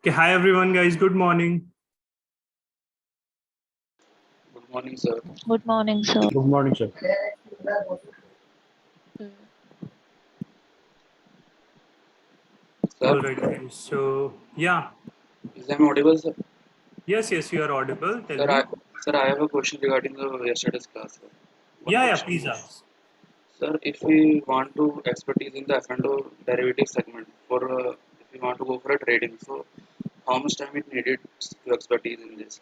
Okay, hi everyone, guys. Good morning. Good morning, sir. Good morning, sir. Good morning, sir. Sir, All right, guys. So, yeah, is I audible, sir? yes, you are audible. Tell Sir, me. I have a question regarding the yesterday's class, sir. One Yeah, question. please ask. Sir, if we want to expertise in the F&O derivative segment if we want to go for a trading, so how much time it needed to expertise in this?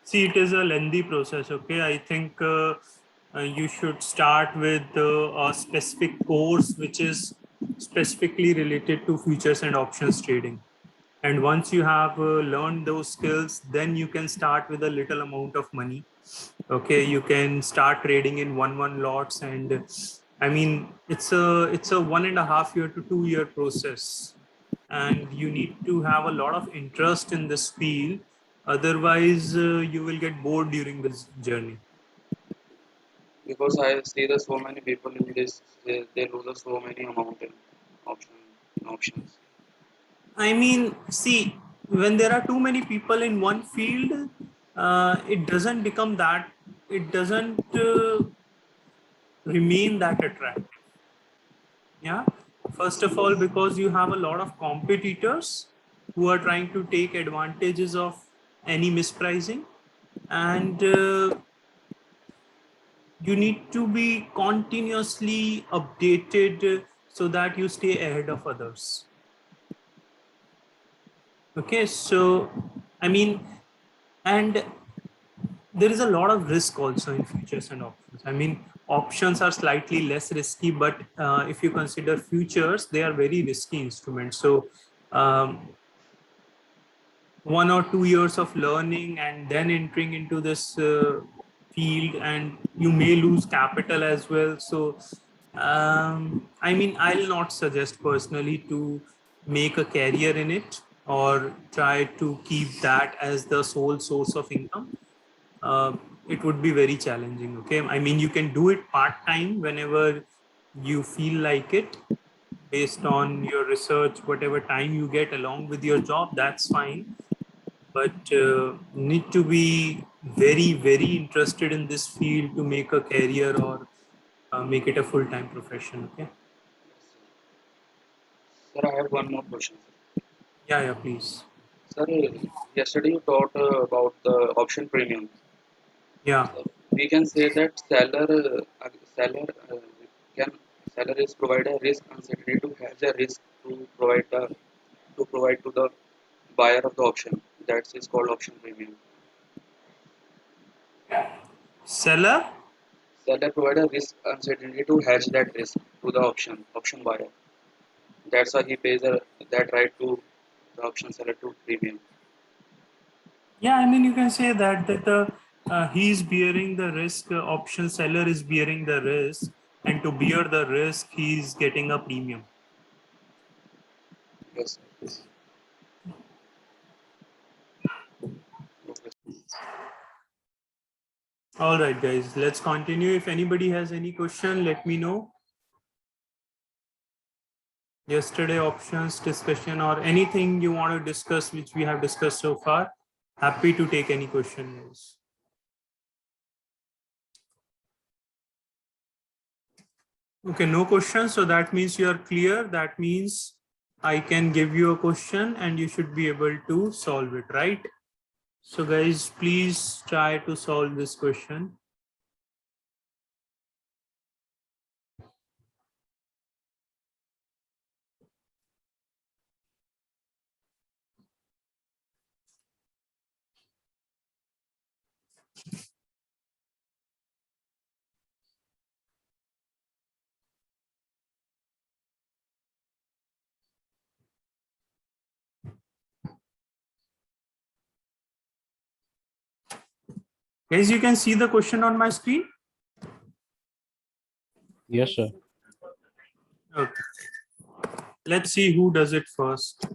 See, it is a lengthy process. Okay, I think you should start with a specific course which is specifically related to futures and options trading. And once you have learned those skills, then you can start with a little amount of money. Okay, you can start trading in one lots, and I mean it's a 1.5 year to 2 year process, and you need to have a lot of interest in this field. Otherwise, you will get bored during this journey. Because I see that so many people in this, they lose so many amount option, in options. I mean, see, when there are too many people in one field, it doesn't become that, it doesn't remain that attractive. Yeah. First of all, because you have a lot of competitors who are trying to take advantages of any mispricing, and you need to be continuously updated so that you stay ahead of others. Okay, so I mean, and there is a lot of risk also in futures and options. I mean, options are slightly less risky, but if you consider futures, they are very risky instruments. So 1 or 2 years of learning and then entering into this field, and you may lose capital as well. So I mean, I'll not suggest personally to make a career in it or try to keep that as the sole source of income. uh, it would be very challenging. Okay, I mean, you can do it part time whenever you feel like it, based on your research, whatever time you get along with your job, that's fine. But need to be very interested in this field to make a career or make it a full-time profession. Okay. Sir, I have one more question. Yeah, please. Sir, yesterday you taught about the option premium. Yeah. So we can say that seller can seller is provide a risk uncertainty to hedge a risk to provide to the buyer of the option. That is called option premium. Seller. Seller provide a risk uncertainty to hedge that risk to the option buyer. That's why he pays that right to the option seller to premium. Yeah, I mean, you can say that the he's bearing the risk, option seller is bearing the risk, and to bear the risk, he's getting a premium. Yes. Okay. All right, guys, let's continue. If anybody has any question, let me know. Yesterday options discussion or anything you want to discuss which we have discussed so far, happy to take any questions. Okay, no questions, so that means you are clear. That means I can give you a question and you should be able to solve it, right? So guys, please try to solve this question. Guys, you can see the question on my screen. Yes, sir. Okay. Let's see who does it first.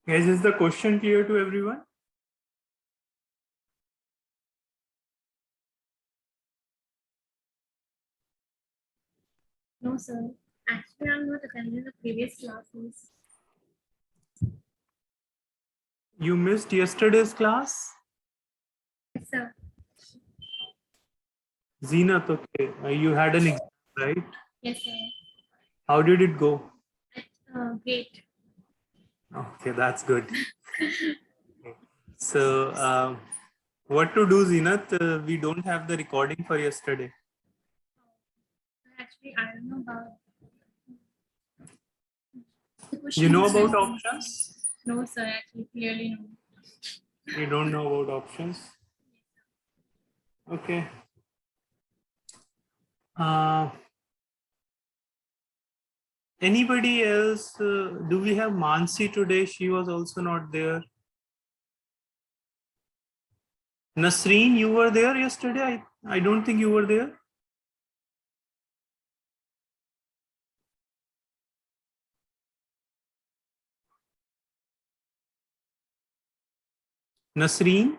Guys, is the question clear to everyone? No, sir. Actually, I'm not attending the previous classes. You missed yesterday's class? Yes, sir. Zenith, okay. You had an exam, right? Yes, sir. How did it go? Great. Okay, that's good. So, what to do, Zenith? We don't have the recording for yesterday. Actually, I don't know about the You know questions. about options? No, sir. Actually, clearly no. You don't know about options? Okay. Uh, Anybody else? Do we have Mansi today? She was also not there. Nasreen, you were there yesterday? I don't think you were there. Nasreen?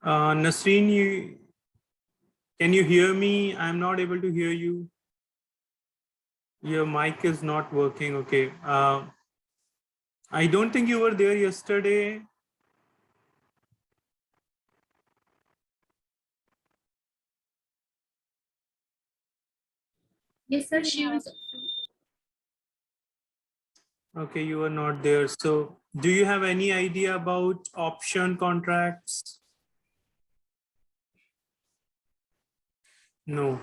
Nasreen, can you hear me? I'm not able to hear you. Your mic is not working. Okay. I don't think you were there yesterday. Yes, sir. She was. Okay, you were not there. So, do you have any idea about option contracts? No.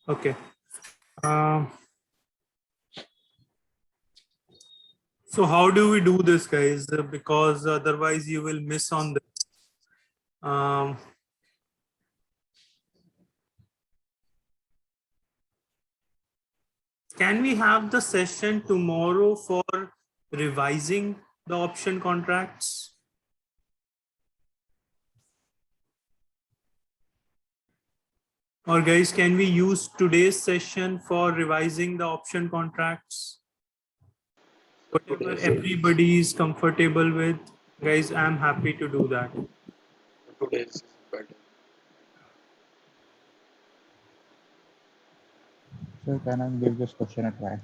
Okay. Um, so, how do we do this, guys? Because otherwise, you will miss on this. Can we have the session tomorrow for revising the option contracts? Or guys, can we use today's session for revising the option contracts? Whatever Today's everybody is comfortable with, guys, I'm happy to do that. today's is better. So can I give this question a try?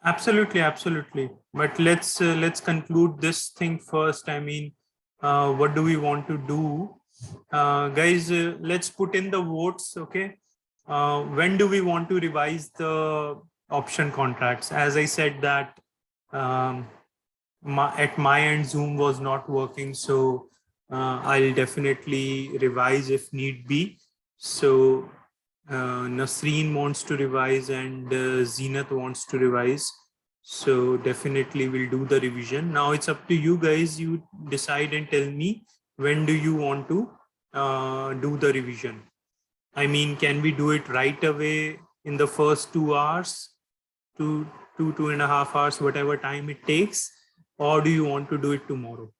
Absolutely, absolutely. But let's conclude this thing first. I mean, what do we want to do, guys? Let's put in the votes. Okay. When do we want to revise the option contracts? As I said that um, at my end, Zoom was not working, so I'll definitely revise if need be. So Nasreen wants to revise and Zenith wants to revise. So definitely we'll do the revision. Now it's up to you guys. You decide and tell me when do you want to do the revision. I mean, can we do it right away in the first 2 hours, two and a half hours, whatever time it takes, or do you want to do it tomorrow?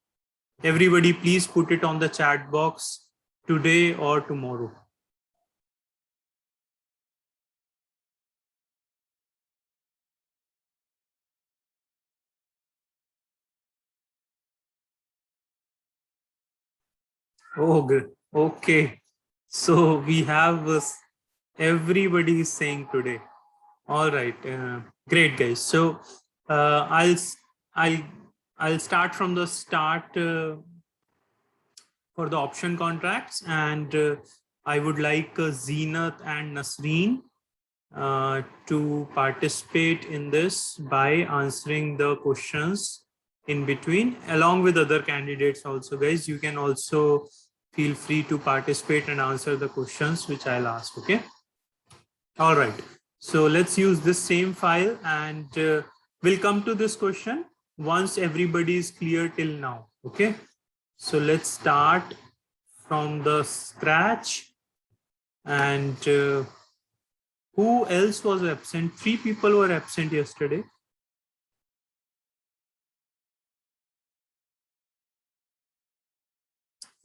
Everybody, please put it on the chat box today or tomorrow. Oh, good. Okay. So we have everybody is saying today. All right. Great, guys. So I'll I'll start from the start for the option contracts, and I would like Zenith and Nasreen to participate in this by answering the questions in between, along with other candidates also. Guys, you can also feel free to participate and answer the questions which I'll ask. Okay. All right. So let's use this same file, and we'll come to this question once everybody is clear till now. Okay. So let's start from the scratch. And who else was absent? 3 people were absent yesterday.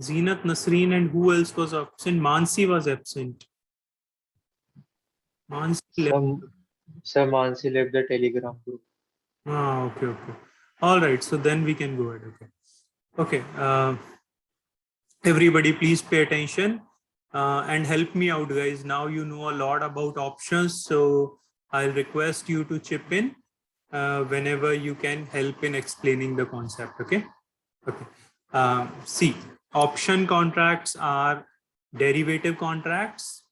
Zeenat, Nasreen, and who else was absent? Mansi was absent. Mansi left. Some Mansi left the Telegram group. Okay, okay. All right, so then we can go ahead. Okay. Everybody, please pay attention and help me out, guys. Now you know a lot about options, so I'll request you to chip in whenever you can help in explaining the concept. Okay. See, option contracts are derivative contracts,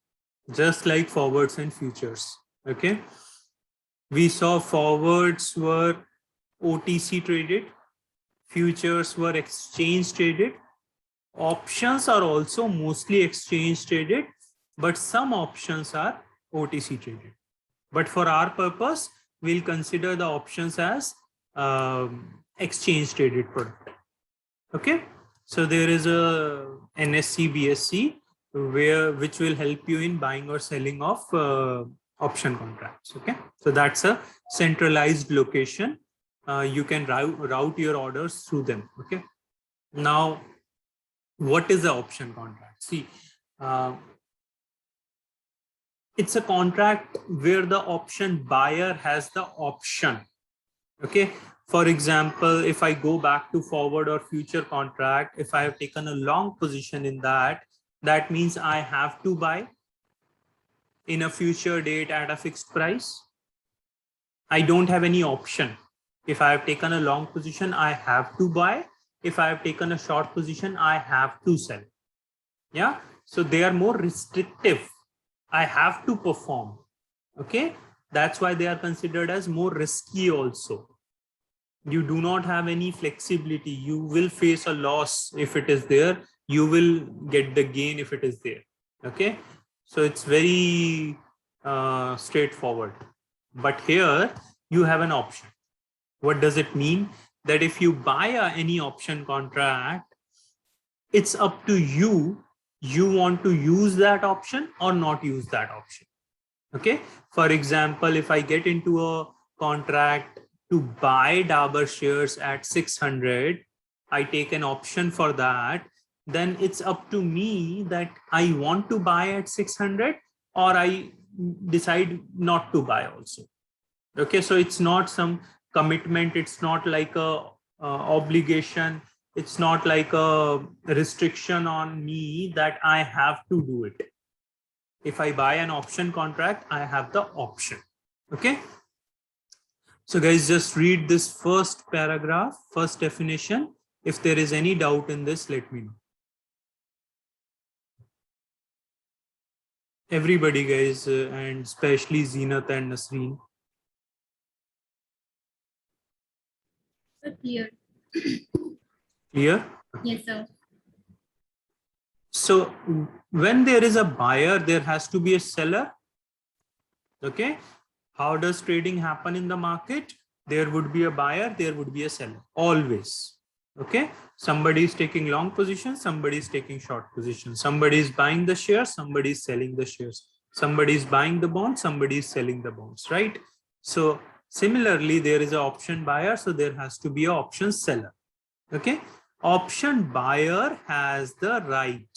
just like forwards and futures. Okay. We saw forwards were OTC traded, futures were exchange traded. Options are also mostly exchange traded, but some options are OTC traded. But for our purpose, we'll consider the options as exchange traded product. Okay, so there is a NSE BSC which will help you in buying or selling of option contracts. Okay, so that's a centralized location. You can route your orders through them. Okay, now what is the option contract? See, it's a contract where the option buyer has the option. Okay, for example, if I go back to forward or future contract, if I have taken a long position in that, that means I have to buy in a future date at a fixed price. I don't have any option. If I have taken a long position, I have to buy. If I have taken a short position, I have to sell. Yeah, so they are more restrictive. I have to perform. Okay, that's why they are considered as more risky also. You do not have any flexibility. You will face a loss if it is there. You will get the gain if it is there. Okay, so it's very straightforward. But here you have an option. What does it mean? That if you buy any option contract, it's up to you. You want to use that option or not use that option. Okay, for example, if I get into a contract to buy Dabur shares at 600, I take an option for that, then it's up to me that I want to buy at 600 or I decide not to buy also. Okay, so it's not some commitment, it's not like a obligation, it's not like a restriction on me that I have to do it. If I buy an option contract, I have the option. Okay, so guys, just read this first paragraph, first definition. If there is any doubt in this, let me know. Everybody, guys, and especially Zeenat and Nasreen. Clear. Clear? Yes, sir. So when there is a buyer, there has to be a seller. Okay, how does trading happen in the market? There would be a buyer, there would be a seller, always. Okay, somebody is taking long position, somebody is taking short position, somebody is buying the shares, somebody is selling the shares, somebody is buying the bonds, somebody is selling the bonds, right? So similarly, there is an option buyer, so there has to be an option seller. Okay, option buyer has the right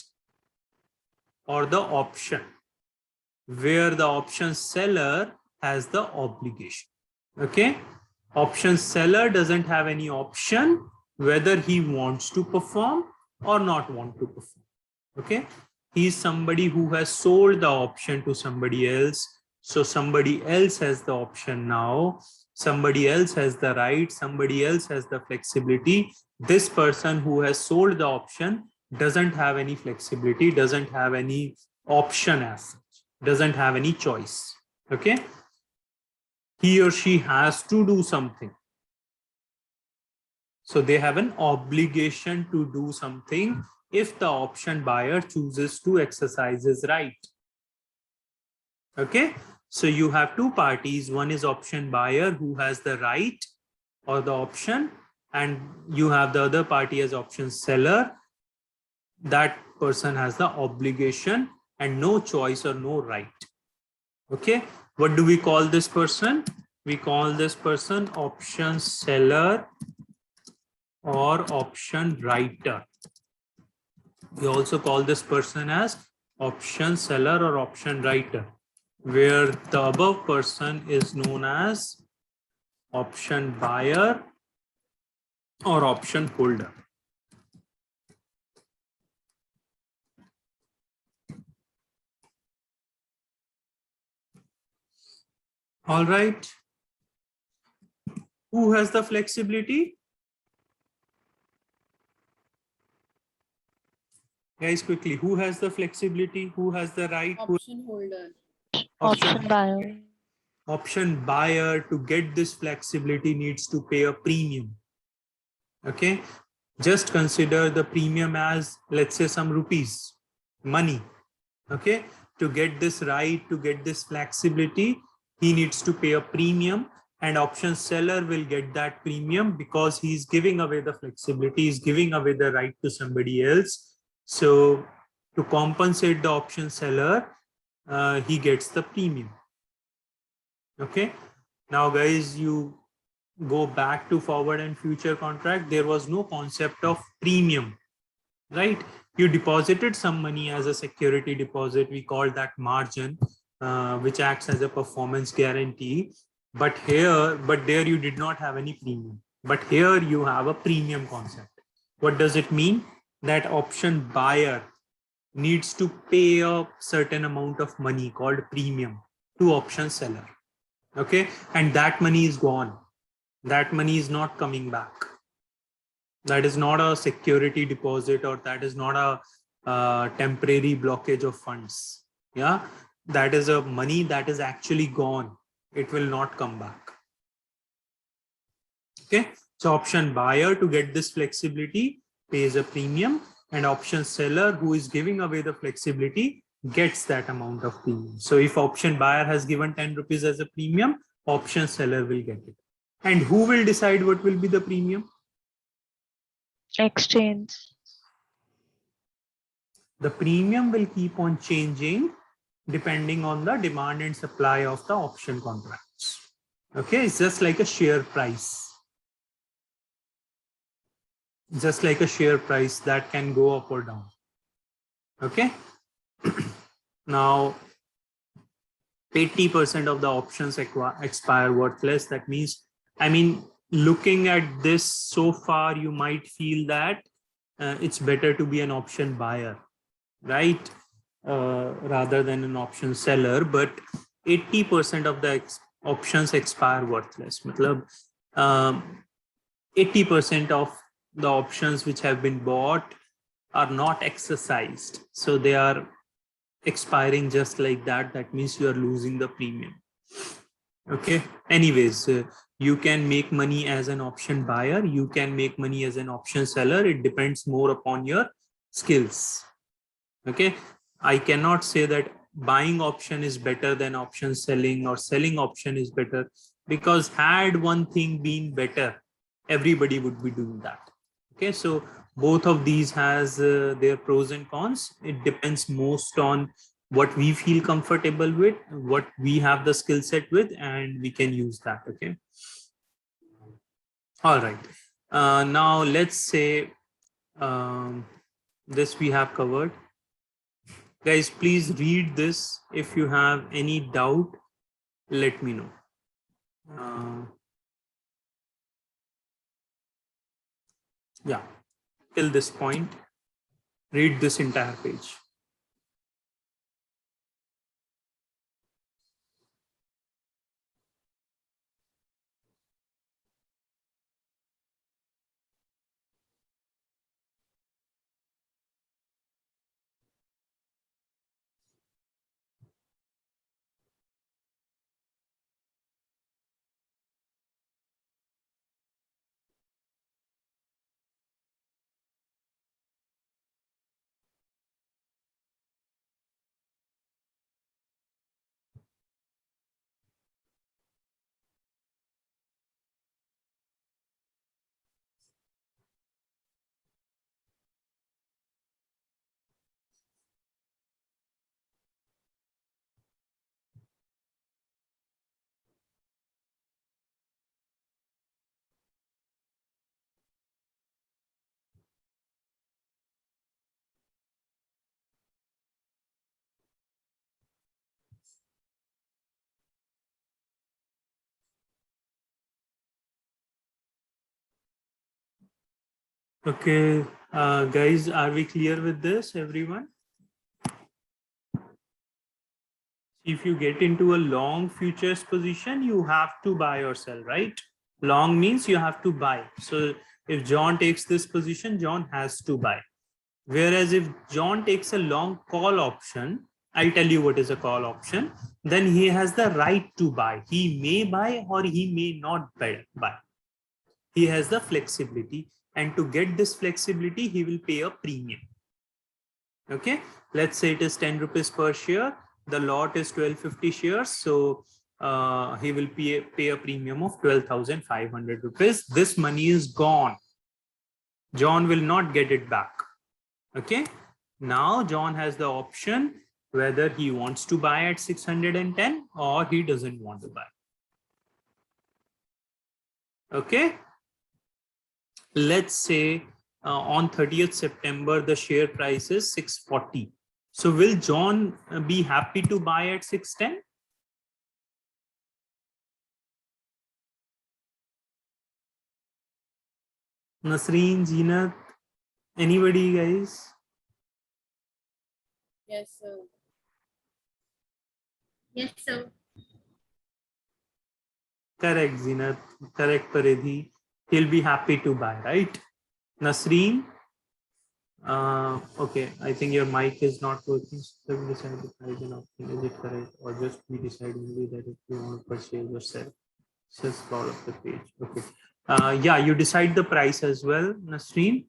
or the option, where the option seller has the obligation. Okay, option seller doesn't have any option whether he wants to perform or not want to perform. Okay, he's somebody who has sold the option to somebody else, so somebody else has the option now, somebody else has the right, somebody else has the flexibility. This person who has sold the option doesn't have any flexibility, doesn't have any option as such, doesn't have any choice. Okay, he or she has to do something. So they have an obligation to do something if the option buyer chooses to exercise his right. Okay, so you have two parties. One is option buyer who has the right or the option, and you have the other party as option seller. That person has the obligation and no choice or no right. Okay, what do we call this person? We call this person option seller or option writer. We also call this person as option seller or option writer, where the above person is known as option buyer or option holder. All right. Who has the flexibility? Guys, quickly, who has the flexibility? Who has the right? Option holder. Option buyer. Option buyer, to get this flexibility, needs to pay a premium. Okay, just consider the premium as, let's say, some rupees, money. Okay, to get this right, to get this flexibility, he needs to pay a premium, and option seller will get that premium because he's giving away the flexibility, he's giving away the right to somebody else. So to compensate the option seller, he gets the premium. Okay, now guys, you go back to forward and future contract, there was no concept of premium, right? You deposited some money as a security deposit, we call that margin, which acts as a performance guarantee. But there you did not have any premium, but here you have a premium concept. What does it mean? That option buyer needs to pay a certain amount of money called premium to option seller. Okay, and that money is gone, that money is not coming back. That is not a security deposit, or that is not a temporary blockage of funds. Yeah, that is a money that is actually gone, it will not come back. Okay, so option buyer, to get this flexibility, pays a premium, and option seller, who is giving away the flexibility, gets that amount of premium. So if option buyer has given 10 rupees as a premium, option seller will get it. And who will decide what will be the premium? Exchange. The premium will keep on changing depending on the demand and supply of the option contracts. Okay, it's just like a share price. Just like a share price that can go up or down. Okay. Now, 80% of the options expire worthless. That means, I mean, looking at this so far, you might feel that it's better to be an option buyer, right? Rather than an option seller, but 80% of the options expire worthless. Matlab, 80% of the options which have been bought are not exercised. So they are expiring just like that. That means you are losing the premium. Okay. Anyways, you can make money as an option buyer. You can make money as an option seller. It depends more upon your skills. Okay. I cannot say that buying option is better than option selling, or selling option is better, because had one thing been better, everybody would be doing that. Okay, so both of these has their pros and cons. It depends most on what we feel comfortable with, what we have the skill set with, and we can use that. Okay. All right. Now let's say this we have covered. Guys, please read this. If you have any doubt, let me know. Yeah, till this point, read this entire page. Okay, guys, are we clear with this, everyone? If you get into a long futures position, you have to buy or sell, right? Long means you have to buy. So if John takes this position, John has to buy. Whereas if John takes a long call option, I'll tell you what is a call option, then he has the right to buy. He may buy or he may not buy. He has the flexibility, and to get this flexibility, he will pay a premium. Okay, let's say it is 10 rupees per share. The lot is 1250 shares. So he will pay a premium of 12,500 rupees. This money is gone. John will not get it back. Okay, now John has the option whether he wants to buy at 610 or he doesn't want to buy. Okay, let's say on 30th September, the share price is 640. So will John be happy to buy at 610? Nasreen, Zeenat, anybody, guys? Yes, sir. Yes, sir. Correct, Zeenat. Correct, Paridhi. He'll be happy to buy, right? Nasreen? Okay, I think your mic is not working. So we decide the price and option. Is it correct? Or just we decide only that if you want to purchase or sell? Just scroll up the page. Okay. Yeah, you decide the price as well, Nasreen.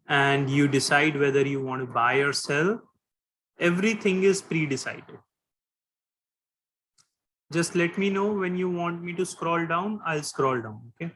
And you decide whether you want to buy or sell. Everything is pre-decided. Just let me know when you want me to scroll down. I'll scroll down. Okay.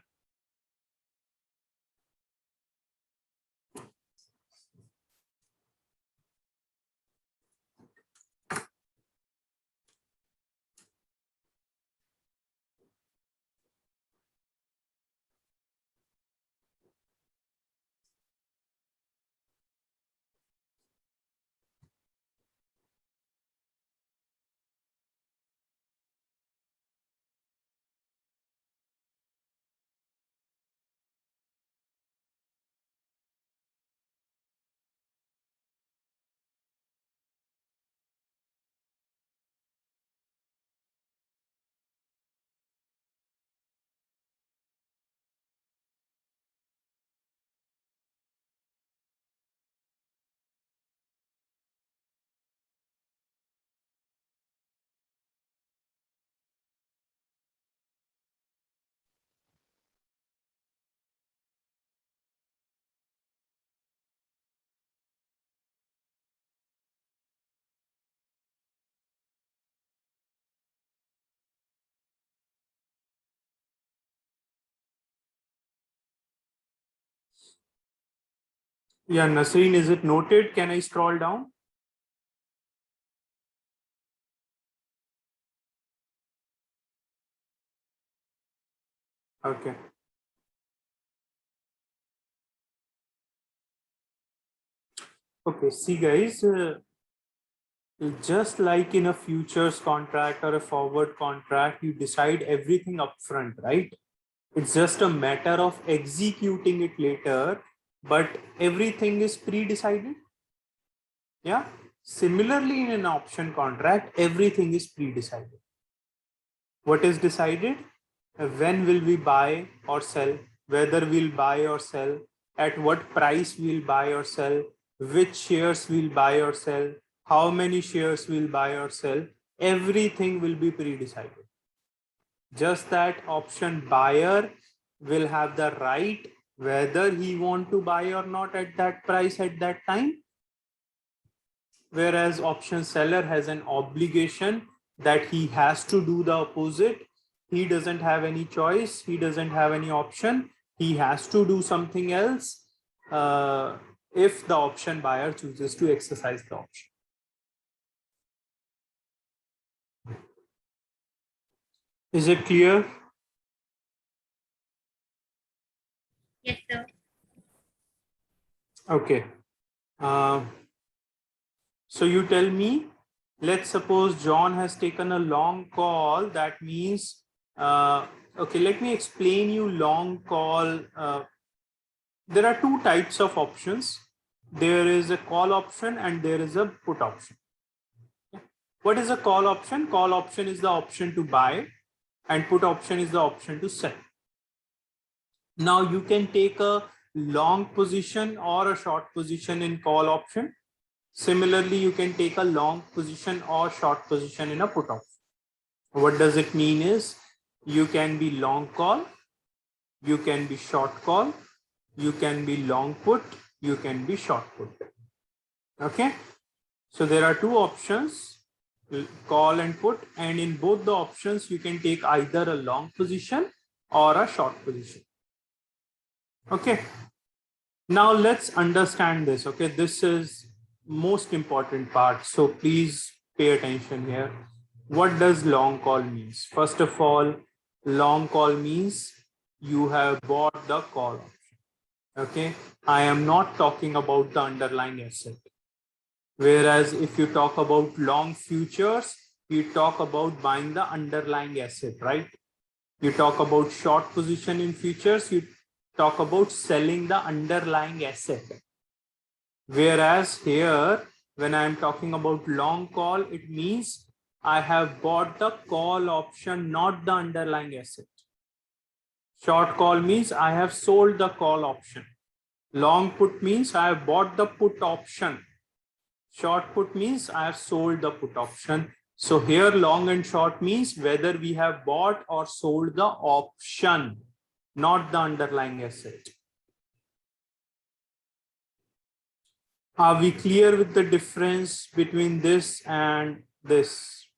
Yeah, Nasreen, is it noted? Can I scroll down? Okay. Okay, see guys, just like in a futures contract or a forward contract, you decide everything upfront, right? It's just a matter of executing it later, but everything is pre-decided. Yeah. Similarly, in an option contract, everything is pre-decided. What is decided? When will we buy or sell? Whether we'll buy or sell? At what price we'll buy or sell? Which shares we'll buy or sell? How many shares we'll buy or sell? Everything will be pre-decided. Just that option buyer will have the right whether he want to buy or not at that price at that time, whereas option seller has an obligation that he has to do the opposite. He doesn't have any choice, he doesn't have any option, he has to do something else if the option buyer chooses to exercise the option. Is it clear? Yes, sir. Okay. So you tell me, let's suppose John has taken a long call. That means, okay, let me explain you long call There are two types of options. There is a call option and there is a put option. What is a call option? Call option is the option to buy and put option is the option to sell. Now you can take a long position or a short position in call option. Similarly, you can take a long position or short position in a put option. What does it mean is you can be long call, you can be short call, you can be long put, you can be short put. Okay. So there are two options, call and put, and in both the options, you can take either a long position or a short position. Okay. Now let's understand this. Okay. This is most important part. So please pay attention here. What does long call means? First of all, long call means you have bought the call option. Okay. I am not talking about the underlying asset. Whereas if you talk about long futures, you talk about buying the underlying asset, right? You talk about short position in futures, you talk about selling the underlying asset. Whereas here, when I'm talking about long call, it means I have bought the call option, not the underlying asset. Short call means I have sold the call option. Long put means I have bought the put option. Short put means I have sold the put option. So here long and short means whether we have bought or sold the option, not the underlying asset. Are we clear with the difference between this and this?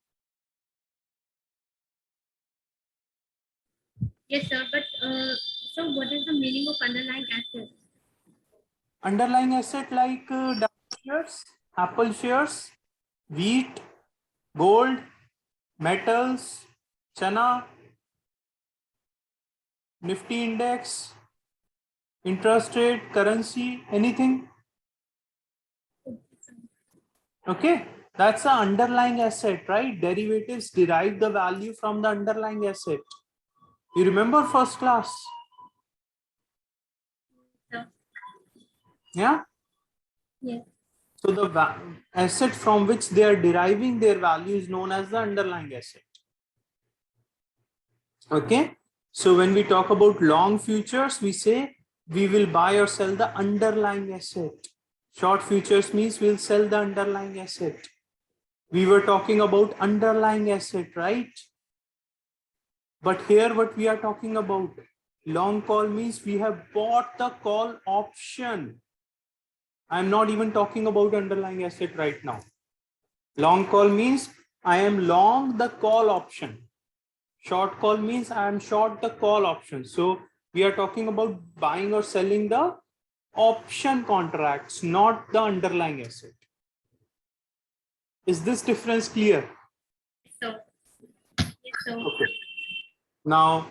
Yes, sir. But so what is the meaning of underlying assets? Underlying asset like Dow shares, Apple shares, wheat, gold, metals, chana, Nifty index, interest rate, currency, anything. Okay, that's the underlying asset, right? Derivatives derive the value from the underlying asset. You remember first class? Sir. Yeah. Yes. So the asset from which they are deriving their value is known as the underlying asset. Okay. So when we talk about long futures, we say we will buy or sell the underlying asset. Short futures means we'll sell the underlying asset. We were talking about underlying asset, right? But here what we are talking about, long call means we have bought the call option. I'm not even talking about underlying asset right now. Long call means I am long the call option. Short call means I am short the call option. So we are talking about buying or selling the option contracts, not the underlying asset. Is this difference clear? So. Yes, sir. Okay. Now,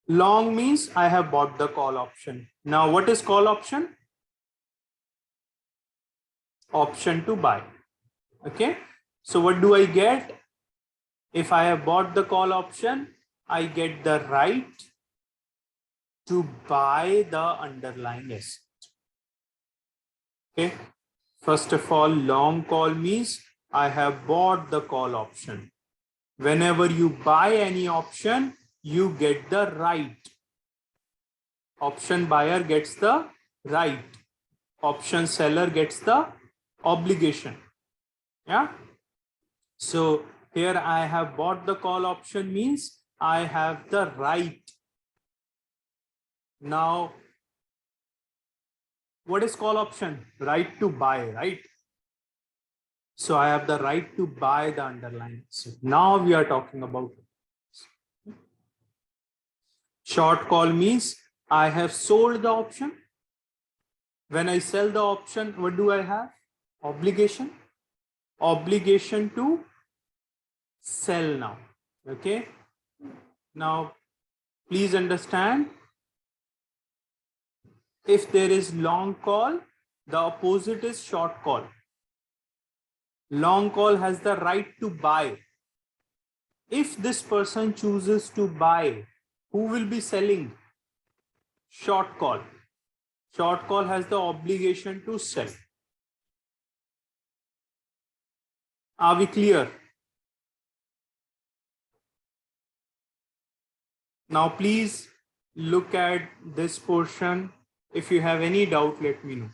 long means I have bought the call option. Now, what is call option? Option to buy. Okay. So what do I get? If I have bought the call option, I get the right to buy the underlying asset. Okay. First of all, long call means I have bought the call option. Whenever you buy any option, you get the right. Option buyer gets the right. Option seller gets the obligation. Yeah. So here I have bought the call option means I have the right. Now, what is call option? Right to buy, right? So I have the right to buy the underlying asset. Now we are talking about short call means I have sold the option. When I sell the option, what do I have? Obligation. Obligation to sell now. Okay. Now, please understand, if there is long call, the opposite is short call. Long call has the right to buy. If this person chooses to buy, who will be selling? Short call. Short call has the obligation to sell. Are we clear? Now please look at this portion. If you have any doubt, let me know.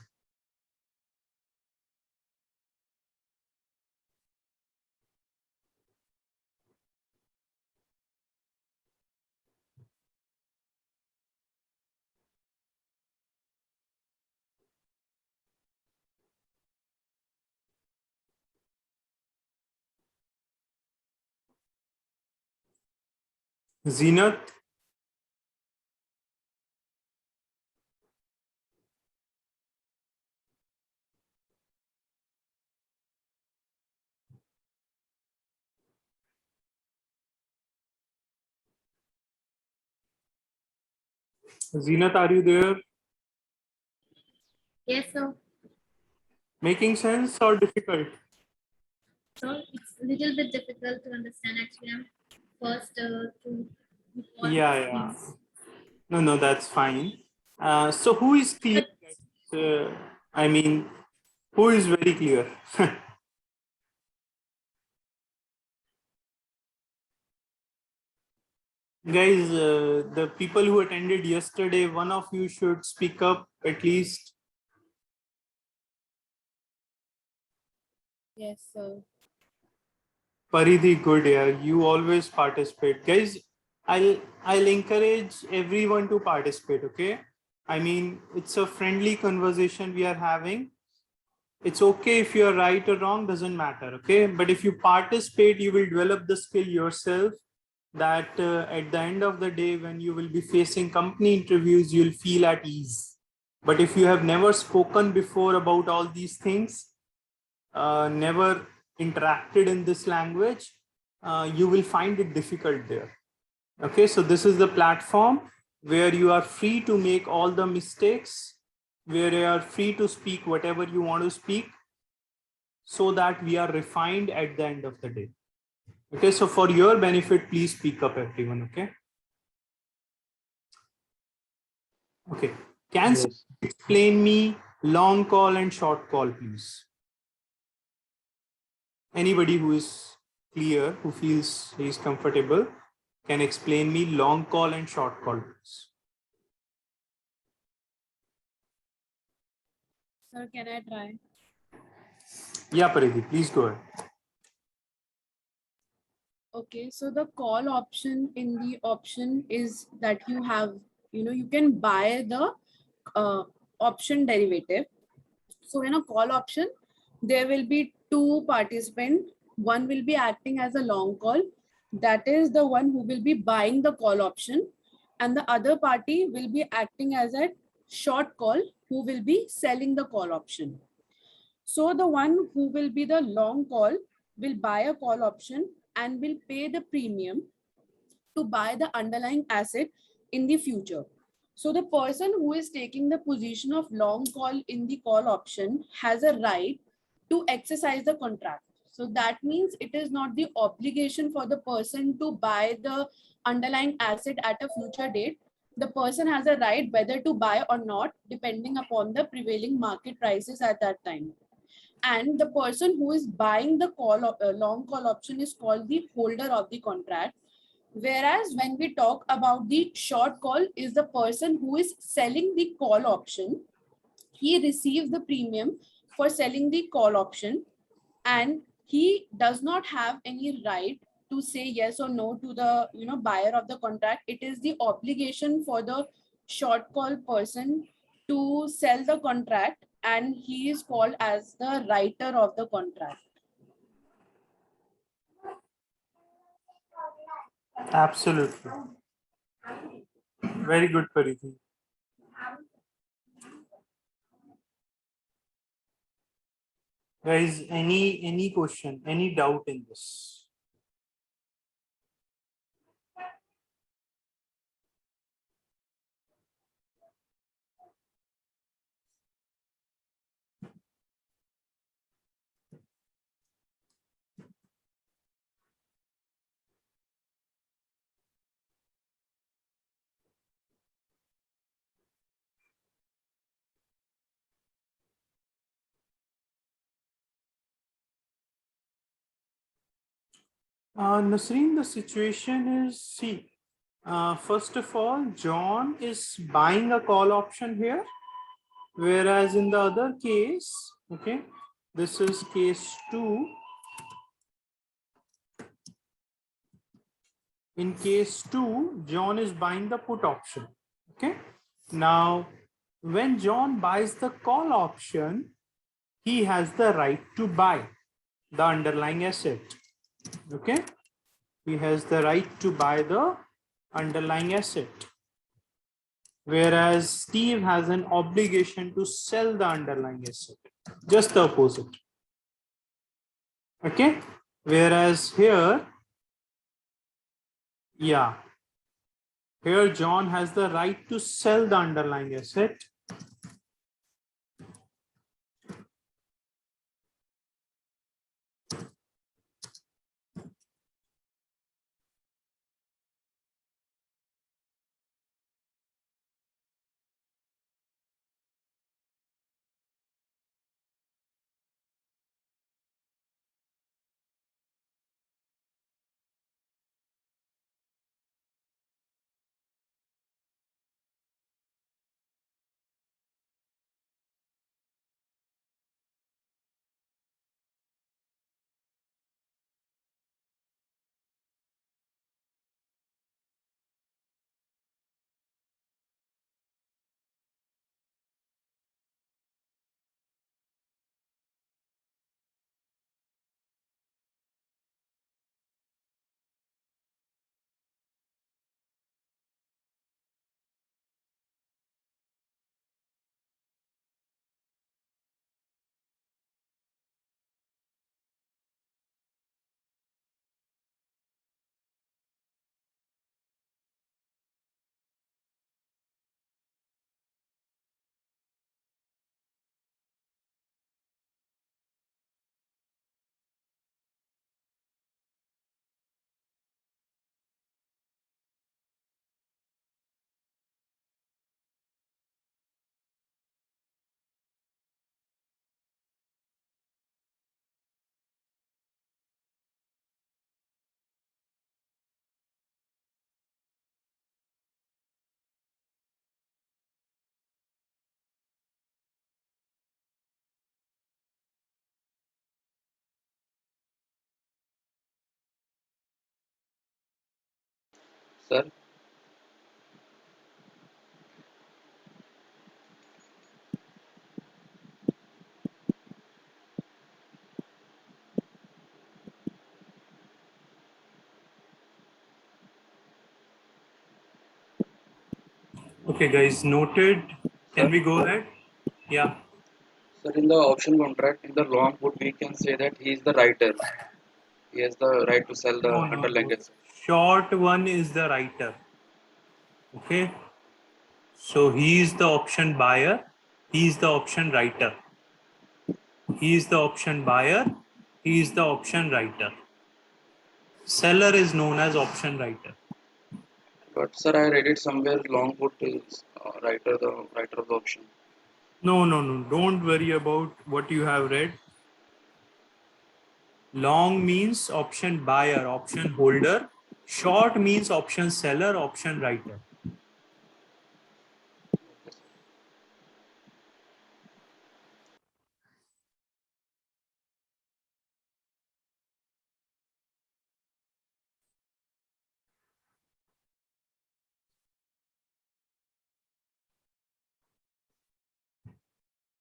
Zenith, Zenith, are you there? Yes, sir. Making sense or difficult? So it's a little bit difficult to understand. Actually, I'm first to what Yeah, this yeah. means. No, that's fine. So who is clear? I mean, who is very clear? Guys, the people who attended yesterday, one of you should speak up at least. Yes, sir. Paridhi, good, yeah. You always participate. Guys, I'll encourage everyone to participate, okay? I mean, it's a friendly conversation we are having. It's okay if you're right or wrong, doesn't matter, okay? But if you participate, you will develop the skill yourself that at the end of the day, when you will be facing company interviews, you'll feel at ease. But if you have never spoken before about all these things, never interacted in this language, you will find it difficult there. Okay, so this is the platform where you are free to make all the mistakes, where you are free to speak whatever you want to speak, so that we are refined at the end of the day. Okay, so for your benefit, please speak up, everyone. Okay. Okay. Can someone Yes. explain me long call and short call, please? Anybody who is clear, who feels he is comfortable, can explain me long call and short call, please. Sir, can I try? Yeah, Paridhi, please go ahead. Okay, so the call option in the option is that you have, you can buy the option derivative. So in a call option, there will be two participants. One will be acting as a long call. That is the one who will be buying the call option. And the other party will be acting as a short call who will be selling the call option. So the one who will be the long call will buy a call option and will pay the premium to buy the underlying asset in the future. So the person who is taking the position of long call in the call option has a right to exercise the contract. So that means it is not the obligation for the person to buy the underlying asset at a future date. The person has a right whether to buy or not, depending upon the prevailing market prices at that time. And the person who is buying the long call option is called the holder of the contract. Whereas when we talk about the short call is the person who is selling the call option. He receives the premium for selling the call option, and he does not have any right to say yes or no to the buyer of the contract. It is the obligation for the short call person to sell the contract, and he is called as the writer of the contract. Absolutely. Very good, Paridhi. Guys, any question, any doubt in this? Nasreen, the situation is, see, first of all, John is buying a call option here, whereas in the other case, okay, this is case 2. In case 2, John is buying the put option. Okay. Now, when John buys the call option, he has the right to buy the underlying asset. Okay. He has the right to buy the underlying asset. Whereas Steve has an obligation to sell the underlying asset. Just the opposite. Okay. Whereas here, yeah, here John has the right to sell the underlying asset. Sir, Okay, guys, noted. Can sir, we go ahead? Yeah. sir, in the option contract, in the long put, we can say that he is the writer. He has the right to sell the No, no, underlying no. asset. Short one is the writer. Okay. So he is the option buyer. He is the option writer. He is the option buyer. He is the option writer. Seller is known as option writer. But sir, I read it somewhere. Long put is the writer of the option. No, no, no. Don't worry about what you have read. Long means option buyer, option holder. Short means option seller, option writer.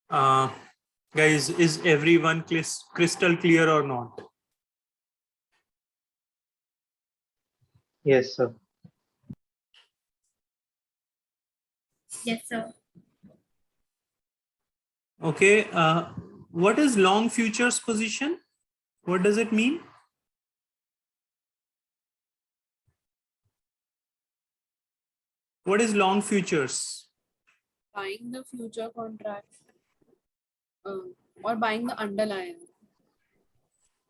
Uh, Guys, is everyone crystal clear or not? Yes, sir. Yes, sir. Okay. What is long futures position? What does it mean? What is long futures? Buying the future contract or buying the underlying.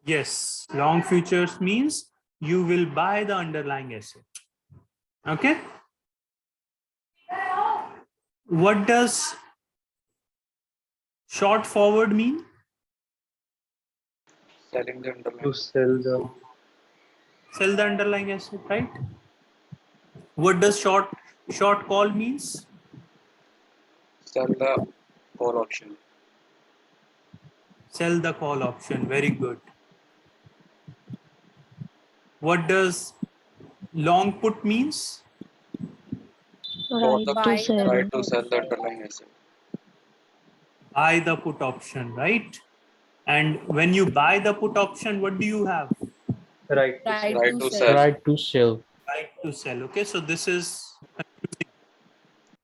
Yes, long futures means you will buy the underlying asset. Okay. What does short forward mean? Selling the To underlying. sell the Sell the underlying asset, right? What does short call means? Sell the call option. Sell the call option. Very good. What does long put means? For Right the to Buy the sell. right to sell the option. underlying asset. Buy the put option, right? And when you buy the put option, what do you have? Right to Right sell. Right to to sell. sell. Right to sell. Right to sell. Okay, so this is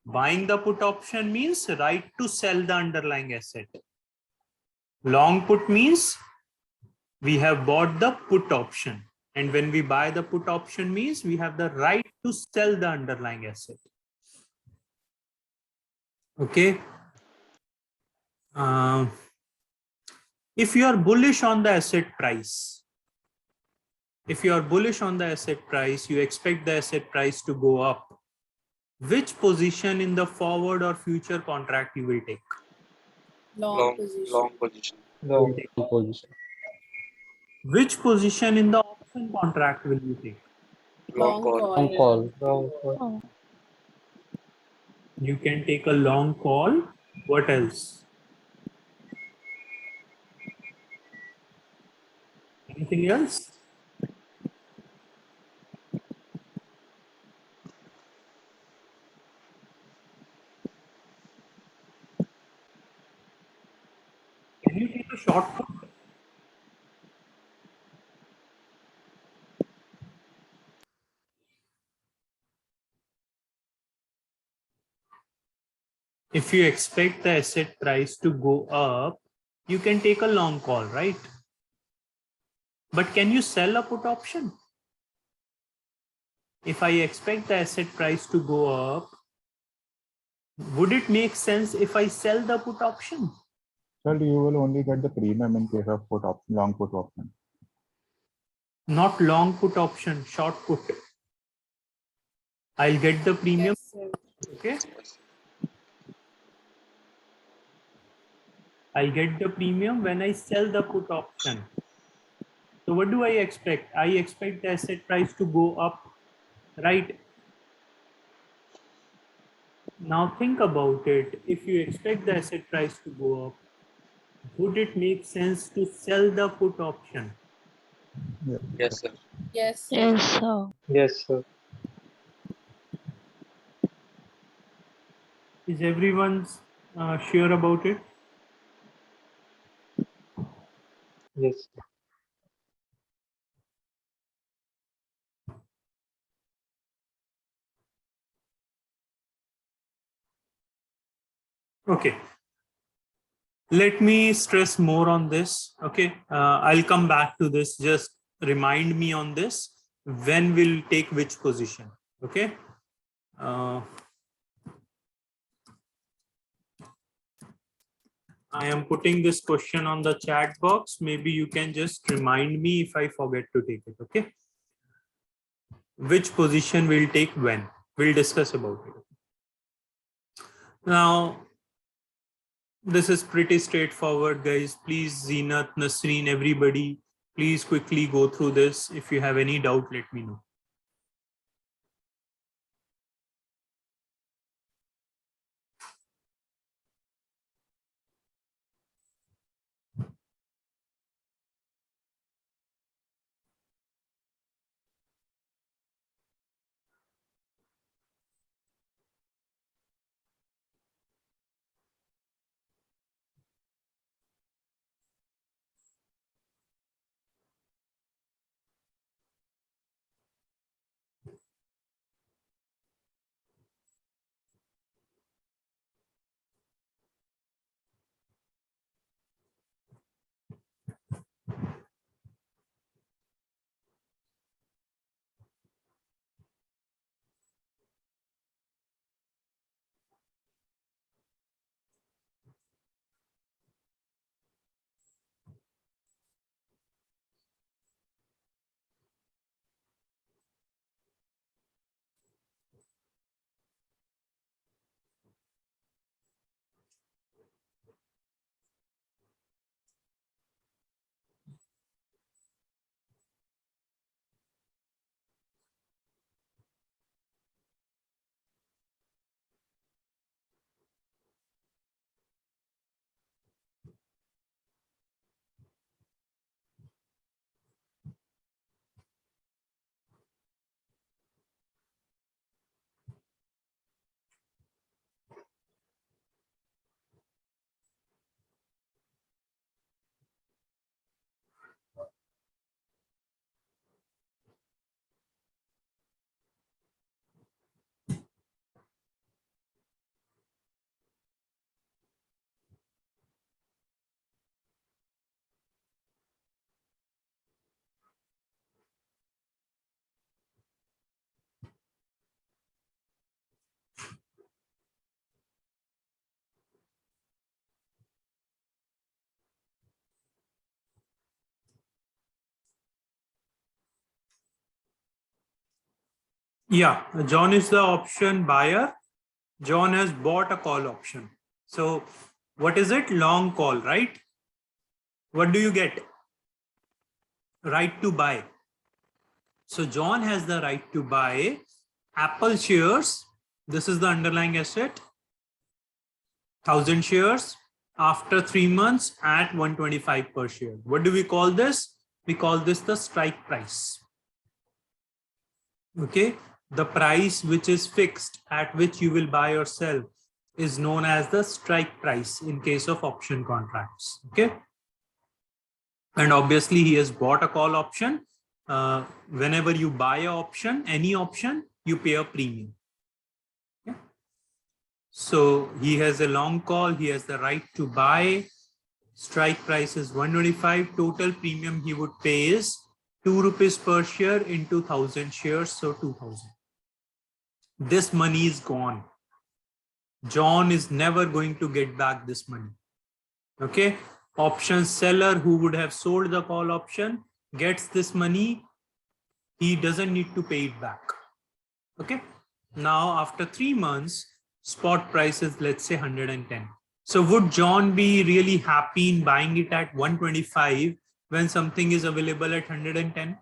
buying the put option means right to sell the underlying asset. Long put means we have bought the put option. And when we buy the put option means we have the right to sell the underlying asset. Okay. If you are bullish on the asset price, you expect the asset price to go up. Which position in the forward or future contract you will take? Long position. Long position. Long. Position. Which position in the option contract will you take? Long call. Long call. Long call. Oh, You can take a long call. What else? Anything else? Can you take a short put? If you expect the asset price to go up, you can take a long call, right? But can you sell a put option? If I expect the asset price to go up, would it make sense if I sell the put option? Sir, you will only get the premium in case of put option, long put option. Not long put option, short put. I'll get the premium. Yes, sir. Okay. Yes. I get the premium when I sell the put option. So what do I expect? I expect the asset price to go up, right? Now think about it. If you expect the asset price to go up, would it make sense to sell the put option? Yeah. Yes, sir. Yes, sir. yes, sir. Yes, sir. Is everyone sure about it? Yes. Okay. Let me stress more on this. Okay. I'll come back to this. Just remind me on this. When we'll take which position. Okay. I am putting this question on the chat box. Maybe you can just remind me if I forget to take it. Okay. Which position we'll take when? We'll discuss about it. Now, this is pretty straightforward, guys. Please, Zeenat, Nasreen, everybody, please quickly go through this. If you have any doubt, let me know. Yeah, John is the option buyer. John has bought a call option. So what is it? Long call, right? What do you get? Right to buy. So John has the right to buy Apple shares. This is the underlying asset. 1,000 shares after 3 months at 125 per share. What do we call this? We call this the strike price. Okay. The price which is fixed at which you will buy or sell is known as the strike price in case of option contracts. Okay. And obviously he has bought a call option. Whenever you buy an option, any option, you pay a premium. Okay. So he has a long call. He has the right to buy. Strike price is 125. Total premium he would pay is 2 rupees per share into 1,000 shares. So 2,000. This money is gone. John is never going to get back this money. Okay. Option seller who would have sold the call option gets this money. He doesn't need to pay it back. Okay. Now, after 3 months, spot price is, let's say, 110. So would John be really happy in buying it at 125 when something is available at 110?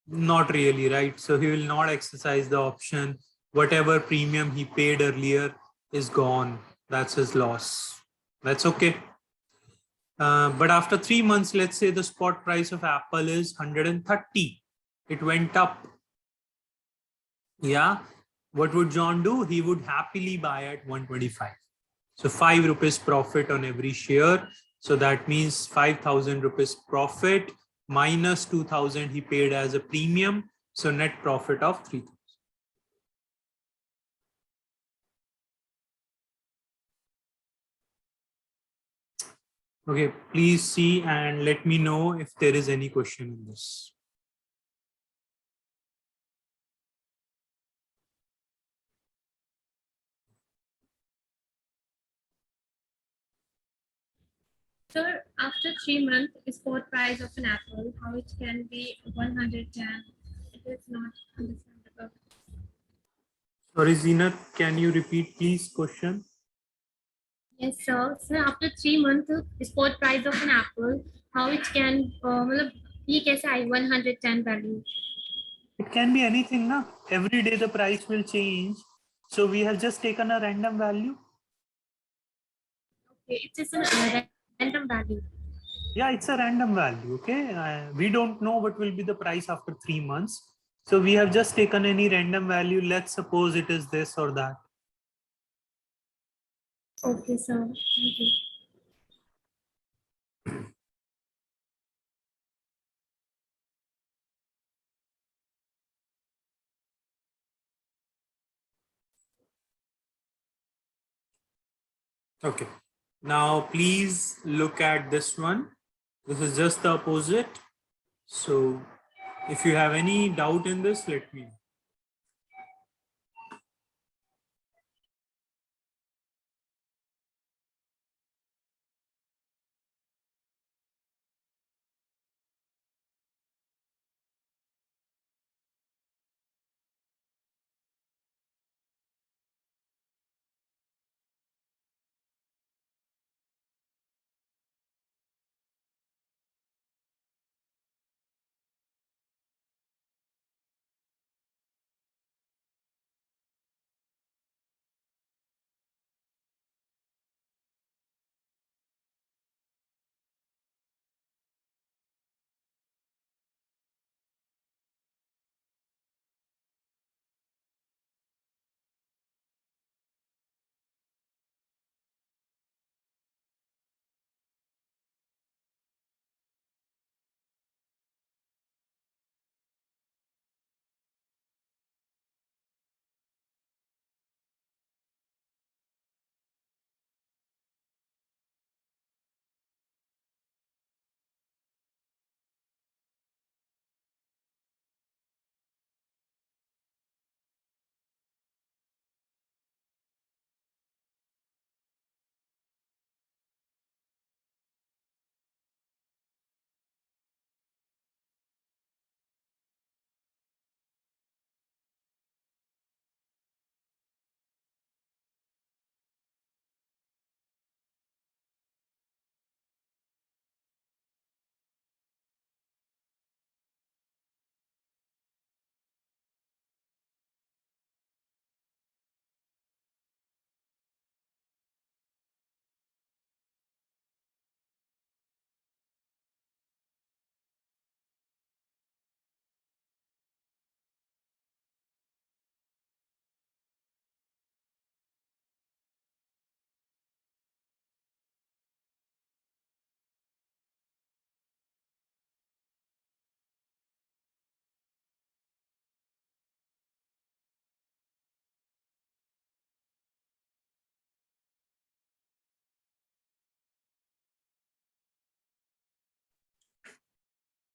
Not really, right? So he will not exercise the option. Whatever premium he paid earlier is gone. That's his loss. That's okay. But after 3 months, let's say the spot price of Apple is 130. It went up. Yeah. What would John do? He would happily buy at 125. So 5 rupees profit on every share. So that means 5,000 rupees profit minus 2,000 he paid as a premium. So net profit of 3,000. Okay, please see and let me know if there is any question in this. Sir, after 3 months, spot price of an apple, how it can be 110? It is not understandable. Sorry, Zenat, can you repeat please question? Yes, sir. So after 3 months, spot price of an apple, how it can, मतलब ये कैसे आई 110 value? It can be anything, na? Every day the price will change. So we have just taken a random value. Okay, it's just a random value. Yeah, it's a random value. Okay. We don't know what will be the price after 3 months. So we have just taken any random value. Let's suppose it is this or that. Okay, sir. Thank you. Okay. Now, please look at this one. This is just the opposite. So if you have any doubt in this, let me know.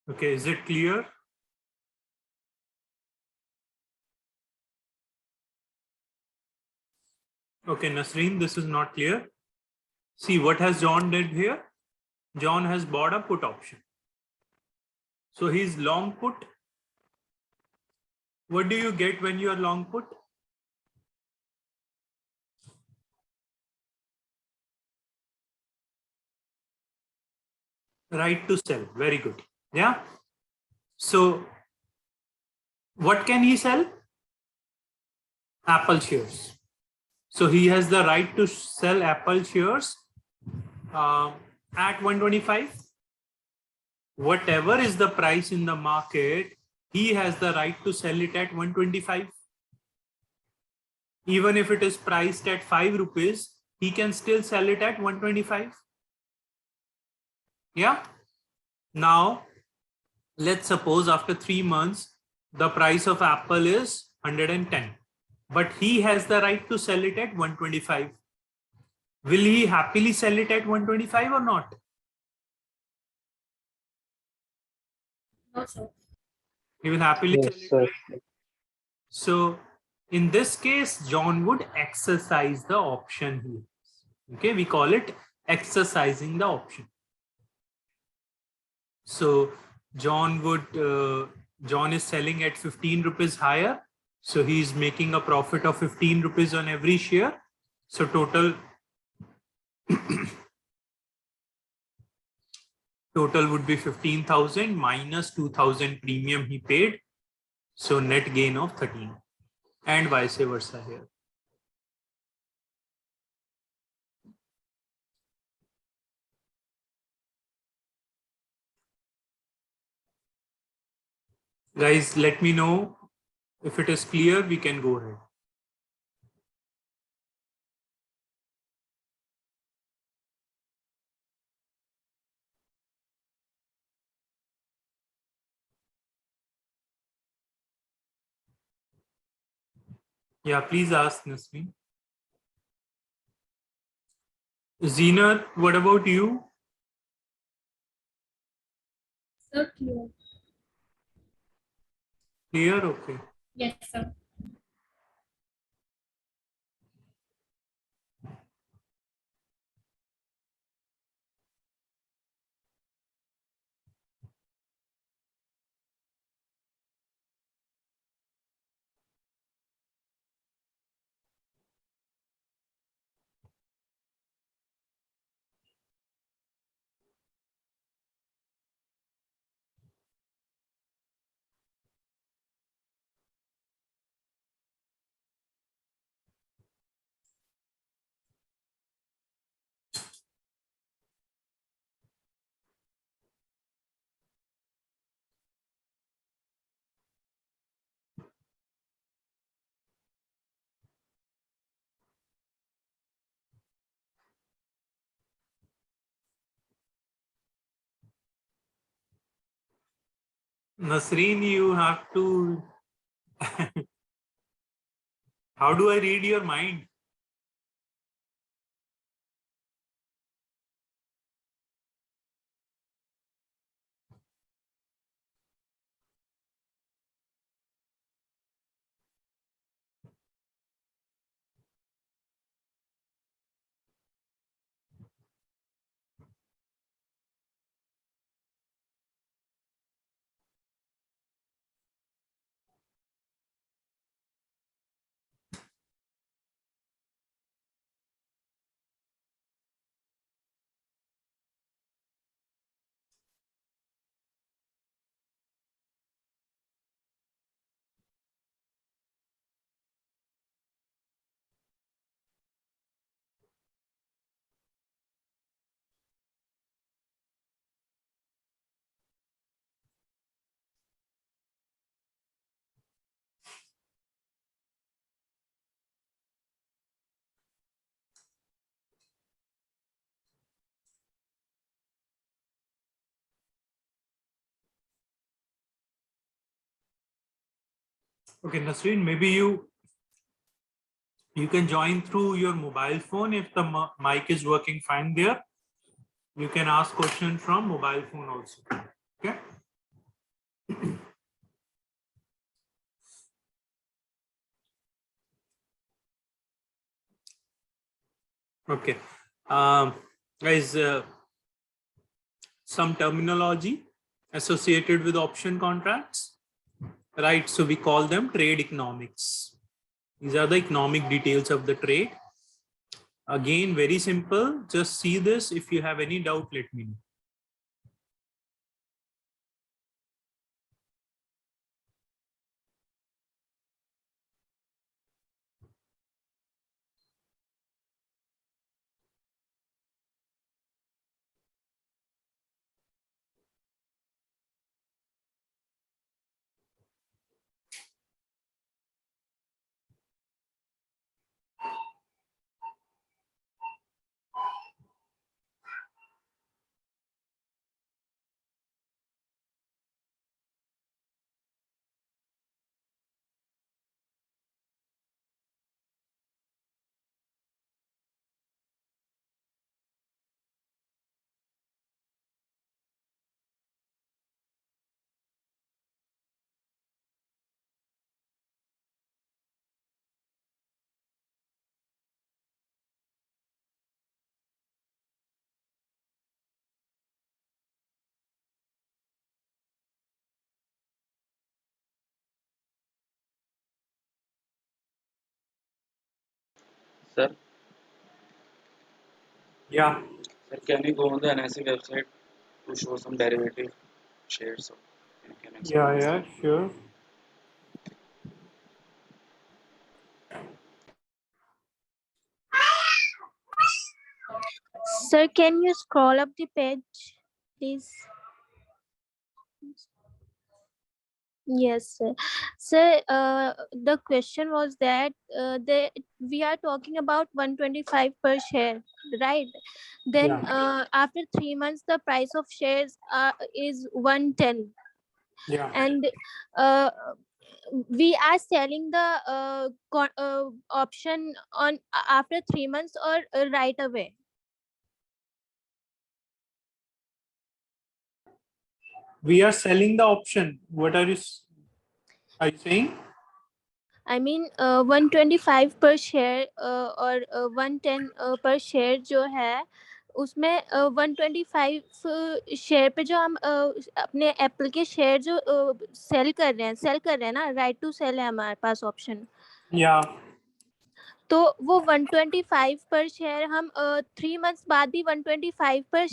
Okay, is it clear? Okay, Nasreen, this is not clear. See what has John did here? John has bought a put option. So he's long put. What do you get when you are long put? Right to sell. Very good. Yeah. So what can he sell? Apple shares. So he has the right to sell Apple shares at 125. Whatever is the price in the market, he has the right to sell it at 125. Even if it is priced at 5 rupees, he can still sell it at 125. Yeah. Now, let's suppose after 3 months, the price of Apple is 110, but he has the right to sell it at 125. Will he happily sell it at 125 or not? No, sir. He will happily sell Yes, it, sir. right? So in this case, John would exercise the option here. Okay, we call it exercising the option. So John is selling at 15 rupees higher. So he's making a profit of 15 rupees on every share. So total would be 15,000 minus 2,000 premium he paid. So net gain of 13 and vice versa here. Guys, let me know if it is clear, we can go ahead. Yeah, please ask Nasreen. Zeenat, what about you? Sir, clear. Clear? Okay. Yes, sir. Nasreen, you have to. How do I read your mind? Okay, Nasreen, maybe you can join through your mobile phone if the mic is working fine there. You can ask question from mobile phone also. Okay. Okay. Guys, some terminology associated with option contracts, right? So we call them trade economics. These are the economic details of the trade. Again, very simple. Just see this. If you have any doubt, let me know. Sir, Yeah. sir, can you go on the NSE website to show some derivative shares? Can you explain? Yeah, sure. Sir, can you scroll up the page, please? Yes, sir. Sir, the question was that we are talking about 125 per share, right? Then Yeah. after 3 months, the price of shares is 110, Yeah. and uh, we are selling the option on after 3 months or right away. We are selling the option. What are you saying? I mean 125 पर share और 110 पर share जो है उसमें 125 share पे जो हम अपने एप्पल के शेयर जो सेल कर रहे हैं ना, राइट टू सेल है हमारे पास ऑप्शन. Yeah. तो वो 125 पर शेयर हम 3 मंथ्स बाद भी 125 पर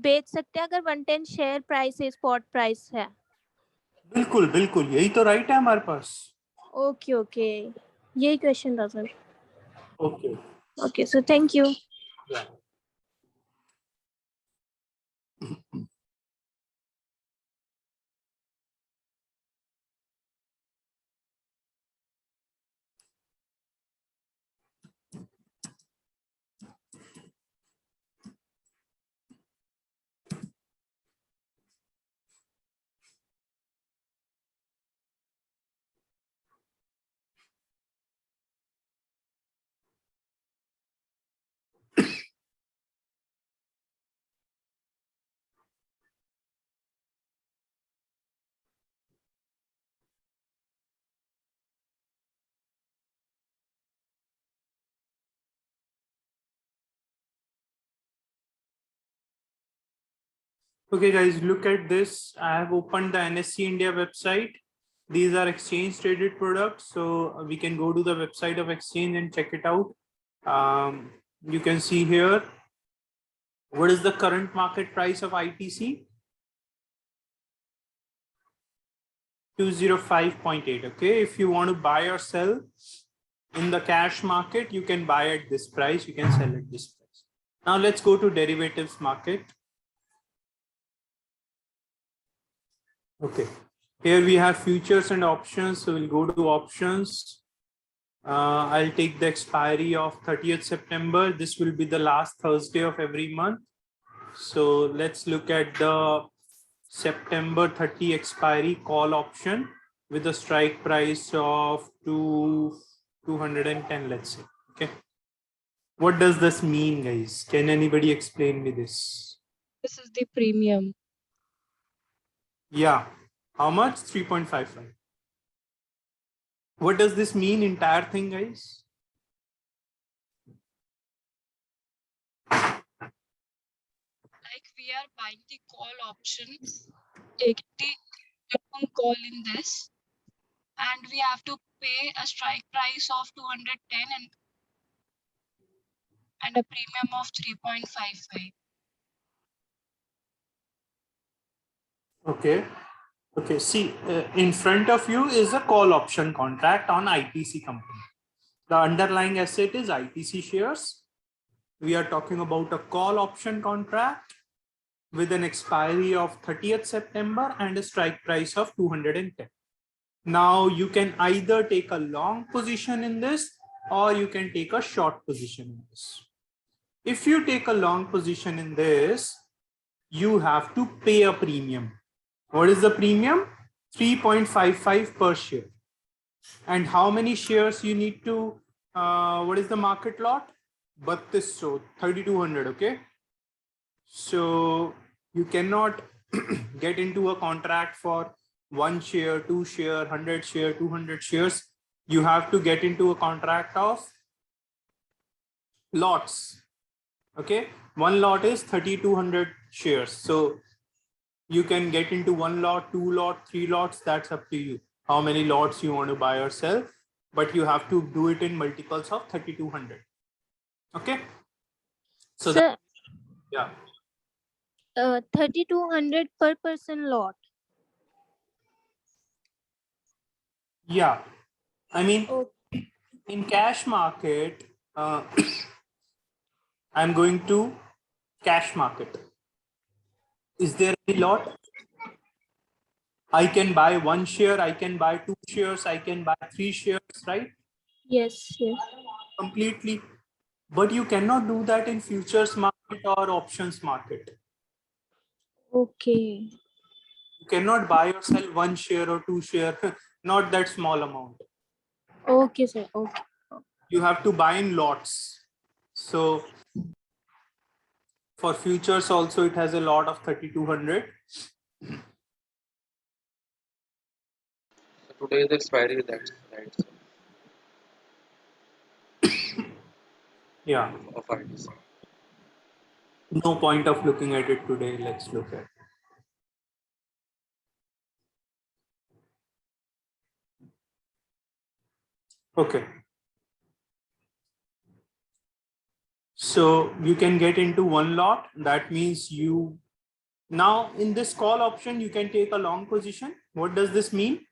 बेच सकते हैं अगर 110 शेयर प्राइस है, स्पॉट प्राइस है. बिल्कुल बिल्कुल यही तो राइट है हमारे पास. ओके ओके, यही क्वेश्चन था sir. Okay. Okay sir, thank you. Yeah. Okay, guys, look at this. I have opened the NSE India website. These are exchange traded products. So we can go to the website of exchange and check it out. You can see here, what is the current market price of ITC? 205.8. Okay, if you want to buy or sell in the cash market, you can buy at this price, you can sell at this price. Now let's go to derivatives market. Okay, here we have futures and options. So we'll go to options. I'll take the expiry of 30th September. This will be the last Thursday of every month. So let's look at the September 30 expiry call option with a strike price of 210, let's say. Okay. What does this mean, guys? Can anybody explain me this? This is the premium. Yeah. How much? 3.55. What does this mean, entire thing, guys? like we are buying the call option, take the minimum call in this, and we have to pay a strike price of 210 and a premium of 3.55. Okay. Okay. See, in front of you is a call option contract on ITC company. The underlying asset is ITC shares. We are talking about a call option contract with an expiry of 30th September and a strike price of 210. Now you can either take a long position in this or you can take a short position in this. If you take a long position in this, you have to pay a premium. What is the premium? 3.55 per share. And how many shares you need to, what is the market lot? But this, so 3,200, okay? So you cannot get into a contract for 1 share, 2 share, 100 share, 200 shares. You have to get into a contract of lots. Okay, one lot is 3,200 shares. So you can get into 1 lot, 2 lot, 3 lots. That's up to you. How many lots you want to buy or sell, but you have to do it in multiples of 3,200. Okay. So Sir, yeah. 3,200 per person lot. Yeah. I mean, Okay. in cash market, I'm going to cash market. Is there any lot? I can buy 1 share, I can buy 2 shares, I can buy 3 shares, right? Yes, yes. Completely. But you cannot do that in futures market or options market. Okay. You cannot buy or sell 1 share or 2 share, not that small amount. Okay, sir. Okay. You have to buy in lots. So for futures also, it has a lot of 3,200. So today is the expiry, that's right, so, Yeah. of ITC. No point of looking at it today. Let's look at it. Okay. So you can get into 1 lot. That means you, now in this call option, you can take a long position. What does this mean?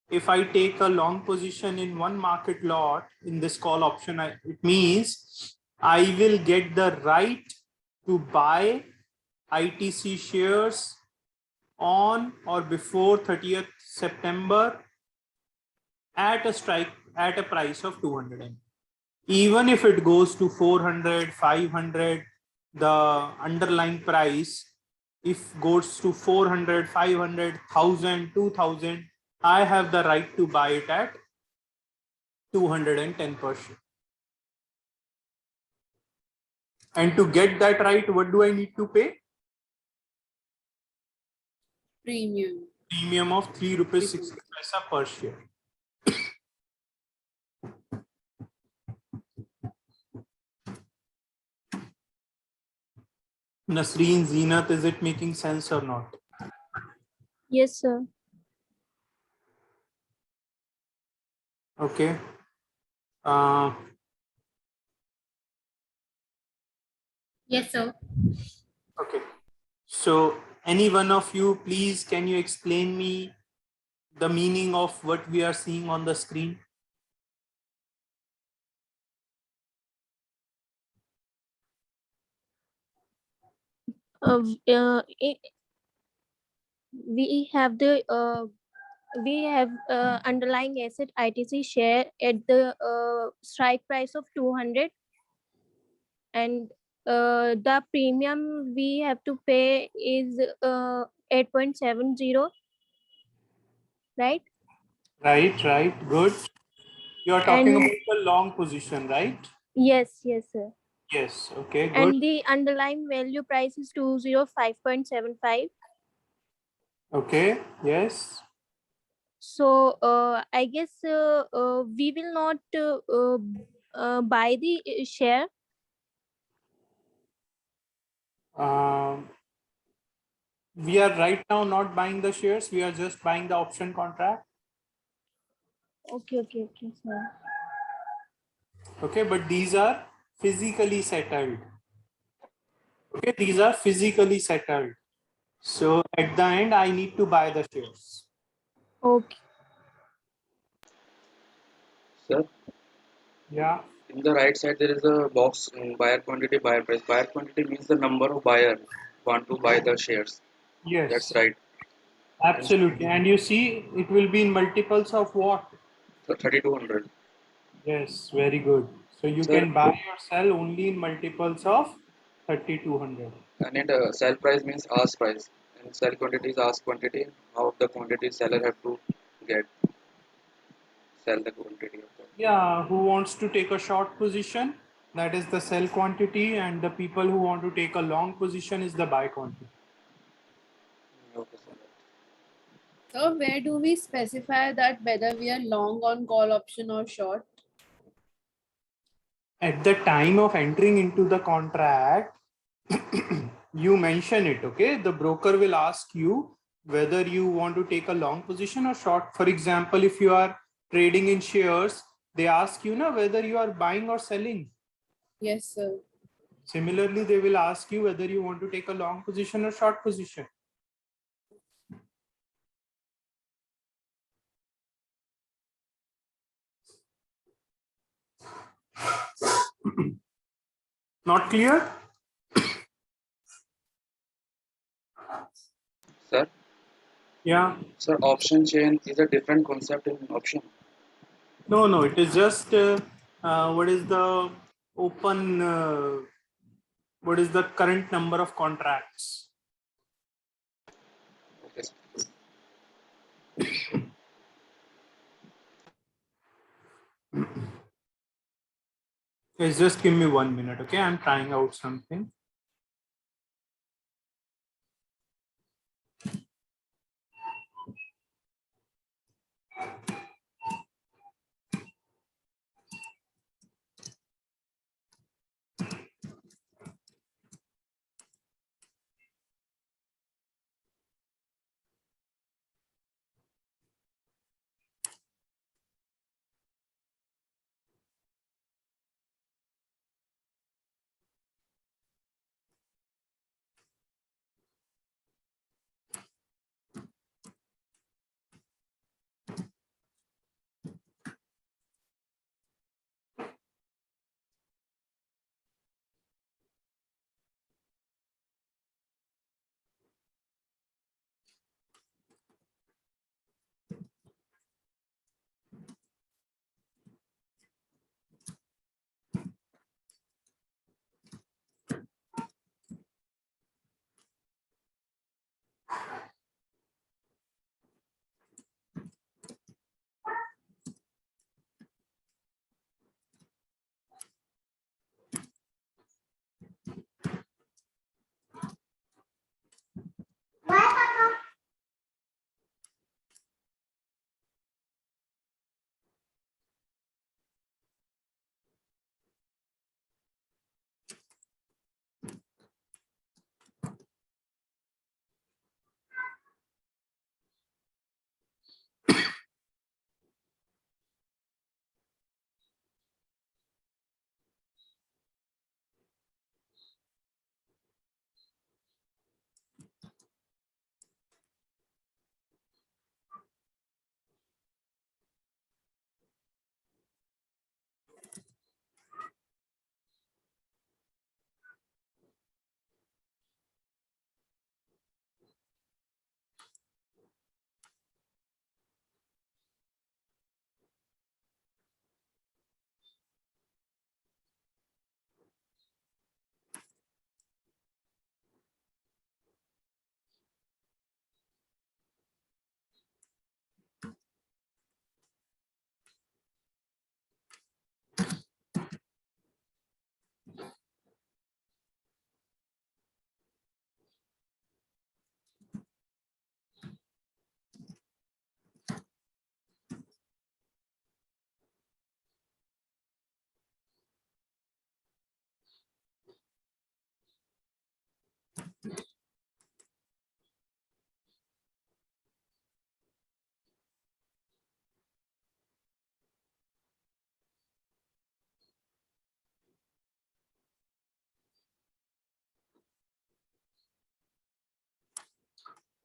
If I take a long position in 1 market lot in this call option, it means I will get the right to buy ITC shares on or before 30th September at a price of 200. Even if it goes to 400, 500, the underlying price, if goes to 400, 500, 1,000, 2,000, I have the right to buy it at 210 per share. And to get that right, what do I need to pay? Premium. Premium of 3 rupees 60 paisa per share. Nasreen, Zeenat, is it making sense or not? Yes, sir. Okay. Yes, sir. Okay. So any one of you, please, can you explain me the meaning of what we are seeing on the screen? We have the underlying asset ITC share at the strike price of 200, and the premium we have to pay is 8.70, right? Right. Good. You are talking And about the long position, right? yes, sir. Yes. Okay. Good. And the underlying value price is 205.75. Okay. Yes. So I guess we will not buy the share. We are right now not buying the shares. We are just buying the option contract. Okay, sir. Okay, but these are physically settled. Okay, these are physically settled. So at the end, I need to buy the shares. Okay. Sir, Yeah. in the right side there is a box buyer quantity, buyer price. Buyer quantity means the number of buyer want to buy the shares. Yes. That's right. Absolutely. And you see, it will be in multiples of what? So 3200. Yes, very good. So you Sir, can buy or sell only in multiples of 3200. and it, sell price means ask price. And sell quantity is ask quantity. How the quantity seller have to get sell the quantity of that. Yeah, who wants to take a short position? That is the sell quantity, and the people who want to take a long position is the buy quantity. Okay, sir. So where do we specify that whether we are long on call option or short? At the time of entering into the contract, you mention it, okay? The broker will ask you whether you want to take a long position or short. For example, if you are trading in shares, they ask you now whether you are buying or selling. Yes, sir. Similarly, they will ask you whether you want to take a long position or short position. Not clear? Sir, Yeah. sir, option chain is a different concept in option. No, it is just what is the open, what is the current number of contracts? Okay, sir. Yes, just give me 1 minute, okay? I'm trying out something.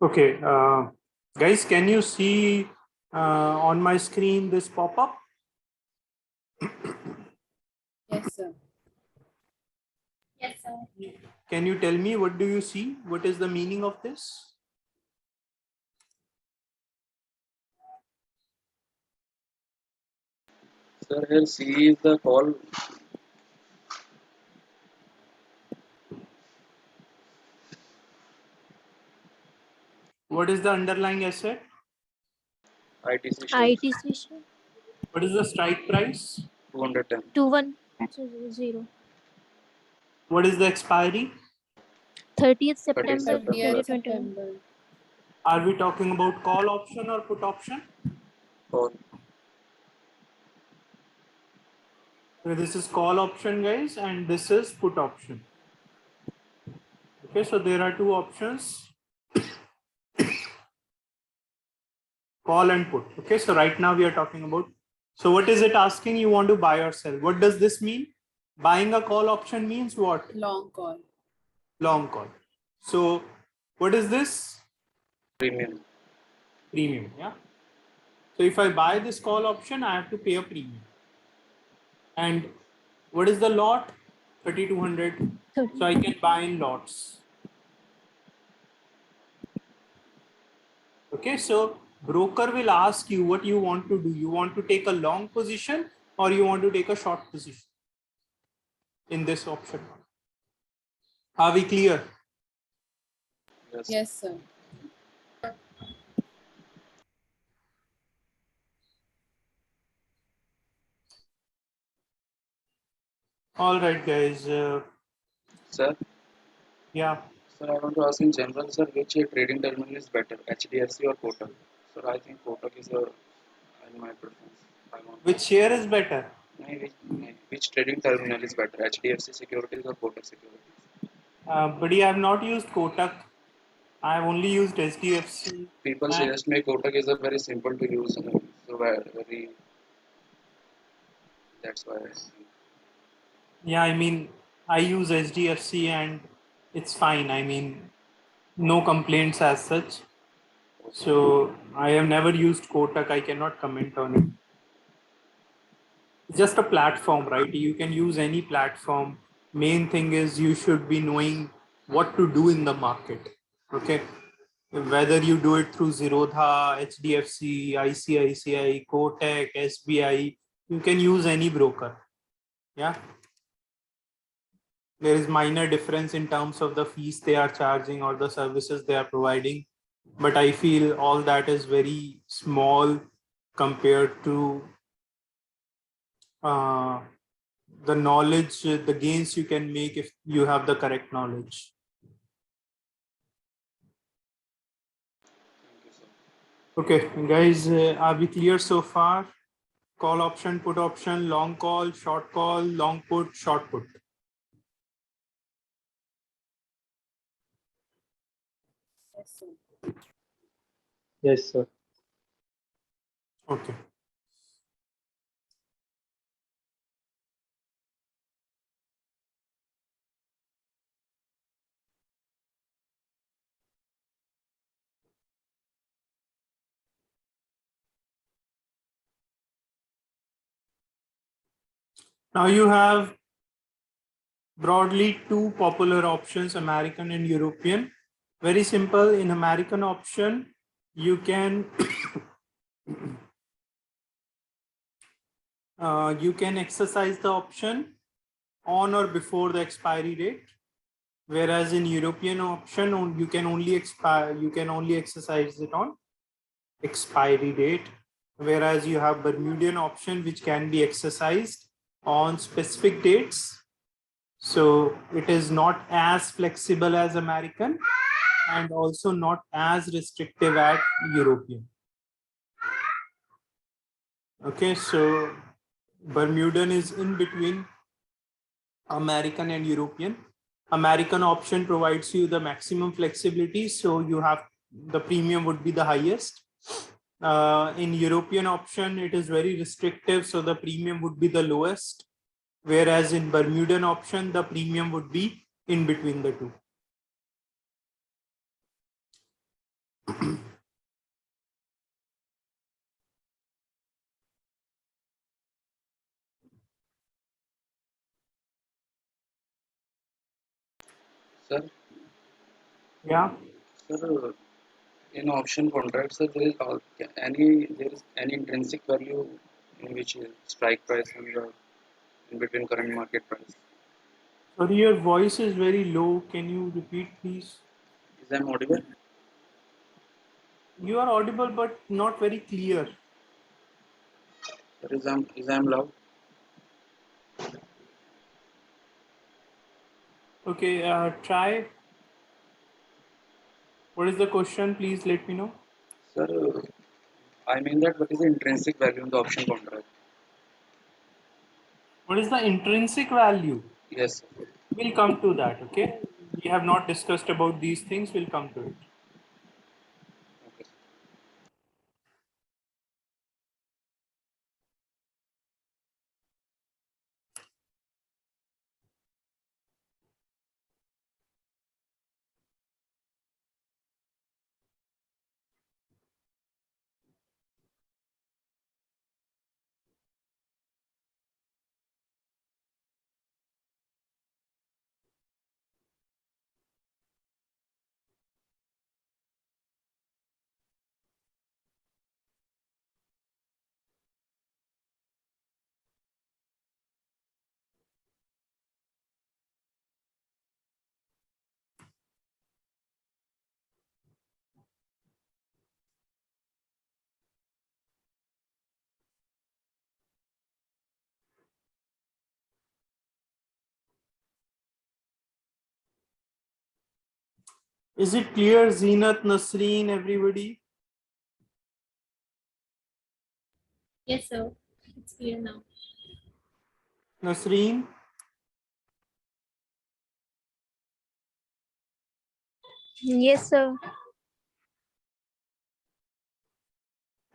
Okay, guys, can you see on my screen this pop-up? Yes, sir. Yes, sir. Can you tell me what do you see? What is the meaning of this? Sir, here C is the call. What is the underlying asset? ITC shares ITC share What is the strike price? 210. 2100. What is the expiry? 30th 30th September September 30th 2021. September. Are we talking about call option or put option? call. So this is call option, guys, and this is put option. Okay, so there are two options, call and put. Okay, so right now we are talking about, so what is it asking? You want to buy or sell. What does this mean? Buying a call option means what? Long call. Long call. So what is this? Premium. Premium, yeah. So if I buy this call option, I have to pay a premium. And what is the lot? 3200. So I can buy in lots. Okay, so broker will ask you what you want to do. You want to take a long position or you want to take a short position in this option. Are we clear? Yes. Yes, sir. All right, guys. Sir, Yeah. sir, I want to ask in general, sir, which trading terminal is better, HDFC or Kotak? Sir, I think Kotak is in my preference. I want Which share is better? which trading terminal is better, HDFC Securities or Kotak Securities? But I have not used Kotak. I have only used SDFC. People suggest me Kotak is a very simple to use, so very. That's why. Yeah, I mean, I use SDFC and it's fine. I mean, no complaints as such. So I have never used Kotak. I cannot comment on it. It's just a platform, right? You can use any platform. Main thing is you should be knowing what to do in the market. Okay. Whether you do it through Zerodha, HDFC, ICICI, Kotak, SBI, you can use any broker. Yeah. There is minor difference in terms of the fees they are charging or the services they are providing. But I feel all that is very small compared to the knowledge, the gains you can make if you have the correct knowledge. Thank you, sir. Okay, guys, are we clear so far? Call option, put option, long call, long put, short put. Yes, sir. Yes, sir. Okay. Now you have broadly two popular options, American and European. Very simple. In American option, you can you can exercise the option on or before the expiry date, whereas in European option you can only exercise it on expiry date, whereas you have Bermudian option which can be exercised on specific dates. So it is not as flexible as American and also not as restrictive as European. Okay, so Bermudian is in between American and European. American option provides you the maximum flexibility, so you have the premium would be the highest. In European option, it is very restrictive, so the premium would be the lowest. Whereas in Bermudian option, the premium would be in between the two. Sir, Yeah. sir, in option contracts, sir, there is any intrinsic value in which strike price and the in between current market price. Sorry, your voice is very low. Can you repeat, please? Is I audible? You are audible, but not very clear. Sir, is I loud? Okay, try. What is the question? Please let me know. Sir, I mean that what is the intrinsic value in the option contract? What is the intrinsic value? Yes, sir. We'll come to that, okay? We have not discussed about these things. We'll come to it. Okay. Is it clear, Zeenat, Nasreen, everybody? Yes, sir. It's clear now. Nasreen? Yes, sir.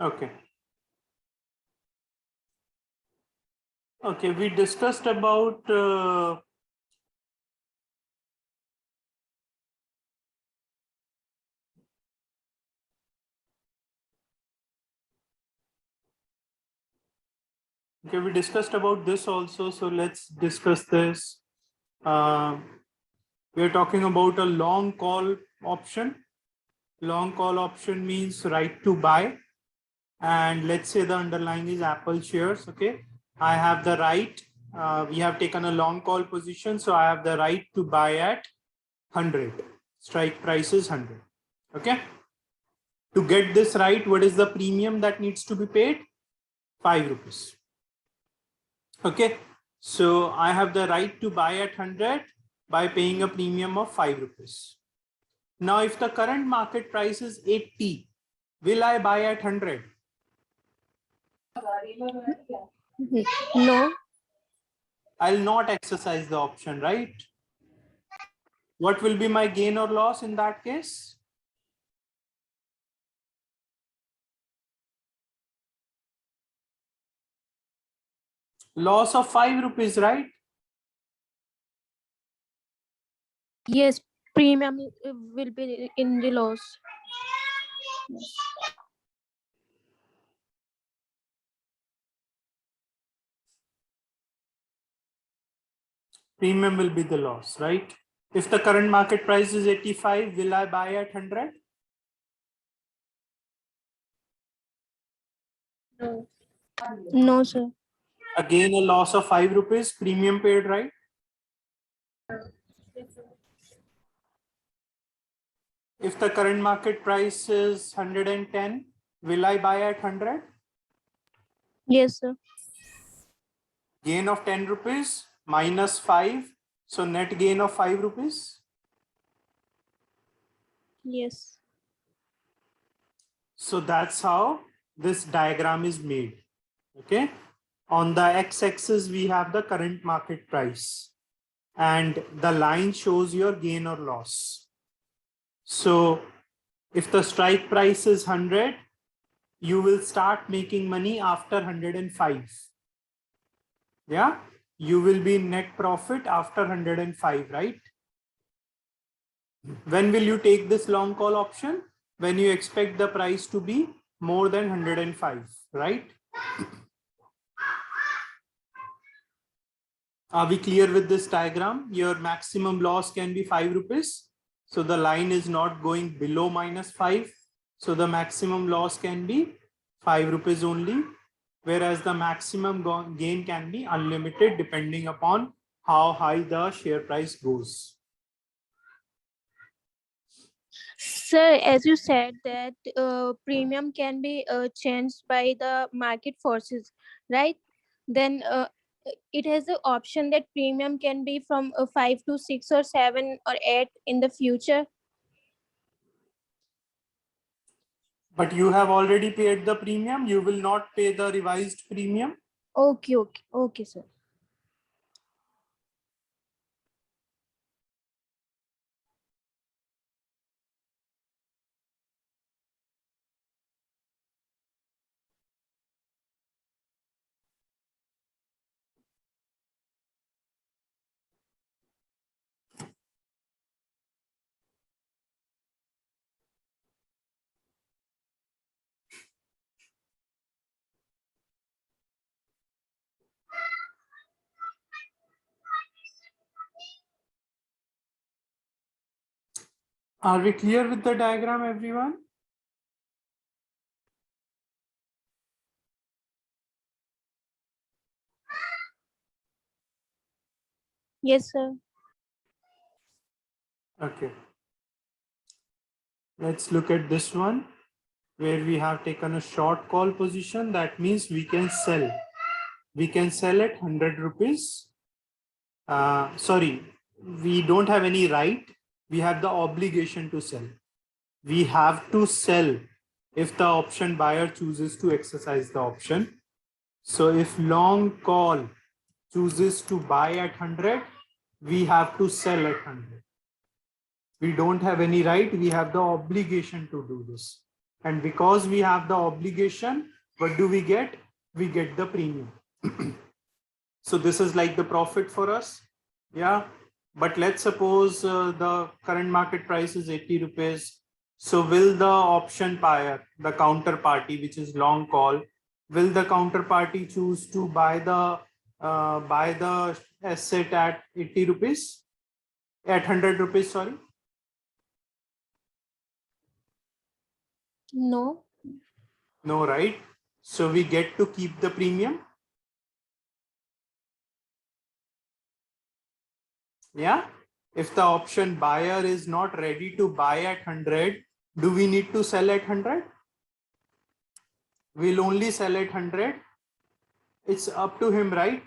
Okay. Okay, we discussed about okay, we discussed about this also. So let's discuss this. We're talking about a long call option. Long call option means right to buy. And let's say the underlying is Apple shares. Okay, I have the right. We have taken a long call position, so I have the right to buy at 100. Strike price is 100. Okay. To get this right, what is the premium that needs to be paid? 5 rupees. Okay. So I have the right to buy at 100 by paying a premium of 5 rupees. Now, if the current market price is 80, will I buy at 100? No. I'll not exercise the option, right? What will be my gain or loss in that case? Loss of 5 rupees, right? Yes, premium will be in the loss. Premium will be the loss, right? If the current market price is 85, will I buy at 100? No. No, sir. Again, a loss of 5 rupees, premium paid, right? Yes, sir. If the current market price is 110, will I buy at 100? Yes, sir. Gain of 10 rupees minus 5. So net gain of 5 rupees. Yes. So that's how this diagram is made. Okay. On the x-axis, we have the current market price. And the line shows your gain or loss. So if the strike price is 100, you will start making money after 105. Yeah, you will be in net profit after 105, right? When will you take this long call option? when you expect the price to be more than 105, right? Are we clear with this diagram? Your maximum loss can be 5 rupees. So the line is not going below -5. So the maximum loss can be 5 rupees only, whereas the maximum gain can be unlimited depending upon how high the share price goes. Sir, as you said that premium can be changed by the market forces, right? Then it has the option that premium can be from 5 to 6 or 7 or 8 in the future. But you have already paid the premium. You will not pay the revised premium. Okay, sir. Are we clear with the diagram, everyone? Yes, sir. Okay. Let's look at this one where we have taken a short call position. That means we can sell. We can sell at 100 rupees. Sorry, we don't have any right. We have the obligation to sell. We have to sell if the option buyer chooses to exercise the option. So if long call chooses to buy at 100, we have to sell at 100. We don't have any right. We have the obligation to do this. And because we have the obligation, what do we get? We get the premium. So this is like the profit for us. Yeah. But let's suppose the current market price is 80 rupees. So will the option buyer, the counterparty, which is long call, will the counterparty choose to buy the asset at 80 rupees? At 100 rupees, sorry. No. No, right? So we get to keep the premium. Yeah. If the option buyer is not ready to buy at 100, do we need to sell at 100? We'll only sell at 100. It's up to him, right?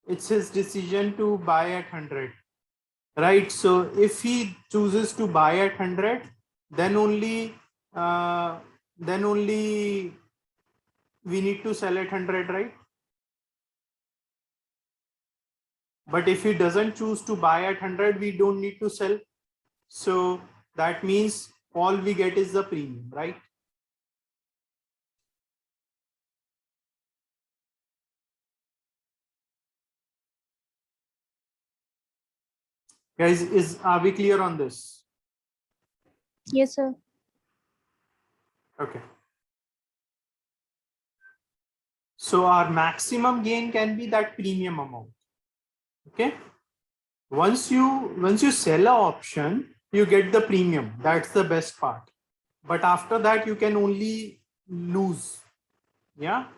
It's his decision to buy at 100, right? So if he chooses to buy at 100, then only we need to sell at 100, right? But if he doesn't choose to buy at 100, we don't need to sell. So that means all we get is the premium, right? Guys, are we clear on this? Yes, sir. Okay. So our maximum gain can be that premium amount. Okay. Once you sell an option, you get the premium. That's the best part. But after that, you can only lose. Yeah.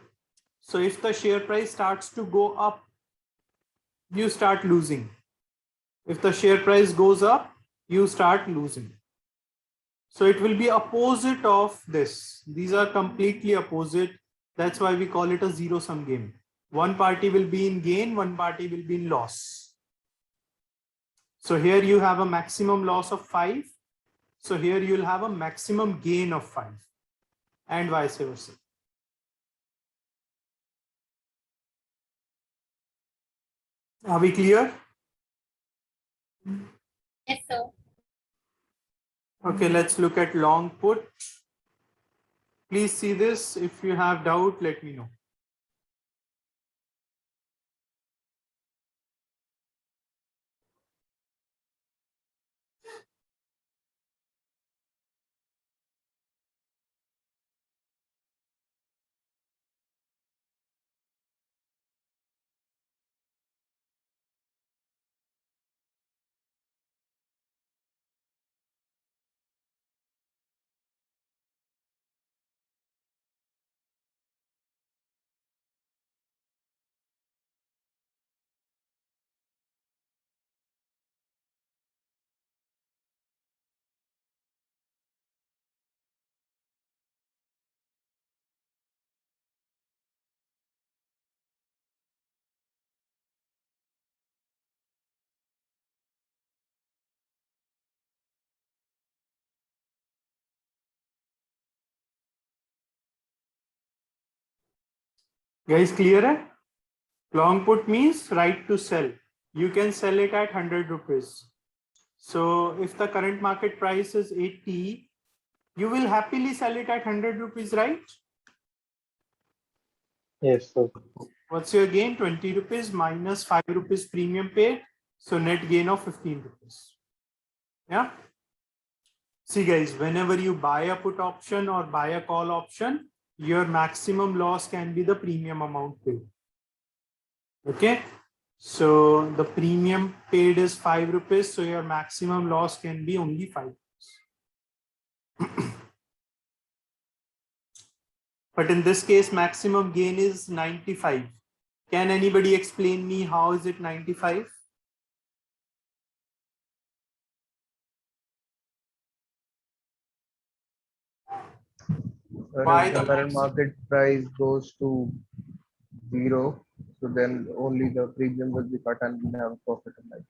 So if the share price starts to go up, you start losing. If the share price goes up, you start losing. So it will be opposite of this. These are completely opposite. That's why we call it a zero-sum game. One party will be in gain, one party will be in loss. So here you have a maximum loss of 5. So here you'll have a maximum gain of 5 and vice versa. Are we clear? Yes, sir. Okay, let's look at long put. Please see this. If you have doubt, let me know. Guys, clear hai? Long put means right to sell. You can sell it at 100 rupees. So if the current market price is 80, you will happily sell it at 100 rupees, right? Yes, sir. What's your gain? 20 rupees minus 5 rupees premium paid. So net gain of 15 rupees. Yeah. See guys, whenever you buy a put option or buy a call option, your maximum loss can be the premium amount paid. Okay. So the premium paid is 5 rupees. So your maximum loss can be only 5 rupees. But in this case, maximum gain is 95. Can anybody explain me how is it 95? Why If the current market price goes to zero, so then only the premium will be cut and we have a profit in that.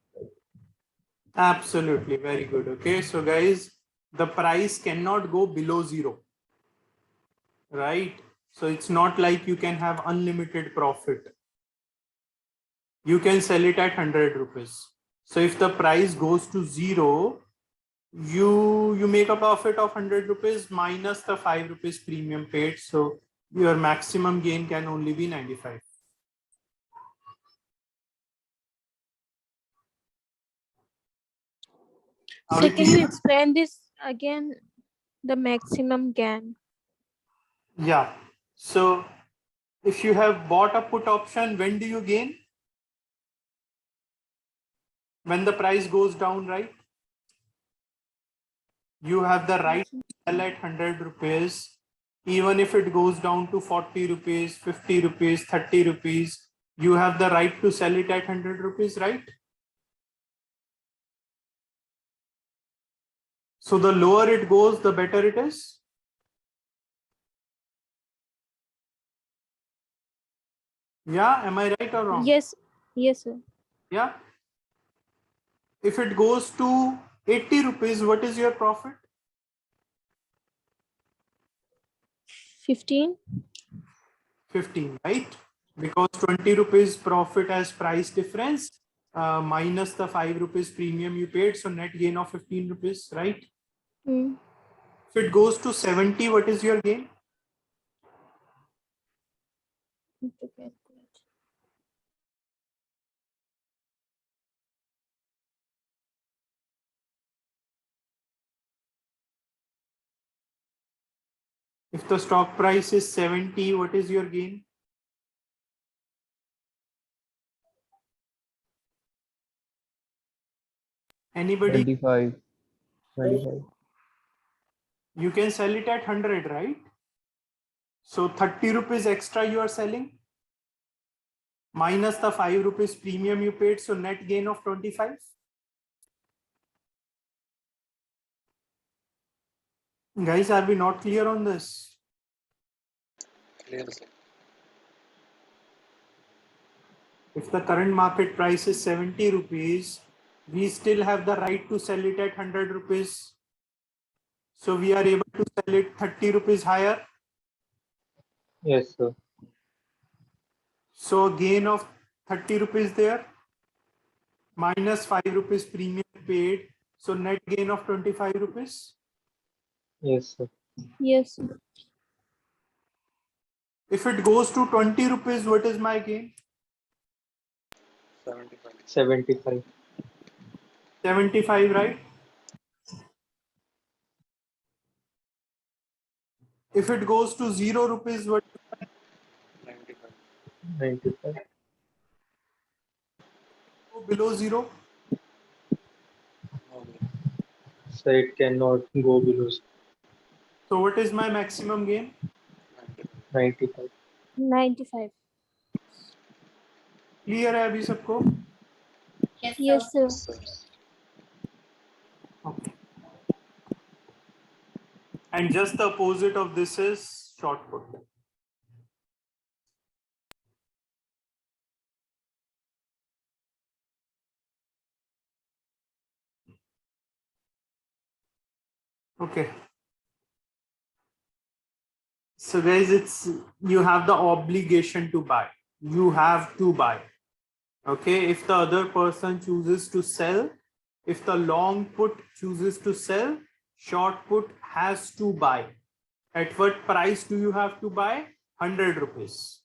Absolutely, very good. Okay, so guys, the price cannot go below zero, right? So it's not like you can have unlimited profit. You can sell it at 100 rupees. So if the price goes to zero, you make a profit of 100 rupees minus the 5 rupees premium paid. So your maximum gain can only be 95. So can you explain this again? The maximum gain. Yeah. So if you have bought a put option, when do you gain? When the price goes down, right? You have the right to sell at 100 rupees. Even if it goes down to 40 rupees, 50 rupees, 30 rupees, you have the right to sell it at 100 rupees, right? So the lower it goes, the better it is. Yeah, am I right or wrong? Yes, yes, sir. Yeah. If it goes to 80 rupees, what is your profit? 15. 15, right? Because 20 rupees profit as price difference minus the 5 rupees premium you paid. So net gain of 15 rupees, right? Mm. If it goes to 70, what is your gain? Okay. If the stock price is 70, what is your gain? Anybody? 25. You can sell it at 100, right? So 30 rupees extra you are selling minus the 5 rupees premium you paid. So net gain of 25. Guys, are we not clear on this? Clear, sir. If the current market price is 70 rupees, we still have the right to sell it at 100 rupees. So we are able to sell it 30 rupees higher. Yes, sir. So gain of 30 rupees there minus 5 rupees premium paid. So net gain of 25 rupees. Yes, sir. Yes. If it goes to 20 rupees, what is my gain? 75. 75. 75, right? If it goes to 0 rupees, what 95. 95. go below 0? No, So it cannot go below So what is my maximum gain? 95. 95. 95. Clear है अभी सबको? Yes, sir. Yes, sir. Okay. And just the opposite of this is short put. Okay. So guys, it's you have the obligation to buy. You have to buy. Okay, if the other person chooses to sell, if the long put chooses to sell, short put has to buy. At what price do you have to buy? 100 rupees.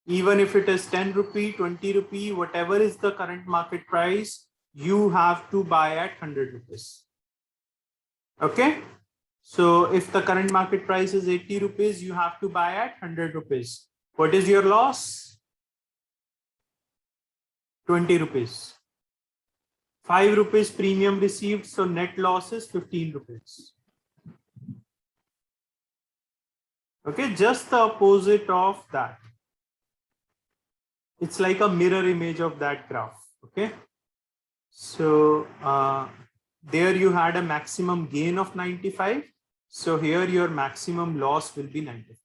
Even if it is 10 rupee, 20 rupee, whatever is the current market price, you have to buy at 100 rupees. Okay. So if the current market price is 80 rupees, you have to buy at 100 rupees. What is your loss? 20 rupees. 5 rupees premium received, so net loss is 15 rupees. Okay, just the opposite of that. It's like a mirror image of that graph. Okay, so there you had a maximum gain of 95. So here your maximum loss will be 95.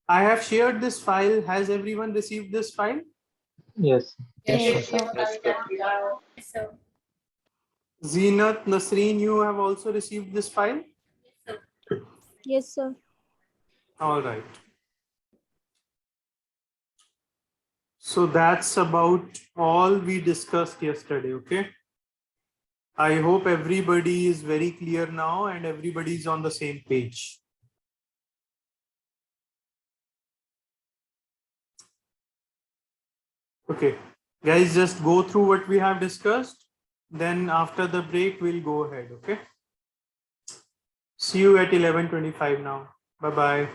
I have shared this file. Has everyone received this file? Yes. Yes, sir. Yes, sir. Yes, sir. Zeenat, Nasreen, you have also received this file? Yes, sir. All right. So that's about all we discussed yesterday, okay? I hope everybody is very clear now and everybody is on the same page. Okay, guys, just go through what we have discussed. Then after the break, we'll go ahead, okay? See you at 11:25 now. Bye-bye.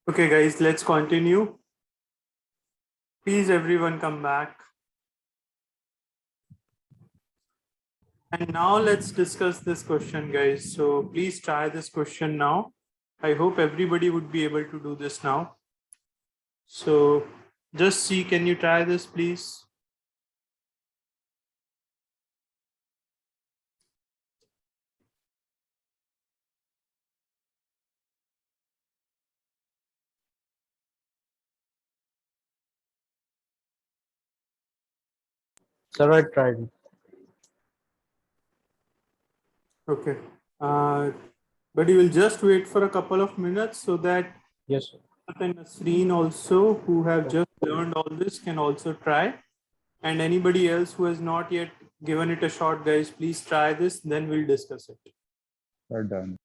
Okay, guys, let's continue. Please, everyone, come back. And now let's discuss this question, guys. So please try this question now. I hope everybody would be able to do this now. So just see, can you try this, please? Sir, I tried it. Okay. But you will just wait for a couple of minutes so that Yes, sir. and Nasreen also, who have just learned all this, can also try. And anybody else who has not yet given it a shot, guys, please try this, then we'll discuss it. We're done.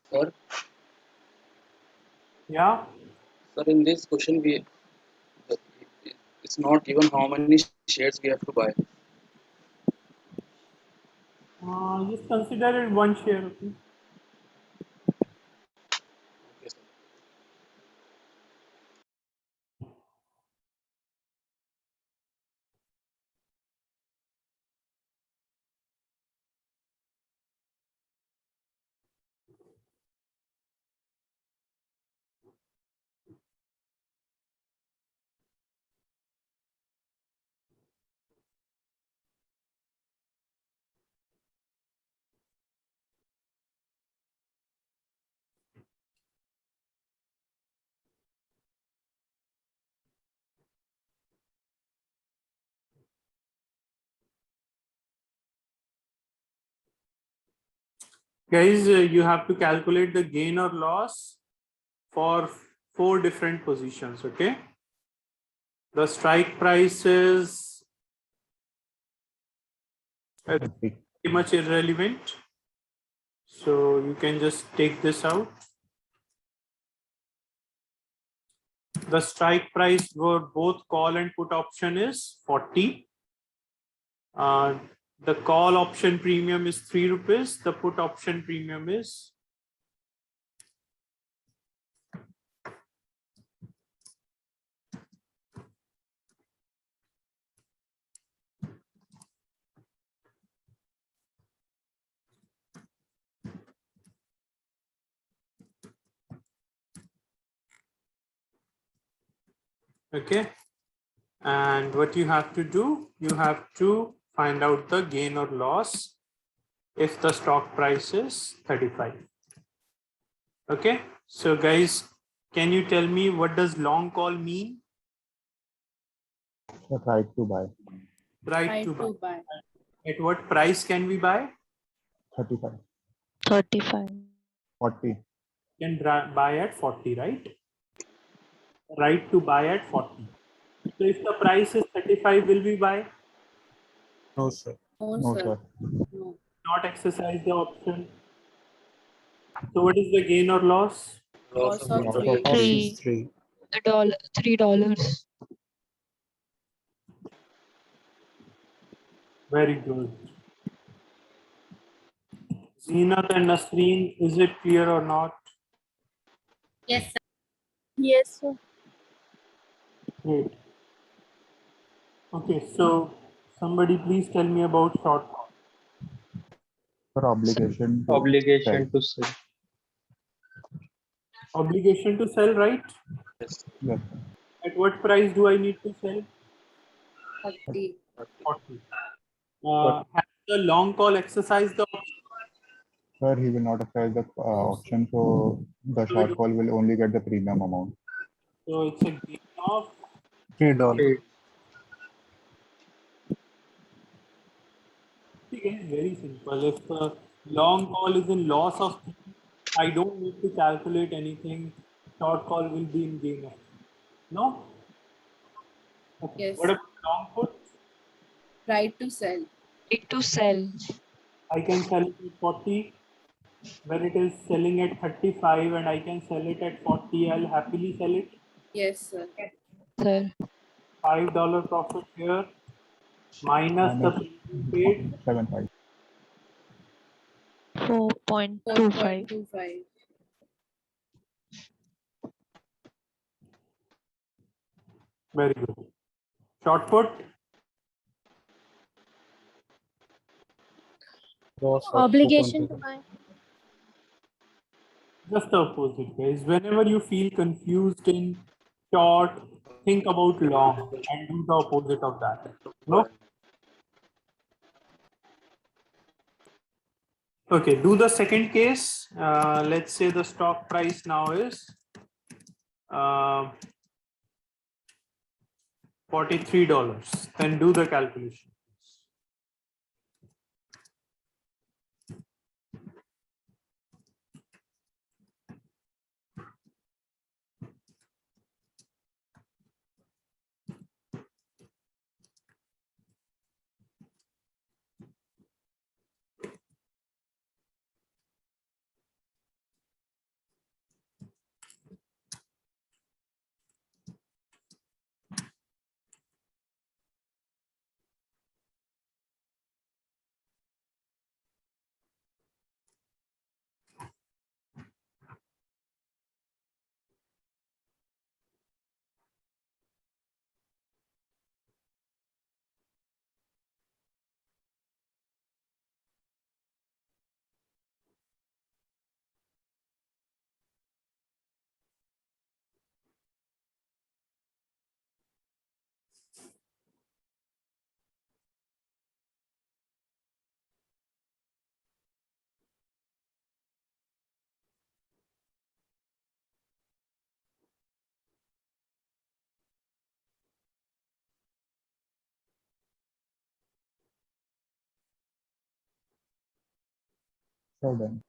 Sir, Yeah. sir, in this question, it's not given how many shares we have to buy. Just consider it one share. Okay. Okay, sir. Guys, you have to calculate the gain or loss for 4 different positions. Okay. The strike price is pretty much irrelevant. So you can just take this out. The strike price for both call and put option is 40. The call option premium is 3 rupees. The put option premium is okay. And what you have to do, you have to find out the gain or loss if the stock price is 35. Okay. So guys, can you tell me what does long call mean? The right to buy. Right to buy. At what price can we buy? 35. 35. 40. Can buy at 40, right? Right to buy at 40. So if the price is 35, will we buy? No, sir. No, sir. No. Not exercise the option. So what is the gain or loss? Loss Loss of of Loss three. of Three. 3. $3. Very good. Zeenat and Nasreen, is it clear or not? Yes, sir. Yes, sir. Great. Okay, so somebody please tell me about short call. For obligation to Obligation sell. to sell. Obligation to sell, right? Yes. Yes. At what price do I need to sell? 30. 40. Has the long call exercise the option? Sir, he will not exercise the option, so the short call will only get the premium amount. So it's a gain of $3. It's very simple. If long call is in loss of, I don't need to calculate anything. Short call will be in gain of. No? Okay. Yes. What about long put? Right to sell. Right to sell. I can sell it at 40 when it is selling at 35 and I can sell it at 40. I'll happily sell it. Yes, sir. Sir. $5 profit here. minus the minus premium paid 0.75. 4.25. 4.25. very good. Short put, Loss of Obligation to 2.25. buy. just the opposite, guys. Whenever you feel confused in short, think about long and do the opposite of that. No? Okay, do the second case. Let's say the stock price now is $43. Then do the calculation. So done.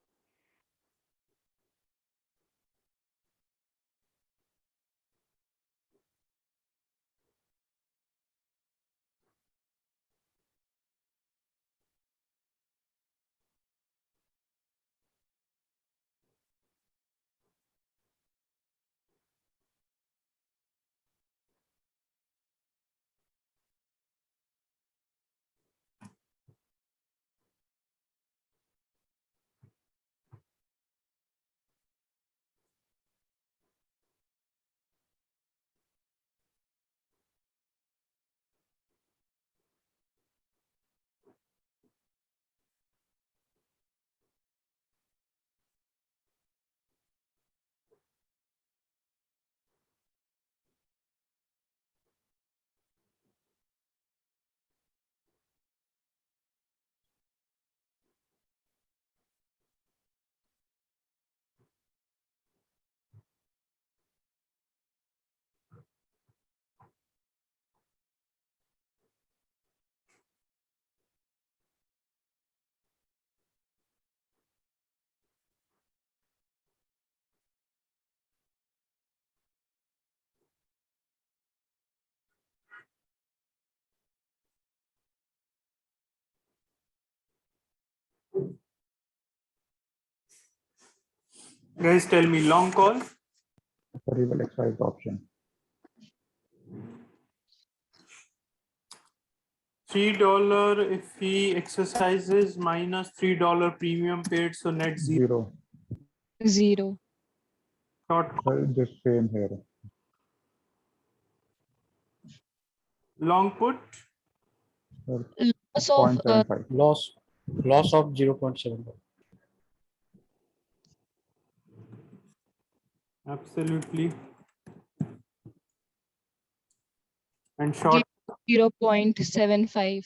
Guys, tell me long call. So he will exercise the option. $3 if he exercises minus $3 premium paid, so net zero. 0. 0. Short So the same here. long put, So Loss of 0.75. Loss of 0.75. absolutely. And short, 0.75.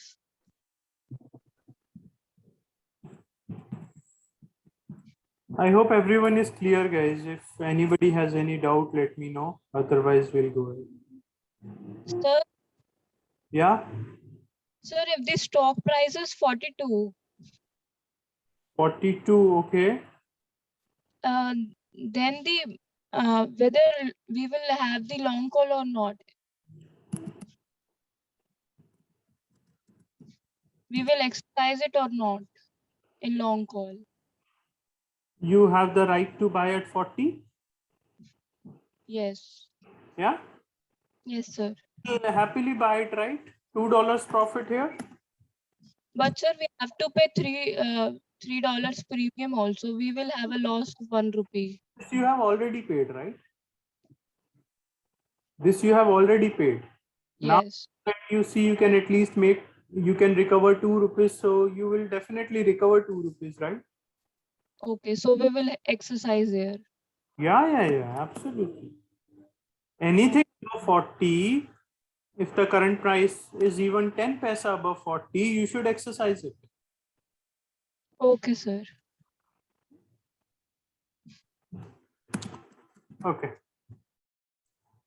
I hope everyone is clear, guys. If anybody has any doubt, let me know. Otherwise, we'll go ahead. Sir, Yeah, sir, if the stock price is 42, 42, okay. then the whether we will have the long call or not, we will exercise it or not in long call. You have the right to buy at 40? Yes. Yeah? Yes, sir. You'll happily buy it, right? $2 profit here. But sir, we have to pay $3 premium also. We will have a loss of 1 rupee. This you have already paid, right? This you have already paid. Now Yes. that you see you can at least make, you can recover 2 rupees, so you will definitely recover 2 rupees, right? Okay, so we will exercise here. Yeah, absolutely. Anything above 40, if the current price is even 10 paisa above 40, you should exercise it. Okay, sir. Okay.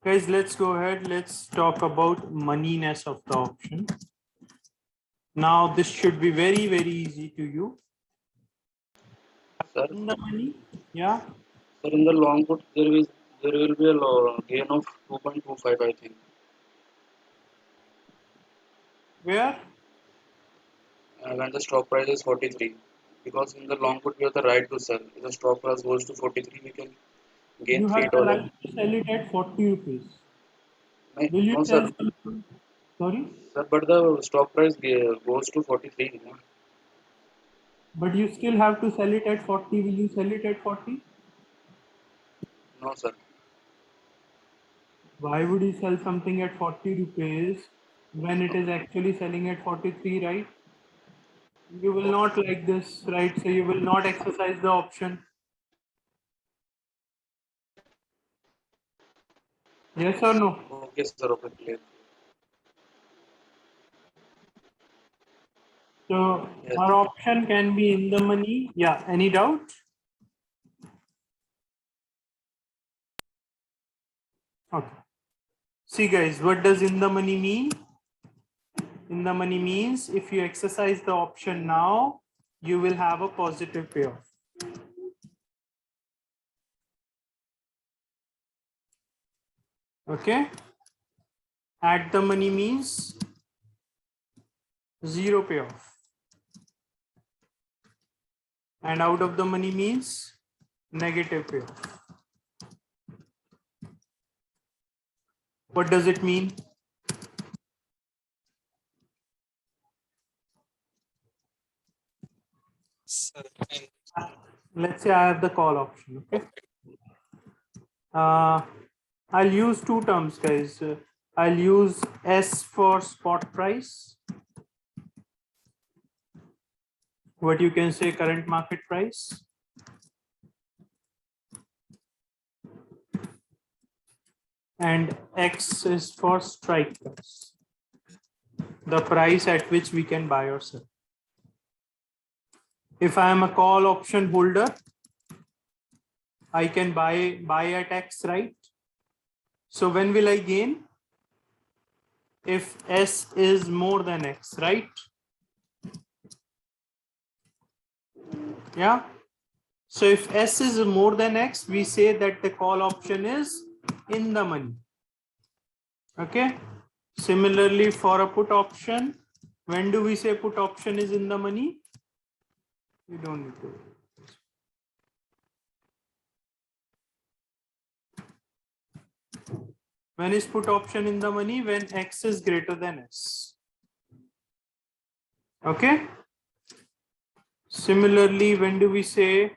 Guys, let's go ahead. Let's talk about moneyness of the option. Now, this should be very, very easy to you. Sir, In the money, yeah. sir, in the long put there will be a gain of 2.25, I think. Where? When the stock price is 43, because in the long put we have the right to sell. If the stock price goes to 43, we can gain You have three the dollar. right to sell it at 40 rupees. Will you No, sell sir. something? Sorry? Sir, but the stock price goes to 43. No? But you still have to sell it at 40. Will you sell it at 40? No, sir. Why would you sell something at 40 rupees when it is actually selling at 43, right? You will not like this, right? So you will not exercise the option. Yes or no? Okay, sir. Okay, clear. So Yes. our option can be in the money. Yeah, any doubt? Okay. See guys, what does in the money mean? In the money means if you exercise the option now, you will have a positive payoff. Okay. At the money means zero payoff. And out of the money means negative payoff. What does it mean? Let's say I have the call option. Okay. I'll use two terms, guys. I'll use S for spot price. What you can say current market price. And X is for strike price. The price at which we can buy or sell. If I am a call option holder, I can buy at X, right? So when will I gain? If S is more than X, right? Yeah. So if S is more than X, we say that the call option is in the money. Okay. Similarly, for a put option, when do we say put option is in the money? You don't need to. When is put option in the money? When X is greater than S. Okay. Similarly, when do we say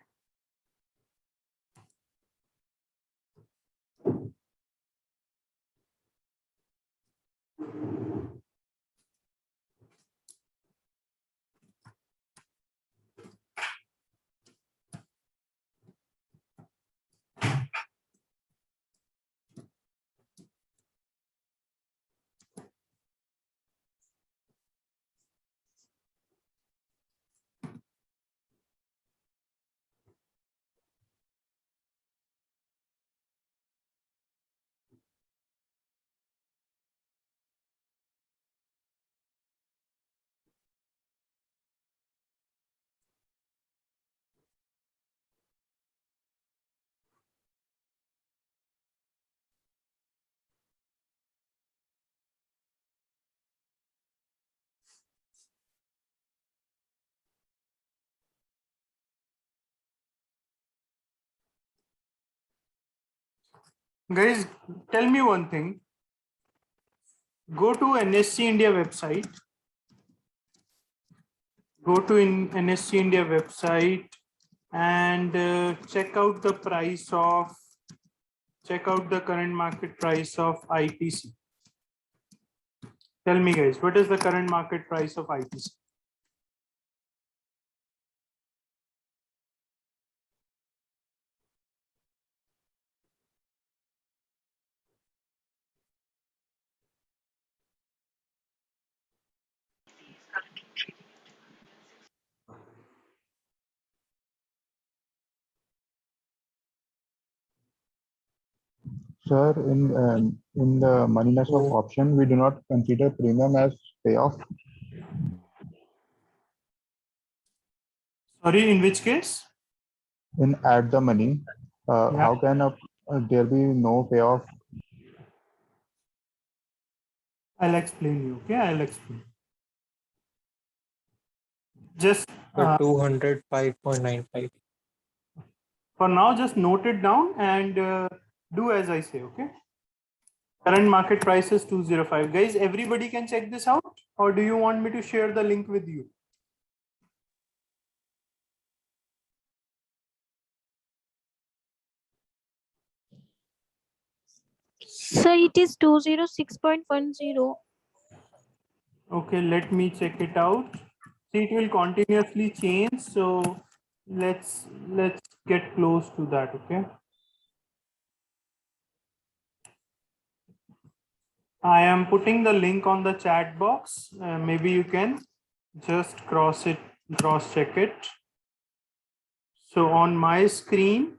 guys, tell me one thing. go to NSC India website. Go to NSC India website and check out the price of, check out the current market price of ITC. Tell me guys, what is the current market price of ITC? Sir, in the moneyness of option, we do not consider premium as payoff. Sorry, in which case? In at the money, Yeah. how can there be no payoff? I'll explain you. Okay, I'll explain. Just 205.95. for now, just note it down and do as I say. Okay. Current market price is 205. Guys, everybody can check this out, or do you want me to share the link with you? So it is 206.10. Okay, let me check it out. See, it will continuously change. So let's get close to that. Okay. I am putting the link on the chat box. Maybe you can just cross check it. So on my screen,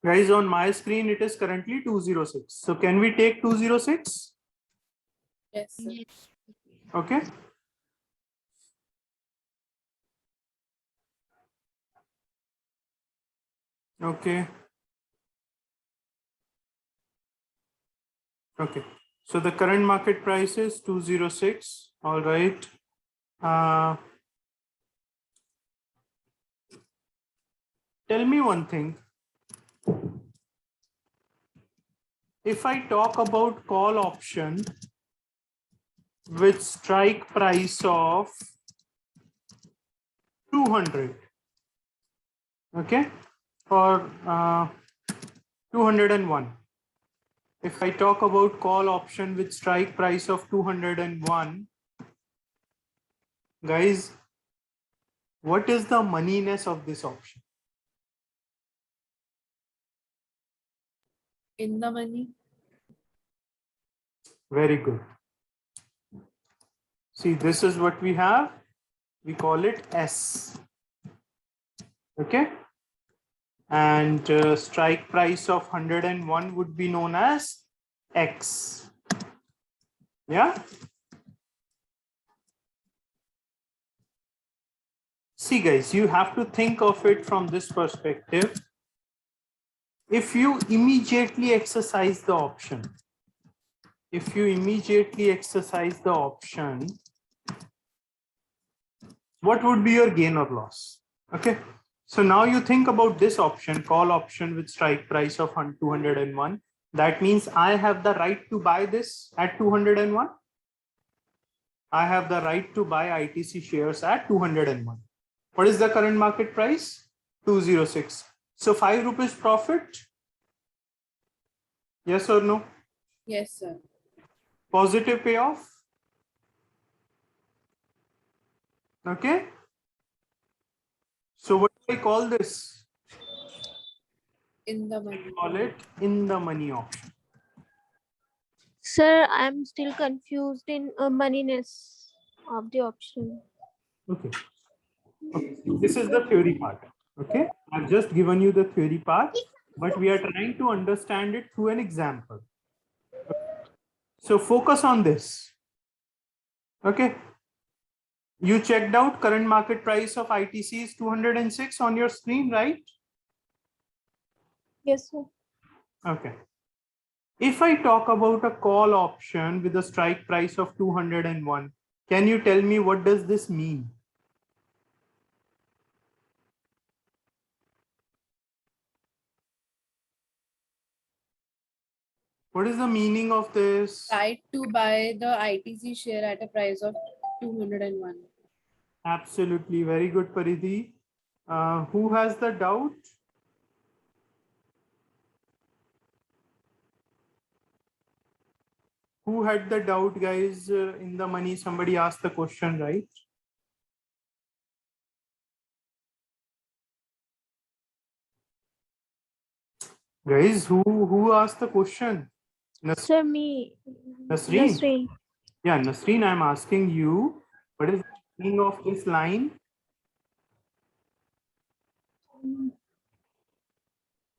guys, on my screen, it is currently 206. So can we take 206? Yes, sir. Okay. Okay. Okay. So the current market price is 206. All right. Tell me one thing. If I talk about call option with strike price of 200, okay, or 201. If I talk about call option with strike price of 201, guys, what is the moneyness of this option? In the money. Very good. See, this is what we have. We call it S. Okay. And strike price of 101 would be known as X. Yeah. See guys, you have to think of it from this perspective. If you immediately exercise the option, what would be your gain or loss? Okay. So now you think about this option, call option with strike price of 201. That means I have the right to buy this at 201. I have the right to buy ITC shares at 201. What is the current market price? 206. So 5 rupees profit? Yes or no? Yes, sir. Positive payoff? Okay. So what do I call this? In the money. I call it in the money option. Sir, I'm still confused in moneyness of the option. Okay. Okay. This is the theory part. Okay. I've just given you the theory part, but we are trying to understand it through an example. So focus on this. Okay. You checked out current market price of ITC is 206 on your screen, right? Yes, sir. Okay. If I talk about a call option with a strike price of 201, can you tell me what does this mean? What is the meaning of this? Right to buy the ITC share at a price of 201. Absolutely. Very good, Paridhi. Who has the doubt? Who had the doubt, guys, in the money? Somebody asked the question, right? Guys, who asked the question? Sir, me. Nasreen? Nasreen. Yeah, Nasreen, I'm asking you, what is the meaning of this line?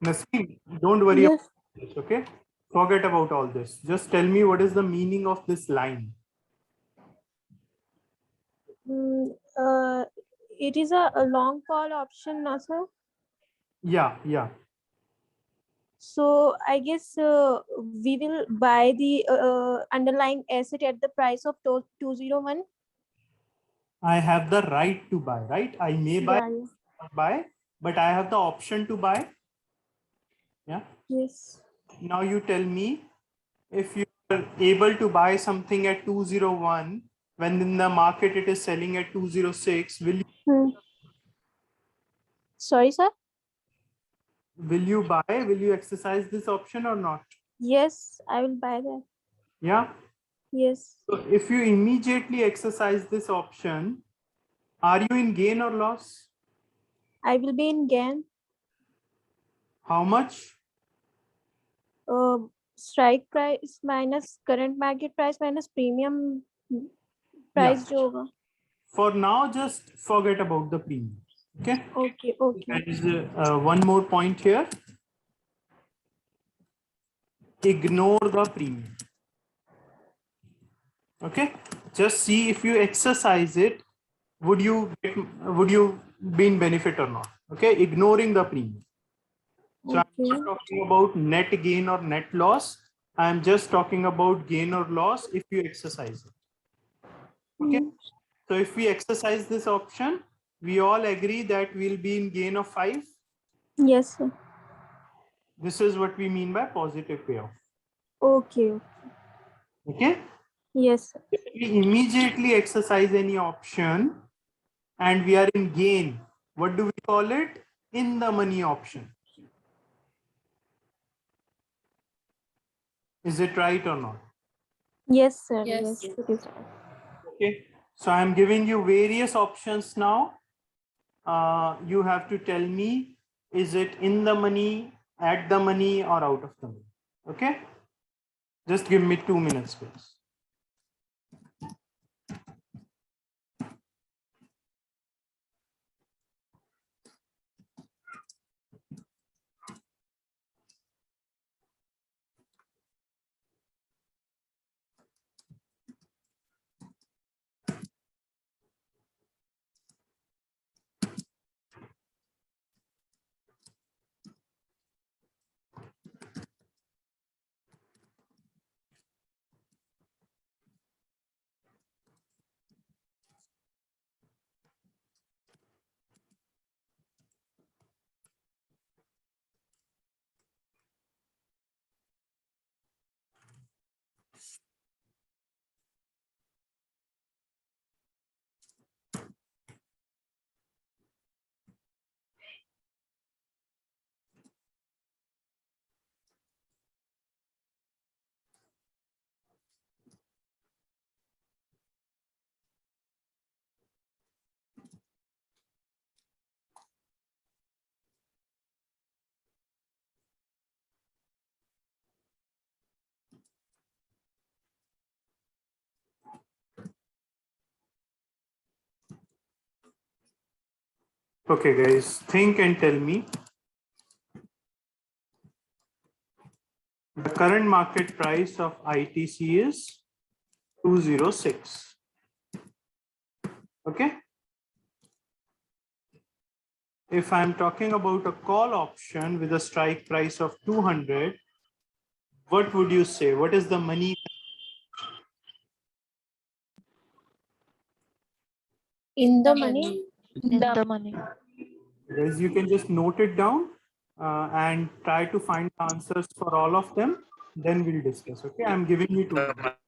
Nasreen, don't worry Yes. about this, okay? Forget about all this. Just tell me what is the meaning of this line. It is a long call option, no, sir? Yeah, yeah. So I guess we will buy the underlying asset at the price of 201. I have the right to buy, right? I may buy, Yeah, yeah. not buy, but I have the option to buy. Yeah. Yes. Now you tell me, if you are able to buy something at 201, when in the market it is selling at 206, Sorry, sir? will you buy? Will you exercise this option or not? Yes, I will buy that. Yeah. Yes. So if you immediately exercise this option, are you in gain or loss? I will be in gain. How much? Strike price minus current market price minus premium price जो होगा. For now, just forget about the premium. Okay. Okay, okay. There is one more point here. Ignore the premium. Okay. Just see if you exercise it, would you be in benefit or not? Okay. Ignoring the premium. So I'm not talking about net gain or net loss. I'm just talking about gain or loss if you exercise it. Okay. So if we exercise this option, we all agree that we'll be in gain of 5. Yes, sir. This is what we mean by positive payoff. Okay. Okay. Yes, sir. If we immediately exercise any option and we are in gain, what do we call it? In the money option. Is it right or not? Yes, sir. Yes. Yes, it is. Okay. So I'm giving you various options now. You have to tell me, is it in the money, at the money, or out of the money? Okay. Just give me 2 minutes, please. Okay, guys, think and tell me. The current market price of ITC is 206. Okay. If I'm talking about a call option with a strike price of 200, What would you say? What is the money? In the money. In the money. Guys, you can just note it down and try to find answers for all of them. Then we'll discuss. Okay, I'm giving you 2 minutes.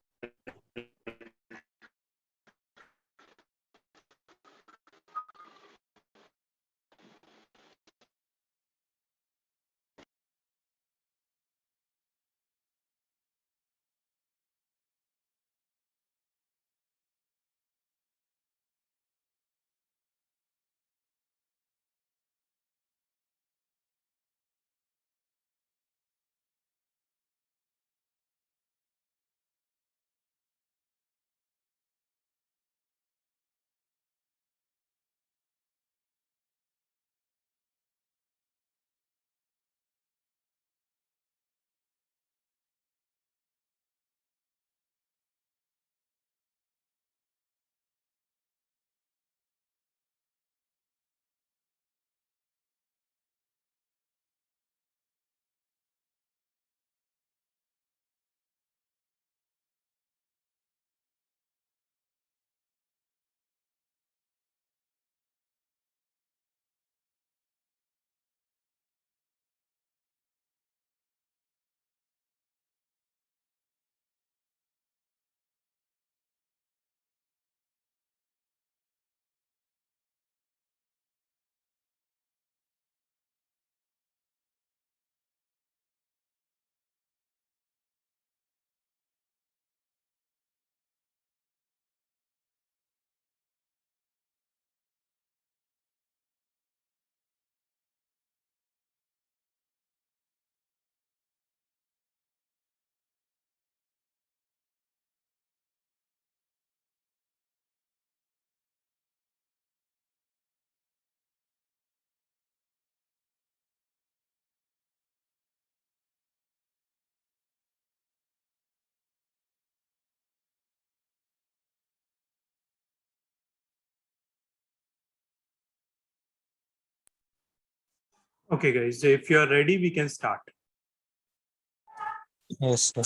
Okay, guys, if you are ready, we can start. Yes, sir.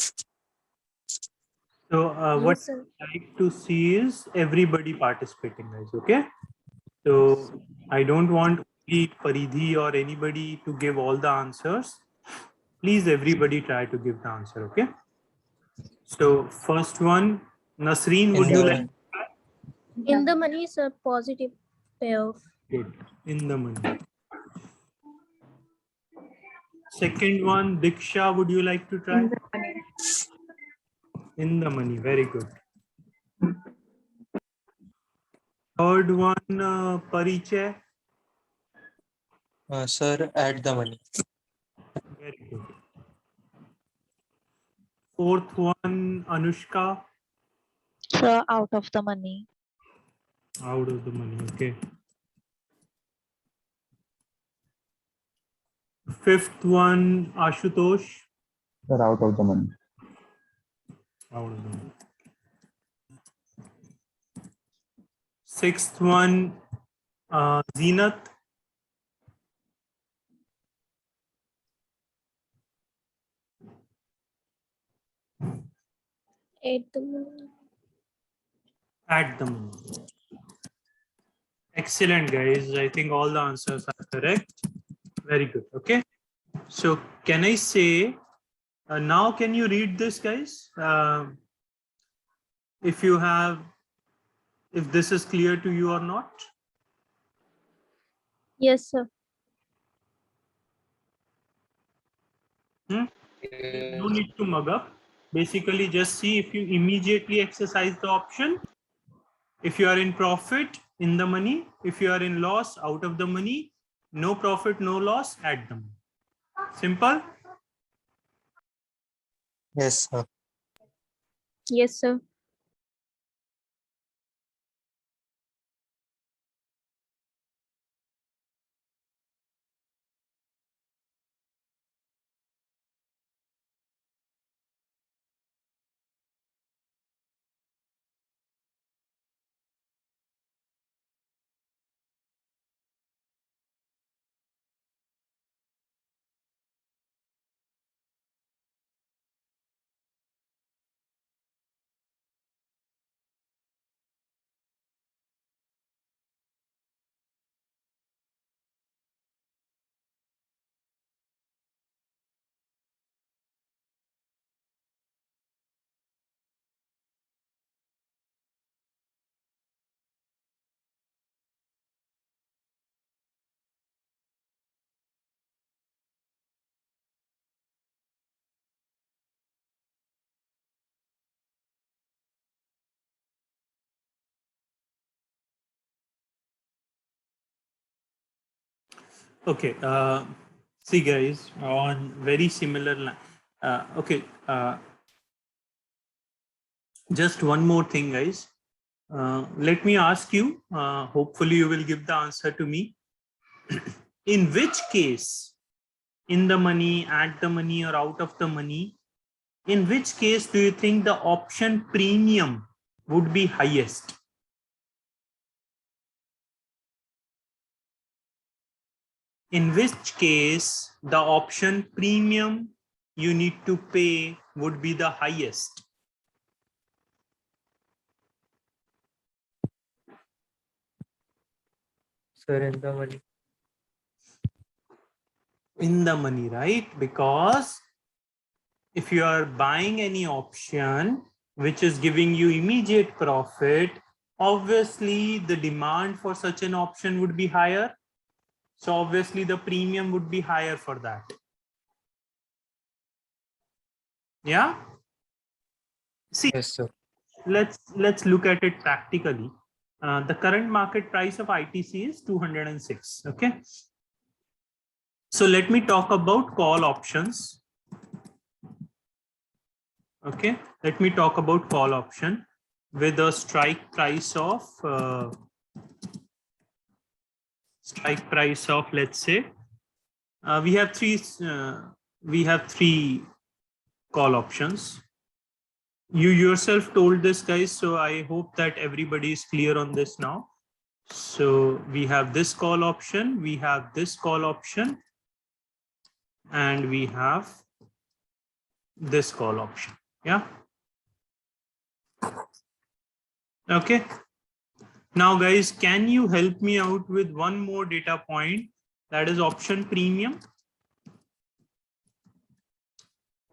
So what Yes, sir. I like to see is everybody participating, guys. Okay. So I don't want only Paridhi or anybody to give all the answers. Please, everybody try to give the answer. Okay. So first one, Nasreen, would In you the like In the money is a positive payoff. it in the money? Second one, Diksha, would you like to try? In the money. Very good. Third one, Parichय. sir, add the money. Very good. Fourth one, Anushka. So out of the money. Out of the money. Okay. Fifth one, Ashutosh. Sir, out of the money. Out of the money. Sixth one, Zenat. At the money. At the money. Excellent, guys. I think all the answers are correct. Very good. Okay. So can I say, now can you read this, guys? If you have, if this is clear to you or not? Yes, sir. No need to mug up. Basically, just see if you immediately exercise the option. If you are in profit, in the money. If you are in loss, out of the money. No profit, no loss, at the money. Simple. Yes, sir. Yes, sir. Okay. See, guys, on very similar line. Okay. Just one more thing, guys. Let me ask you. Hopefully, you will give the answer to me. In which case, in the money, at the money, or out of the money, in which case do you think the option premium would be highest? In which case the option premium you need to pay would be the highest? Sir, in the money. In the money, right? Because if you are buying any option which is giving you immediate profit, obviously the demand for such an option would be higher. So obviously the premium would be higher for that. Yeah. See, Yes, sir. let's look at it practically. The current market price of ITC is 206. Okay. So let me talk about call options. Okay. Let me talk about call option with a strike price of let's say we have three call options. You yourself told this, guys, so I hope that everybody is clear on this now. So we have this call option, we have this call option, and we have this call option. Yeah. Okay. Now, guys, can you help me out with one more data point, that is option premium?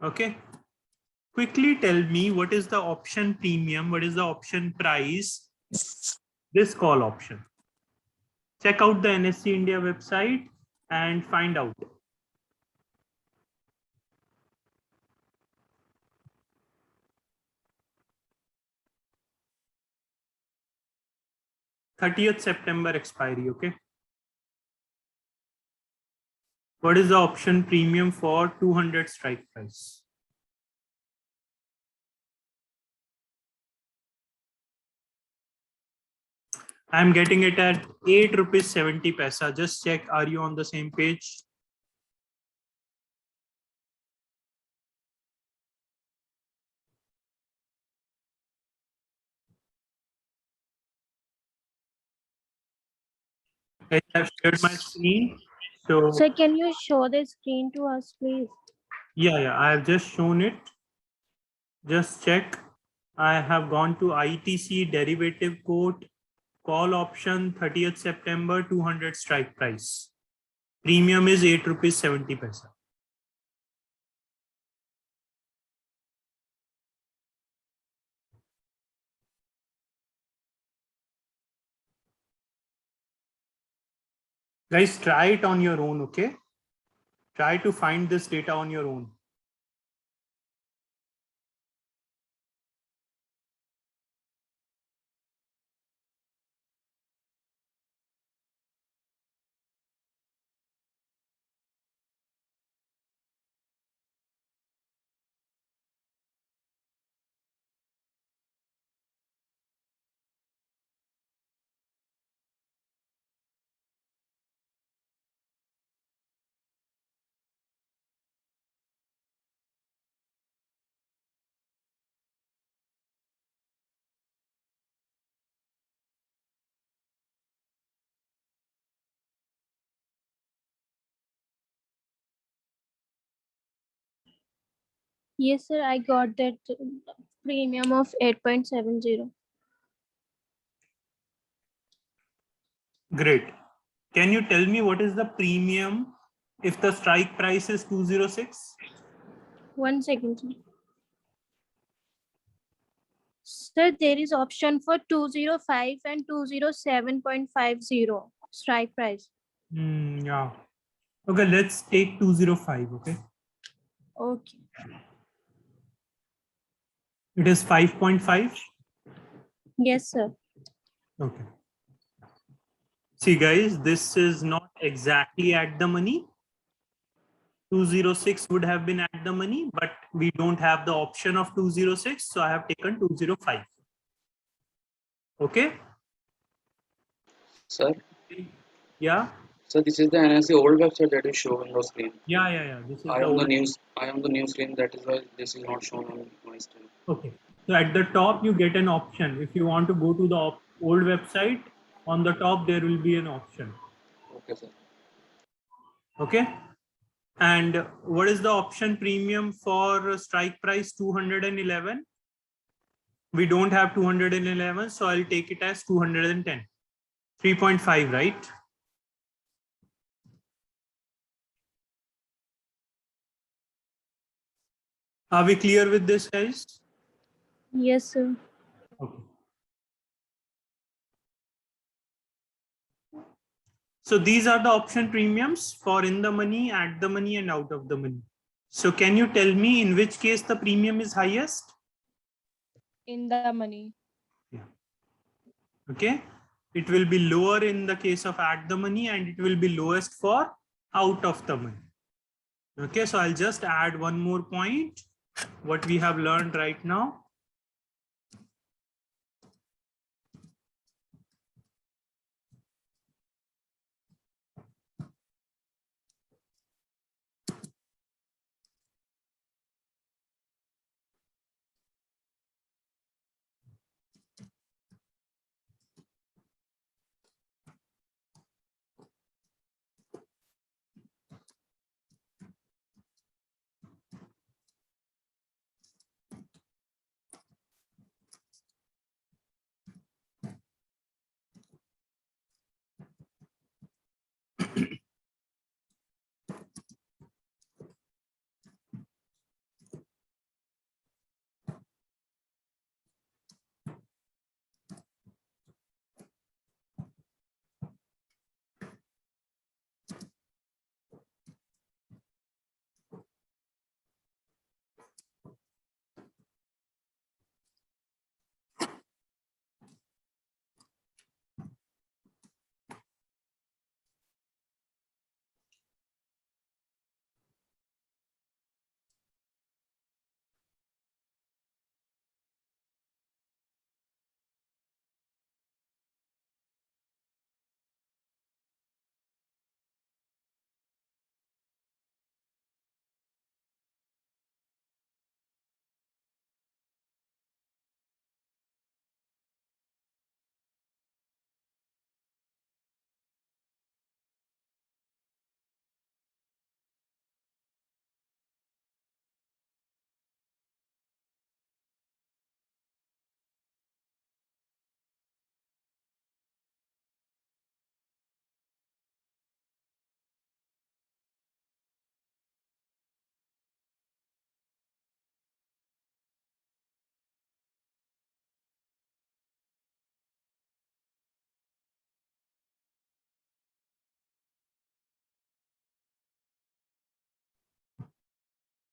Okay. Quickly tell me what is the option premium, what is the option price, this call option. Check out the NSE India website and find out. September 30th expiry. Okay. What is the option premium for 200 strike price? I'm getting it at 8 rupees 70 paisa. Just check, are you on the same page? I have shared my screen. So Sir, can you show the screen to us, please? yeah, I have just shown it. Just check. I have gone to ITC derivative quote, call option 30th September 200 strike price. Premium is 8 rupees 70 paisa. Guys, try it on your own, okay? Try to find this data on your own. Yes, sir, I got that premium of 8.70. Great. Can you tell me what is the premium if the strike price is 206? 1 second, sir. Sir, there is option for 205 and 207.50 strike price. Yeah. Okay, let's take 205. Okay. Okay. It is 5.5. Yes, sir. Okay. See guys, this is not exactly at the money. 206 would have been at the money, but we don't have the option of 206, so I have taken 205. Okay. Sir, Yeah. so this is the NSE old website that is shown on your screen. Yeah. This is I the am the old. news. I am the new screen. That is why this is not shown on my screen. Okay. So at the top, you get an option. If you want to go to the old website, on the top, there will be an option. Okay, sir. Okay. And what is the option premium for strike price 211? We don't have 211, so I'll take it as 210. 3.5, right? Are we clear with this, guys? Yes, sir. Okay. So these are the option premiums for in the money, at the money, and out of the money. So can you tell me in which case the premium is highest? In the money. Yeah. Okay. It will be lower in the case of at the money, and it will be lowest for out of the money. Okay. So I'll just add one more point, what we have learned right now.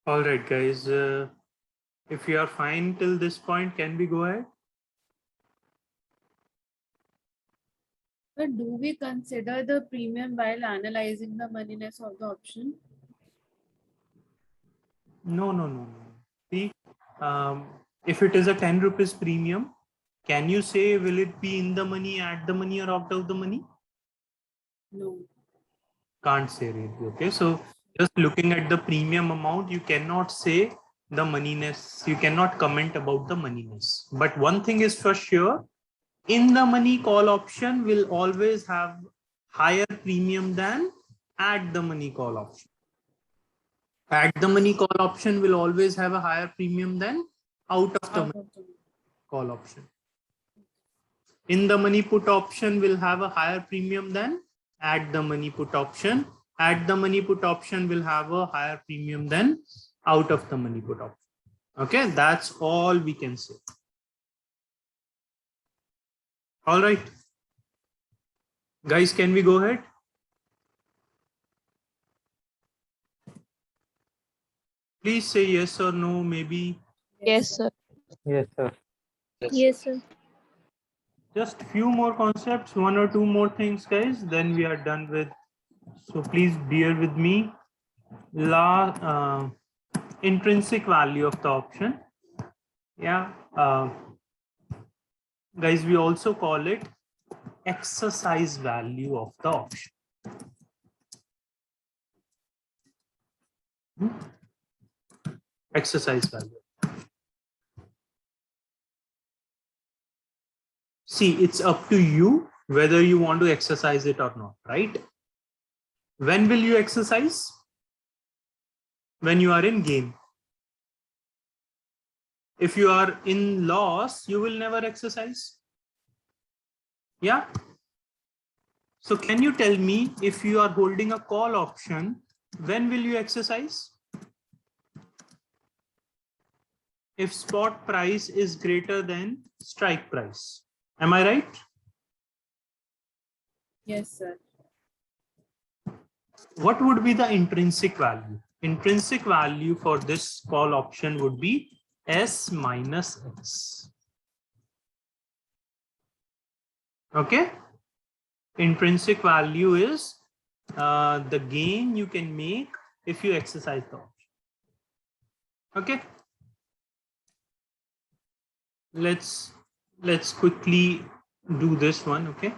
All right, guys. If you are fine till this point, can we go ahead? But do we consider the premium while analyzing the moneyness of the option? No. See, if it is a 10 rupees premium, can you say will it be in the money, at the money, or out of the money? No. Can't say really. Okay, so just looking at the premium amount, you cannot say the moneyness. You cannot comment about the moneyness. But one thing is for sure, in the money call option will always have higher premium than at the money call option. At the money call option will always have a higher premium than out of the money call option. In the money put option will have a higher premium than at the money put option. At the money put option will have a higher premium than out of the money put option. Okay, that's all we can say. All right. Guys, can we go ahead? Please say yes or no, maybe. Yes, sir. Yes, sir. Yes, sir. Just few more concepts, one or two more things, guys, then we are done with. So please bear with me. Intrinsic value of the option. Yeah, guys, we also call it exercise value of the option. Exercise value. See, it's up to you whether you want to exercise it or not, right? When will you exercise? When you are in gain. If you are in loss, you will never exercise. Yeah. So can you tell me, if you are holding a call option, when will you exercise? If spot price is greater than strike price. Am I right? Yes, sir. What would be the intrinsic value? Intrinsic value for this call option would be S minus X. Okay. Intrinsic value is the gain you can make if you exercise the option. Okay. Let's quickly do this one. Okay.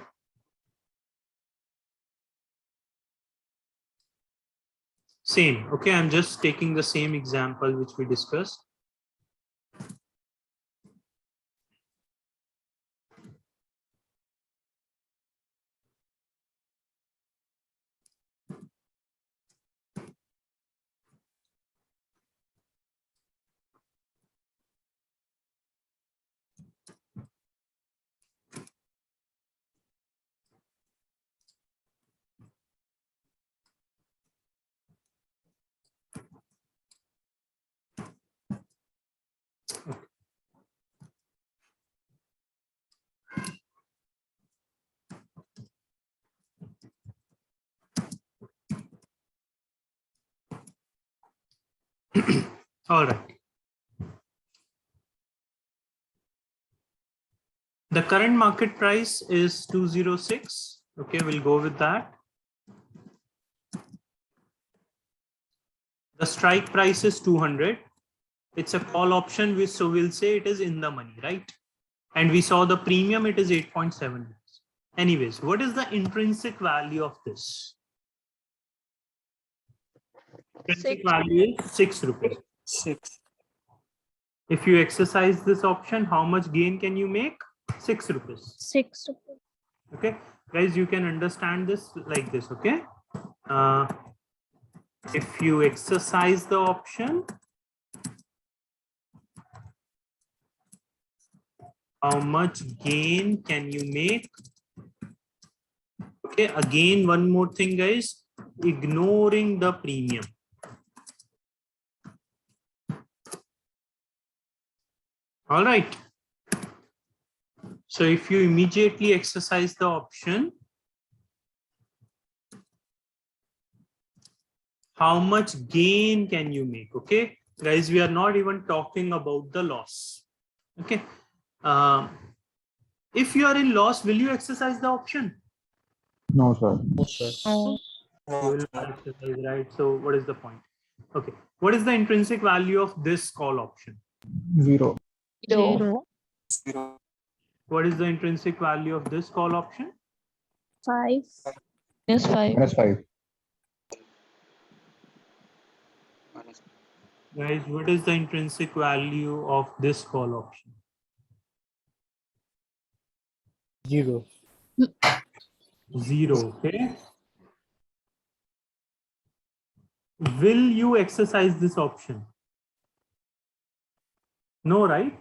Same. Okay. I'm just taking the same example which we discussed. All right. The current market price is 206. Okay, we'll go with that. The strike price is 200. It's a call option, so we'll say it is in the money, right? And we saw the premium, it is 8.7. Anyways, what is the intrinsic value of this? Intrinsic value is 6 rupees. 6. If you exercise this option, how much gain can you make? 6 rupees. 6 rupees. Okay, guys, you can understand this like this. Okay, if you exercise the option, how much gain can you make? Okay, again, one more thing, guys, ignoring the premium. All right. So if you immediately exercise the option, how much gain can you make? Okay, guys, we are not even talking about the loss. Okay. If you are in loss, will you exercise the option? No, sir. No, sir. No. You will not exercise, right? So what is the point? Okay. What is the intrinsic value of this call option? 0. 0. 0. What is the intrinsic value of this call option? 5. Yes, 5. Minus 5. minus Guys, what is the intrinsic value of this call option? 0. 0. Okay. Will you exercise this option? No, right?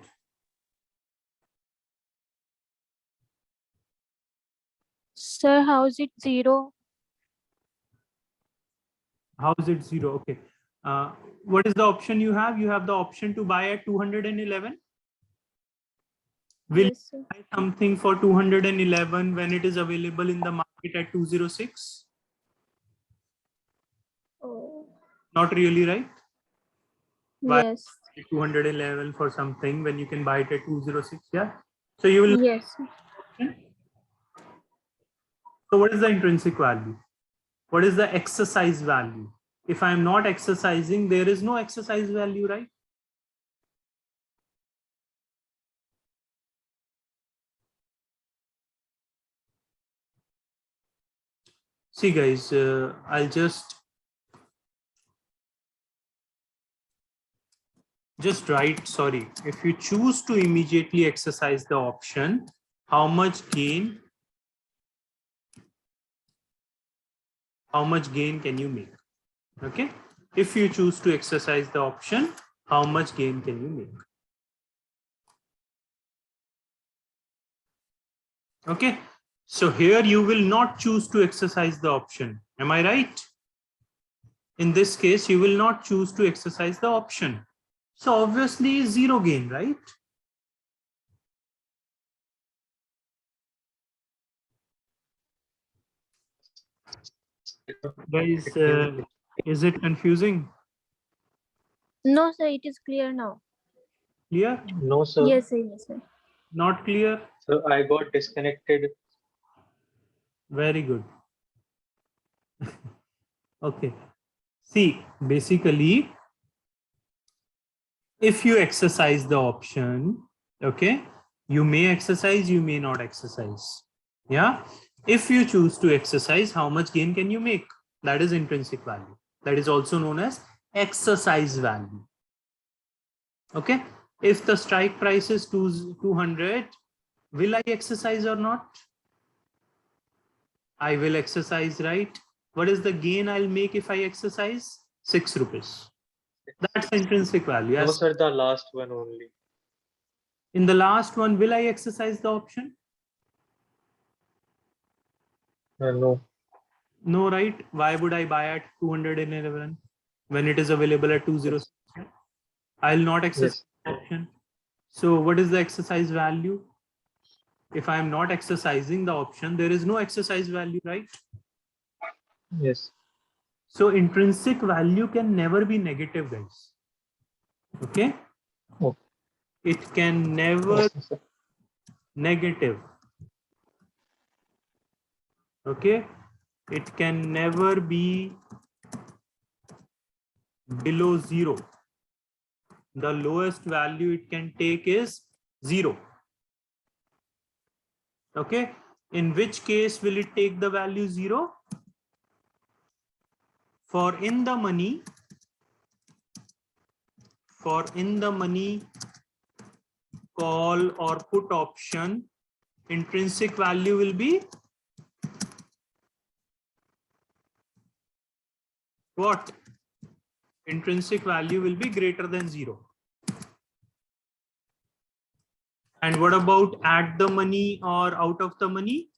Sir, how is it 0? How is it 0? Okay. What is the option you have? You have the option to buy at 211. Will Yes, sir. you buy something for 211 when it is available in the market at 206? Oh. Not really, right? Why Yes. 211 for something when you can buy it at 206? Yeah. So you will Yes. option. So what is the intrinsic value? What is the exercise value? If I am not exercising, there is no exercise value, right? See guys, I'll just write, sorry, if you choose to immediately exercise the option, how much gain can you make? Okay, if you choose to exercise the option, how much gain can you make? Okay, so here you will not choose to exercise the option, am I right? In this case, you will not choose to exercise the option, so obviously zero gain, right? Guys, is it confusing? No, sir, it is clear now. Clear? No, sir. Yes, sir. Yes, sir. Not clear? So I got disconnected. Very good. Okay. See, basically, if you exercise the option, okay, you may exercise, you may not exercise. Yeah. If you choose to exercise, how much gain can you make? That is intrinsic value. That is also known as exercise value. Okay. If the strike price is 200, will I exercise or not? I will exercise, right? What is the gain I'll make if I exercise? 6 rupees. That's intrinsic value. No, Yes. sir, the last one only. In the last one, will I exercise the option? No. No, right? Why would I buy at 211 when it is available at 206? I'll not exercise the option. So what is the exercise value? If I am not exercising the option, there is no exercise value, right? Yes. So intrinsic value can never be negative, guys. Okay? Okay. It can never negative. Okay? It can never be below 0. The lowest value it can take is 0. Okay? In which case will it take the value 0? For in the money call or put option, intrinsic value will be what? Intrinsic value will be greater than 0. And what about at the money or out of the money?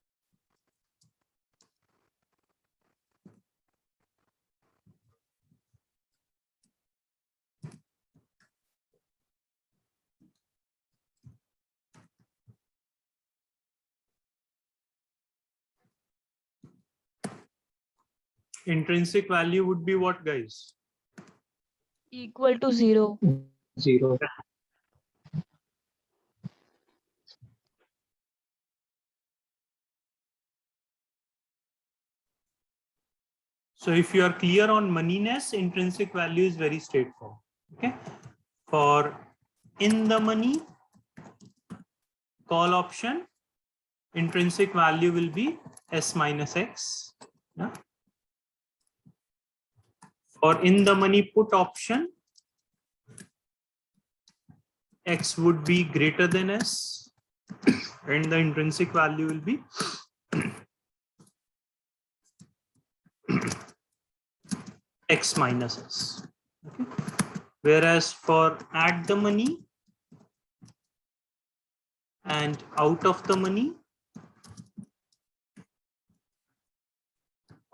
Intrinsic value would be what, guys? Equal to 0. 0. So if you are clear on moneyness, intrinsic value is very straightforward. Okay. For in the money call option, intrinsic value will be S minus X. Yeah. For in the money put option, X would be greater than S and the intrinsic value will be X minus S. Okay. Whereas for at the money and out of the money,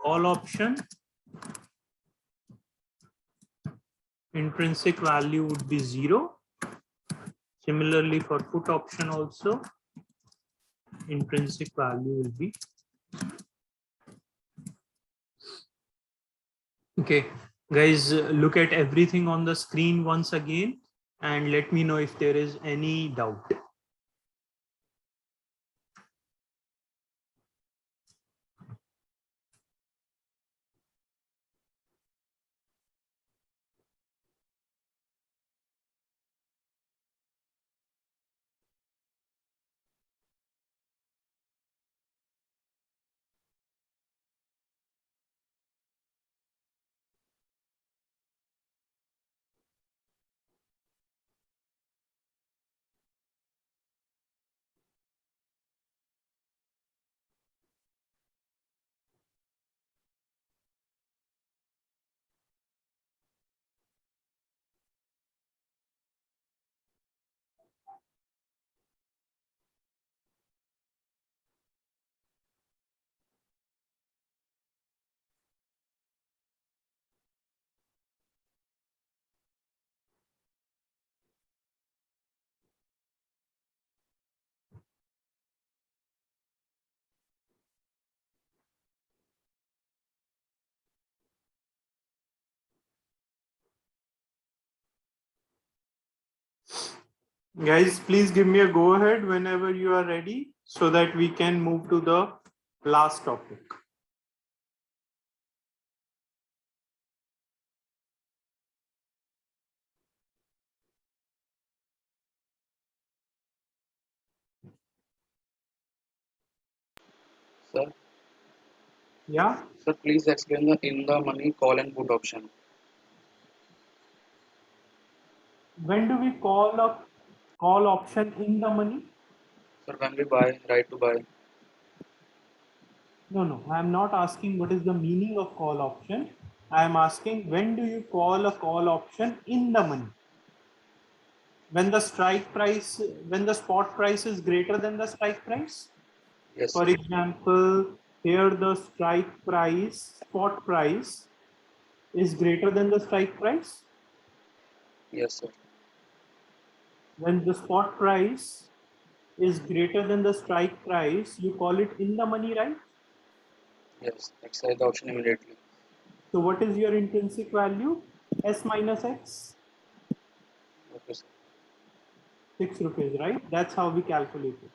all option, intrinsic value would be 0. Similarly for put option also, intrinsic value will be. Okay, guys, look at everything on the screen once again and let me know if there is any doubt. Guys, please give me a go ahead whenever you are ready so that we can move to the last topic. Sir, Yeah. sir, please explain the in the money call and put option. When do we call a call option in the money? Sir, when we buy, right to buy. No, I am not asking what is the meaning of call option. I am asking when do you call a call option in the money? When the strike price, when the spot price is greater than the strike price? Yes, For sir. example, here the strike price, spot price is greater than the strike price. Yes, sir. When the spot price is greater than the strike price, you call it in the money, right? Yes, exercise the option immediately. So what is your intrinsic value? S minus X, Okay, sir. 6 rupees, right? That's how we calculate it.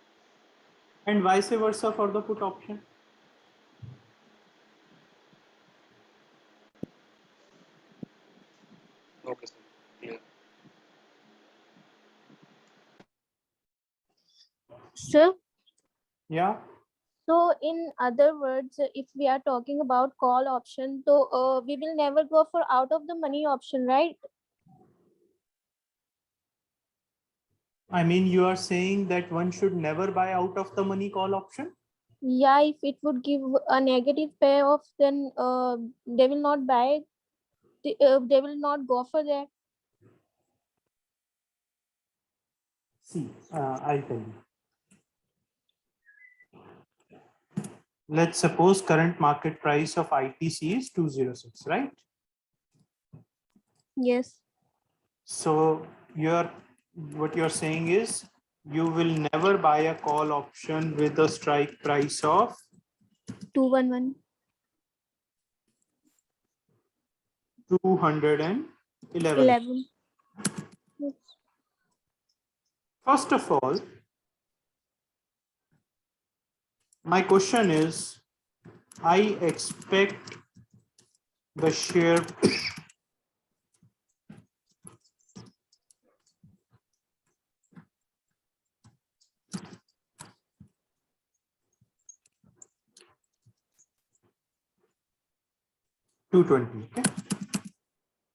And vice versa for the put option. Okay, sir. Clear. Sir, Yeah. so in other words, if we are talking about call option, so we will never go for out of the money option, right? I mean, you are saying that one should never buy out of the money call option? Yeah, if it would give a negative payoff, then they will not buy. They will not go for that. See, I'll tell you. Let's suppose current market price of ITC is 206, right? Yes. So what you're saying is you will never buy a call option with a strike price of 211. 211. 11. Yes. First of all, my question is, I expect the share $220. Okay.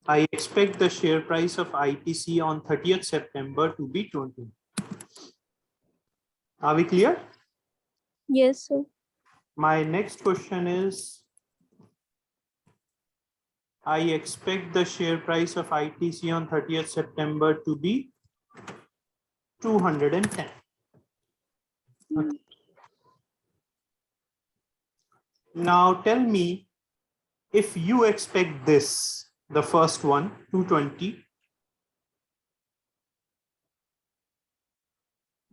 I expect the share price of ITC on 30th September to be 20. Are we clear? Yes, sir. My next question is, I expect the share price of ITC on 30th September to be 210. Okay. Now tell me, if you expect this, the first one, 220,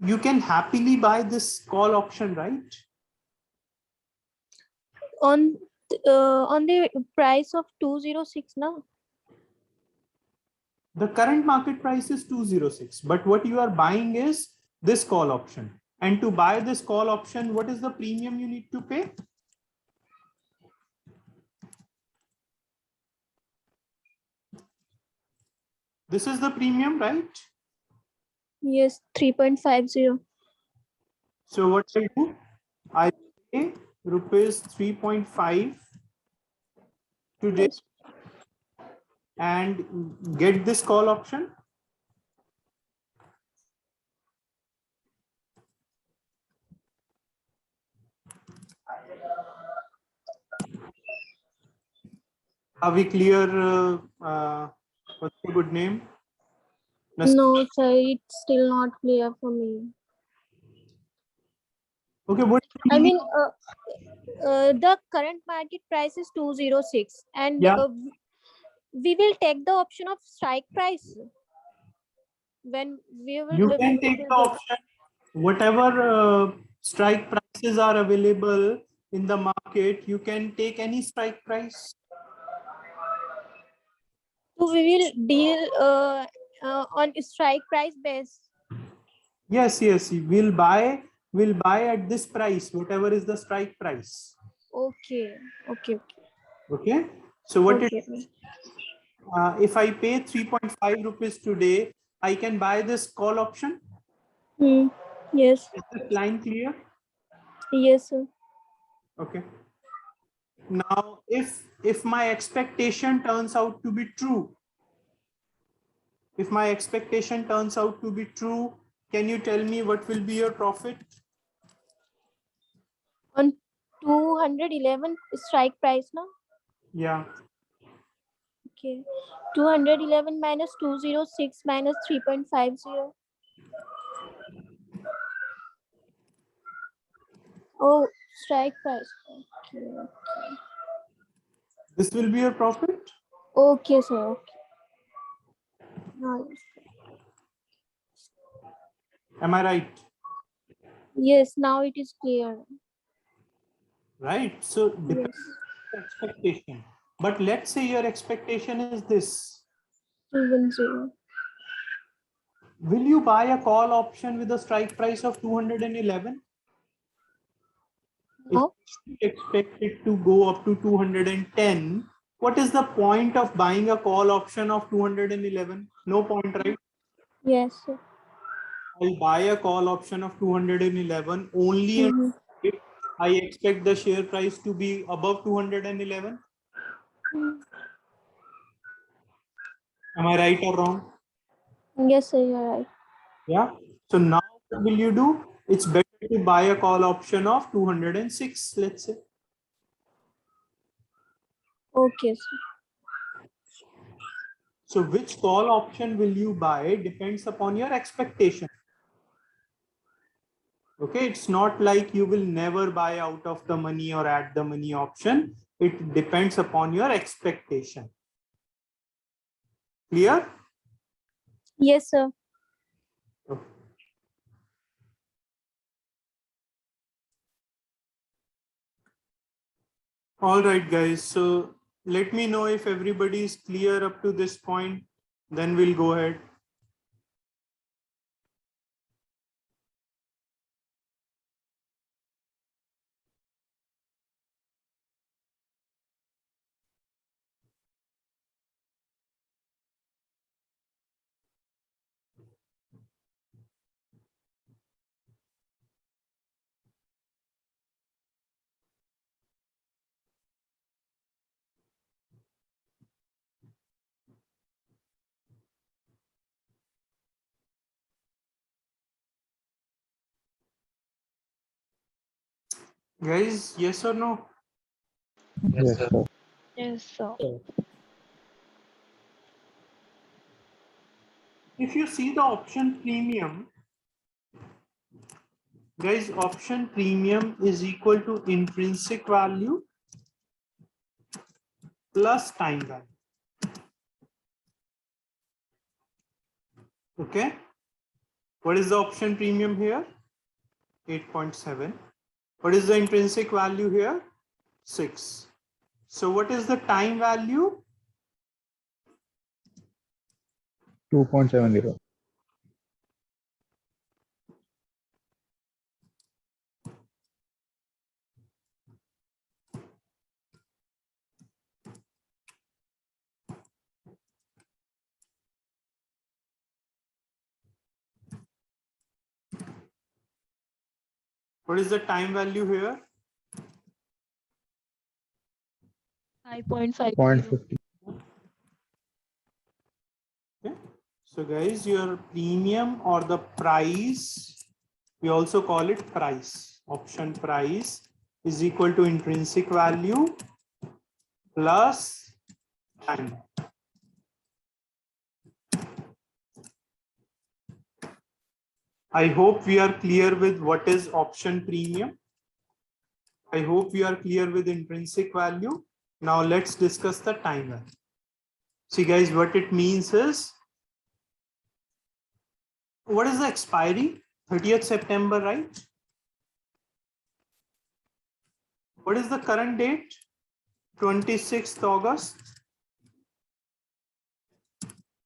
you can happily buy this call option, right? On the price of 206 now. The current market price is 206, but what you are buying is this call option. And to buy this call option, what is the premium you need to pay? This is the premium, right? Yes, 3.50. So what I do, I pay rupees 3.5 today Yes. and get this call option. Are we clear? What's the good name? No, sir, it's still not clear for me. Okay, what I mean, the current market price is 206, and yeah, we will take the option of strike price when you we can take will the get. option. Whatever strike prices are available in the market, you can take any strike price. So we will deal on strike price base. Yes, yes. We'll buy at this price, whatever is the strike price. Okay. Okay. Okay. So what it, Okay. if I pay 3.5 rupees today, I can buy this call option. Yes. Is this line clear? Yes, sir. Okay. Now, if my expectation turns out to be true, if my expectation turns out to be true, can you tell me what will be your profit? On 211 strike price now. Yeah. Okay. 211 minus 206 minus 3.50. Oh, strike price. Okay. This will be your profit. Okay, sir. Okay. Now, Am I right? yes, now it is clear. Right. So depends Yes. on expectation. But let's say your expectation is this. 210. Will you buy a call option with a strike price of 211? No. If you expect it to go up to 210, what is the point of buying a call option of 211? No point, right? Yes, sir. I'll buy a call option of 211 only and if I expect the share price to be above 211. Am I right or wrong? Yes, sir, you're right. Yeah. So now what will you do? It's better to buy a call option of 206, let's say. Okay, sir. So which call option will you buy depends upon your expectation. Okay, it's not like you will never buy out of the money or at the money option. It depends upon your expectation. Clear? Yes, sir. Okay. All right, guys. So let me know if everybody is clear up to this point. Then we'll go ahead. Guys, yes or no? Yes, Yes, sir. sir. Yes, sir. If you see the option premium, guys, option premium is equal to intrinsic value plus time value. Okay. What is the option premium here? 8.7. What is the intrinsic value here? 6. So what is the time value? 2.70. What is the time value here? 5.50. 0.50. Okay. So guys, your premium or the price, we also call it price. Option price is equal to intrinsic value plus time. I hope we are clear with what is option premium. I hope we are clear with intrinsic value. Now let's discuss the time value. See guys, what it means is, what is the expiry? 30th September, right? What is the current date? 26th August.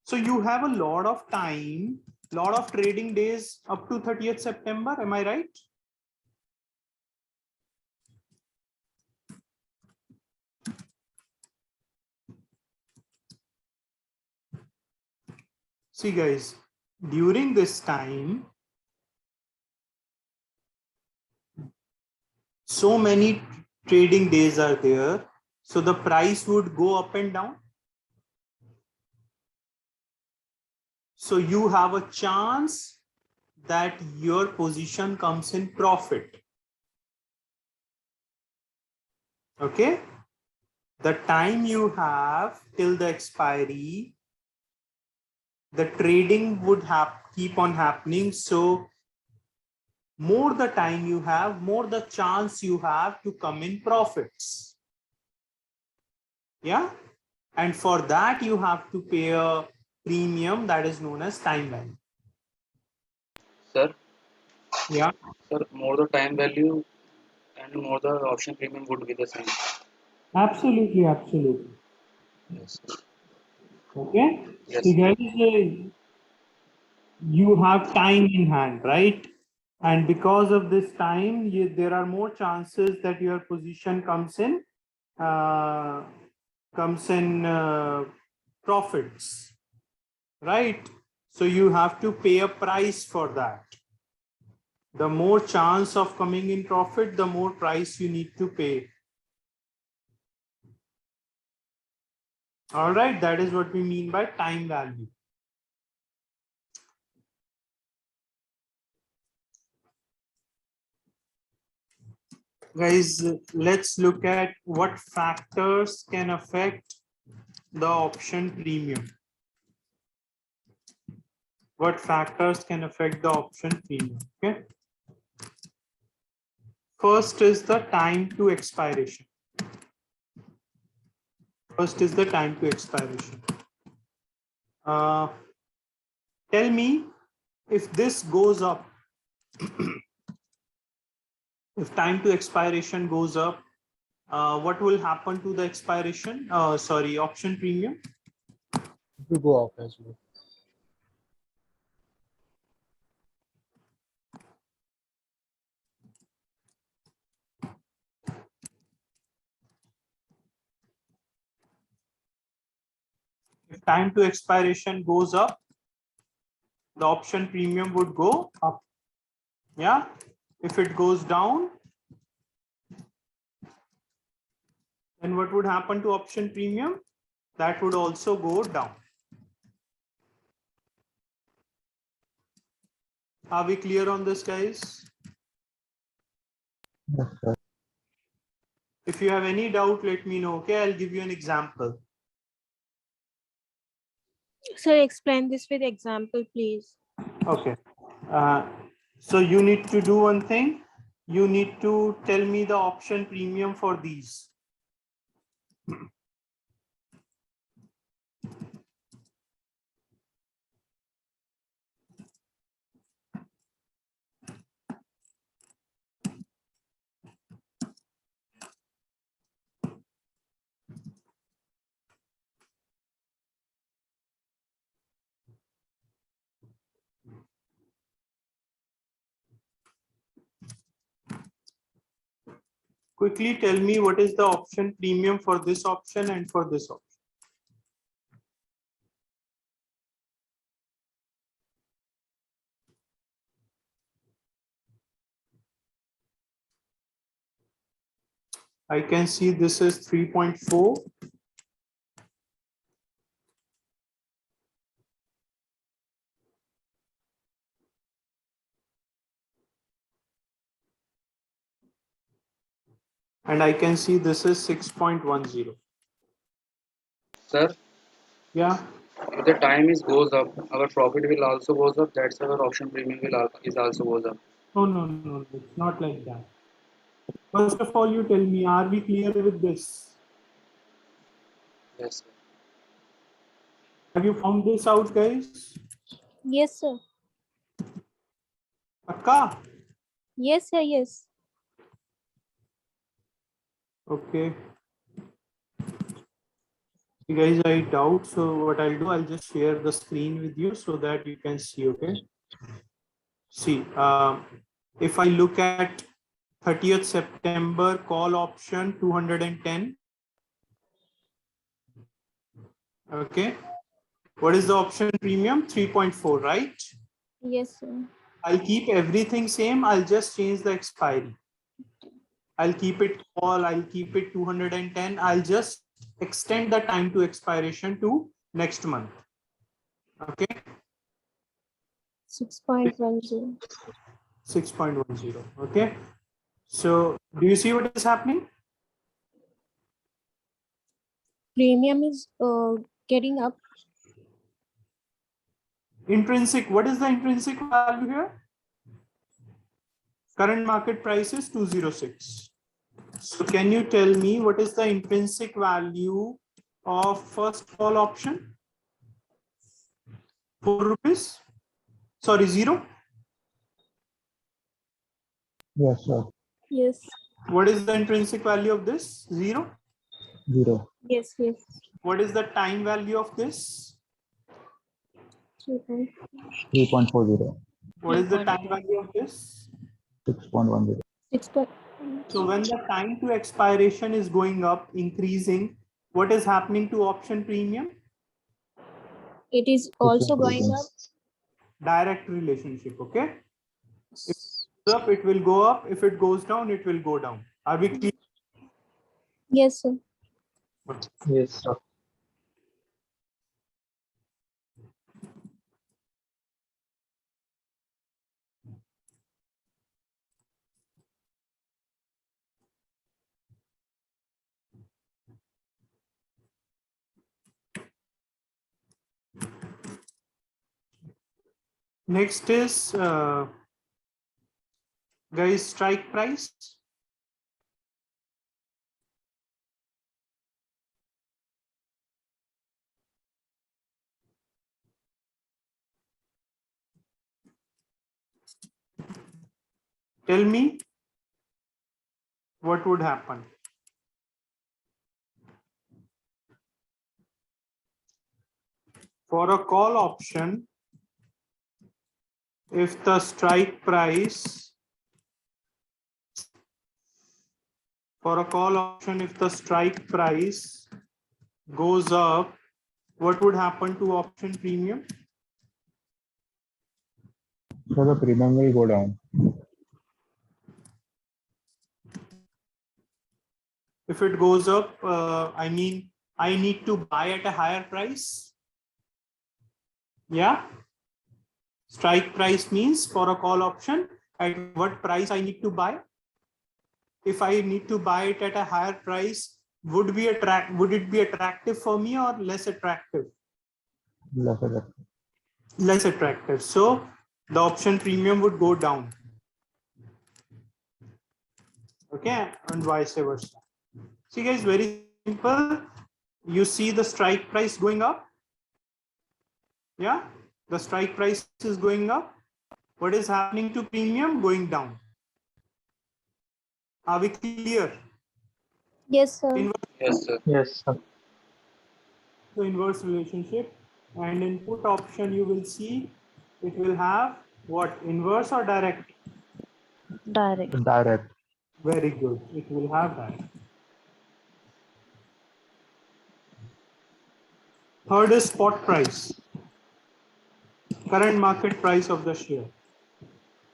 So you have a lot of time lot of trading days up to 30th September. Am I right? See guys, during this time, so many trading days are there. So the price would go up and down. So you have a chance that your position comes in profit. Okay. The time you have till the expiry, the trading would keep on happening. So more the time you have, more the chance you have to come in profits. Yeah. And for that, you have to pay a premium that is known as time value. Sir, Yeah. sir, more the time value and more the option premium would be the same. Absolutely. Absolutely. Yes. Okay. Yes. So guys, you have time in hand, right? And because of this time, there are more chances that your position comes in profits, right? So you have to pay a price for that. The more chance of coming in profit, the more price you need to pay. All right, that is what we mean by time value. Guys, let's look at what factors can affect the option premium. What factors can affect the option premium? Okay. First is the time to expiration. First is the time to expiration. Tell me if this goes up, if time to expiration goes up, what will happen to the expiration? Option premium. It will go up as well. If time to expiration goes up, the option premium would go up. Yeah. If it goes down, then what would happen to option premium? That would also go down. Are we clear on this, guys? Yes, sir. If you have any doubt, let me know. Okay, I'll give you an example. Sir, explain this with example, please. Okay. So you need to do one thing. You need to tell me the option premium for these. Quickly tell me what is the option premium for this option and for this option. I can see this is 3.4. And I can see this is 6.10. Sir, Yeah. if the time goes up, our profit will also goes up. That's why our option premium is also goes up. No, it's not like that. First of all, you tell me, are we clear with this? Yes, sir. Have you found this out, guys? Yes, sir. Akka? Yes, sir. Yes. Okay. You guys, I doubt. So what I'll do, I'll just share the screen with you so that you can see. Okay. See, if I look at 30th September call option 210. Okay. What is the option premium? 3.4, right? Yes, sir. I'll keep everything same. I'll just change the expiry. I'll keep it all. I'll keep it 210. I'll just extend the time to expiration to next month. Okay. 6.10. 6.10. Okay. So do you see what is happening? Premium is getting up. Intrinsic. What is the intrinsic value here? Current market price is 206. So can you tell me what is the intrinsic value of first call option? 4 rupees? Sorry, 0. Yes, sir. Yes. What is the intrinsic value of this? 0. 0. Yes, yes. What is the time value of this? 3.40. What is the time value of this? 6.10. 6. So when the time to expiration is going up, increasing, what is happening to option premium? It is also going up. Direct relationship. Okay. If it goes up, it will go up. If it goes down, it will go down. Are we clear? Yes, sir. Yes, sir. Next is guys, strike price. Tell me what would happen. For a call option, if the strike price, for a call option, if the strike price goes up, what would happen to option premium? So the premium will go down. If it goes up, I mean, I need to buy at a higher price. Yeah. Strike price means for a call option, at what price I need to buy. If I need to buy it at a higher price, would it be attractive for me or less attractive? Less attractive. So the option premium would go down. Okay, and vice versa. See guys, very simple. You see the strike price going up. Yeah, the strike price is going up. What is happening to premium? Going down. Are we clear? Yes, sir. Yes, sir. Yes, sir. The inverse relationship, and in put option you will see it will have what, inverse or direct? Direct. Direct. Very good, it will have that. Third is spot price, current market price of the share.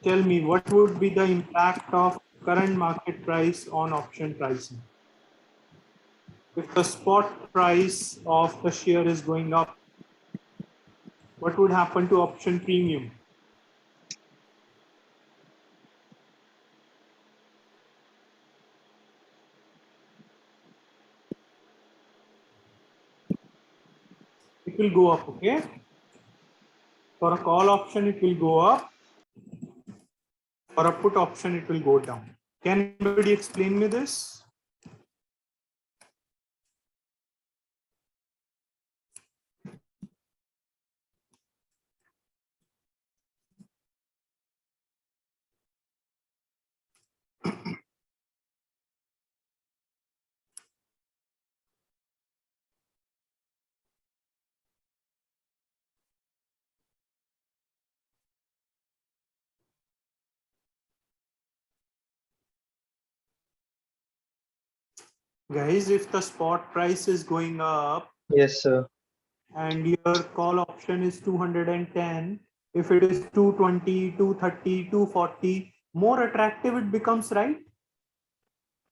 Tell me what would be the impact of current market price on option pricing? If the spot price of the share is going up, what would happen to option premium? It will go up, okay? For a call option, it will go up. For a put option, it will go down. Can anybody explain me this? Guys, if the spot price is going up Yes, sir. and your call option is 210, if it is 220, 230, 240, more attractive it becomes, right?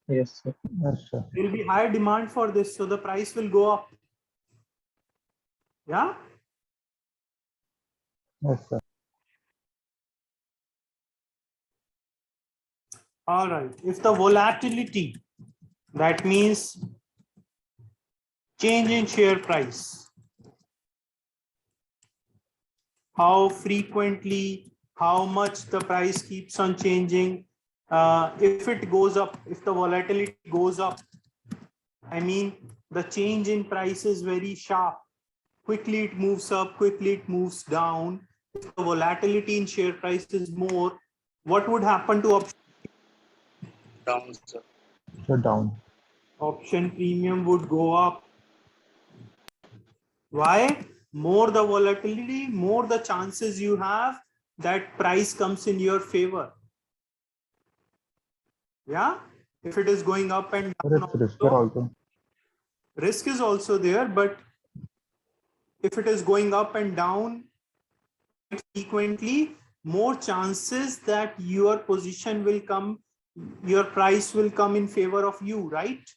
Yes, sir. Yes, sir. There will be high demand for this, so the price will go up. Yeah? Yes, sir. All right. If the volatility, that means change in share price, how frequently, how much the price keeps on changing. If it goes up, if the volatility goes up, I mean, the change in price is very sharp. Quickly it moves up, quickly it moves down. If the volatility in share price is more, what would happen to option? Down, sir. So down. Option premium would go up. Why? More the volatility, more the chances you have that price comes in your favor. Yeah, if it is going up and But down it's riskier also. risk is also there, but if it is going up and down frequently, more chances that your position will come, your price will come in favor of you, right?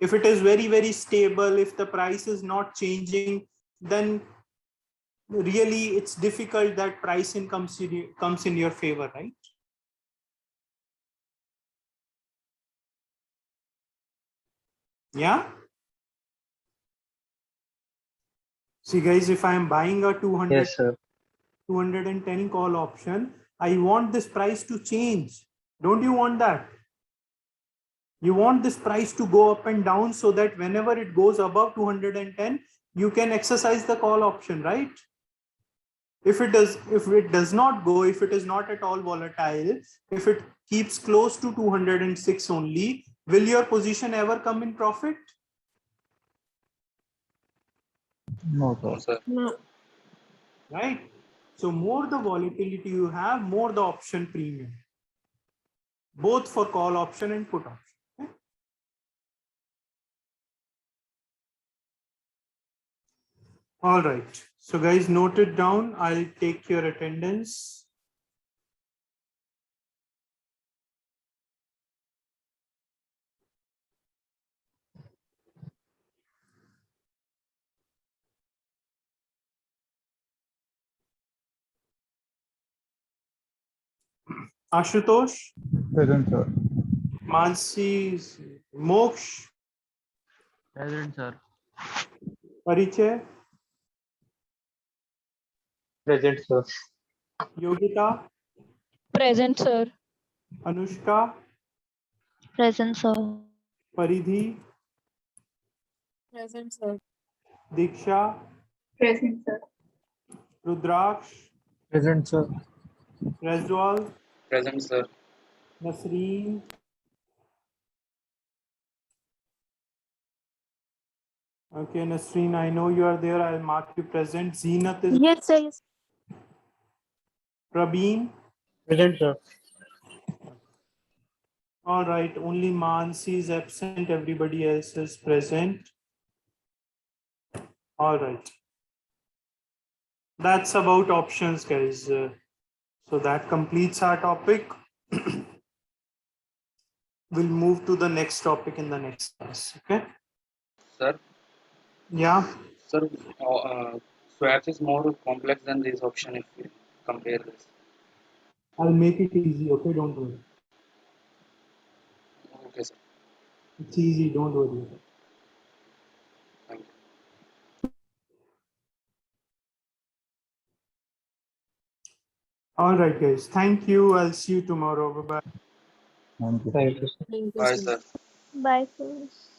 If it is very, very stable, if the price is not changing, then really it's difficult that pricing comes in your favor, right? Yeah. See guys, if I am buying a 200, Yes, sir. 210 call option, I want this price to change. Don't you want that? You want this price to go up and down so that whenever it goes above 210, you can exercise the call option, right? If it does not go, if it is not at all volatile, if it keeps close to 206 only, will your position ever come in profit? No, No, sir. sir. No. Right? So more the volatility you have, more the option premium, both for call option and put option. Okay? All right. So guys, note it down. I'll take your attendance. Ashutosh, Present, sir. Mansi, Moksh, Present, sir. Parichay, Present, sir. Yogita, Present, sir. Anushka, Present, sir. Paridhi, Present, sir. Diksha, Present, sir. Rudraksh, Present, sir. Reswal, Present, sir. Nasreen, okay, Nasreen, I know you are there. I'll mark you present. Zeenat is Yes, sir. Yes. Prabeen. Present, sir. All right, only Mansi is absent. Everybody else is present. All right. That's about options, guys. So that completes our topic. We'll move to the next topic in the next class. Okay. Sir, Yeah. sir, swaps is more complex than this option if we compare this. I'll make it easy. Okay. Don't worry. Okay, sir. It's easy. Don't worry. Thank you. All right, guys. Thank you. I'll see you tomorrow. Bye bye. Thank you. Thank you, sir. Thank you, Bye, sir. sir. Bye, friends.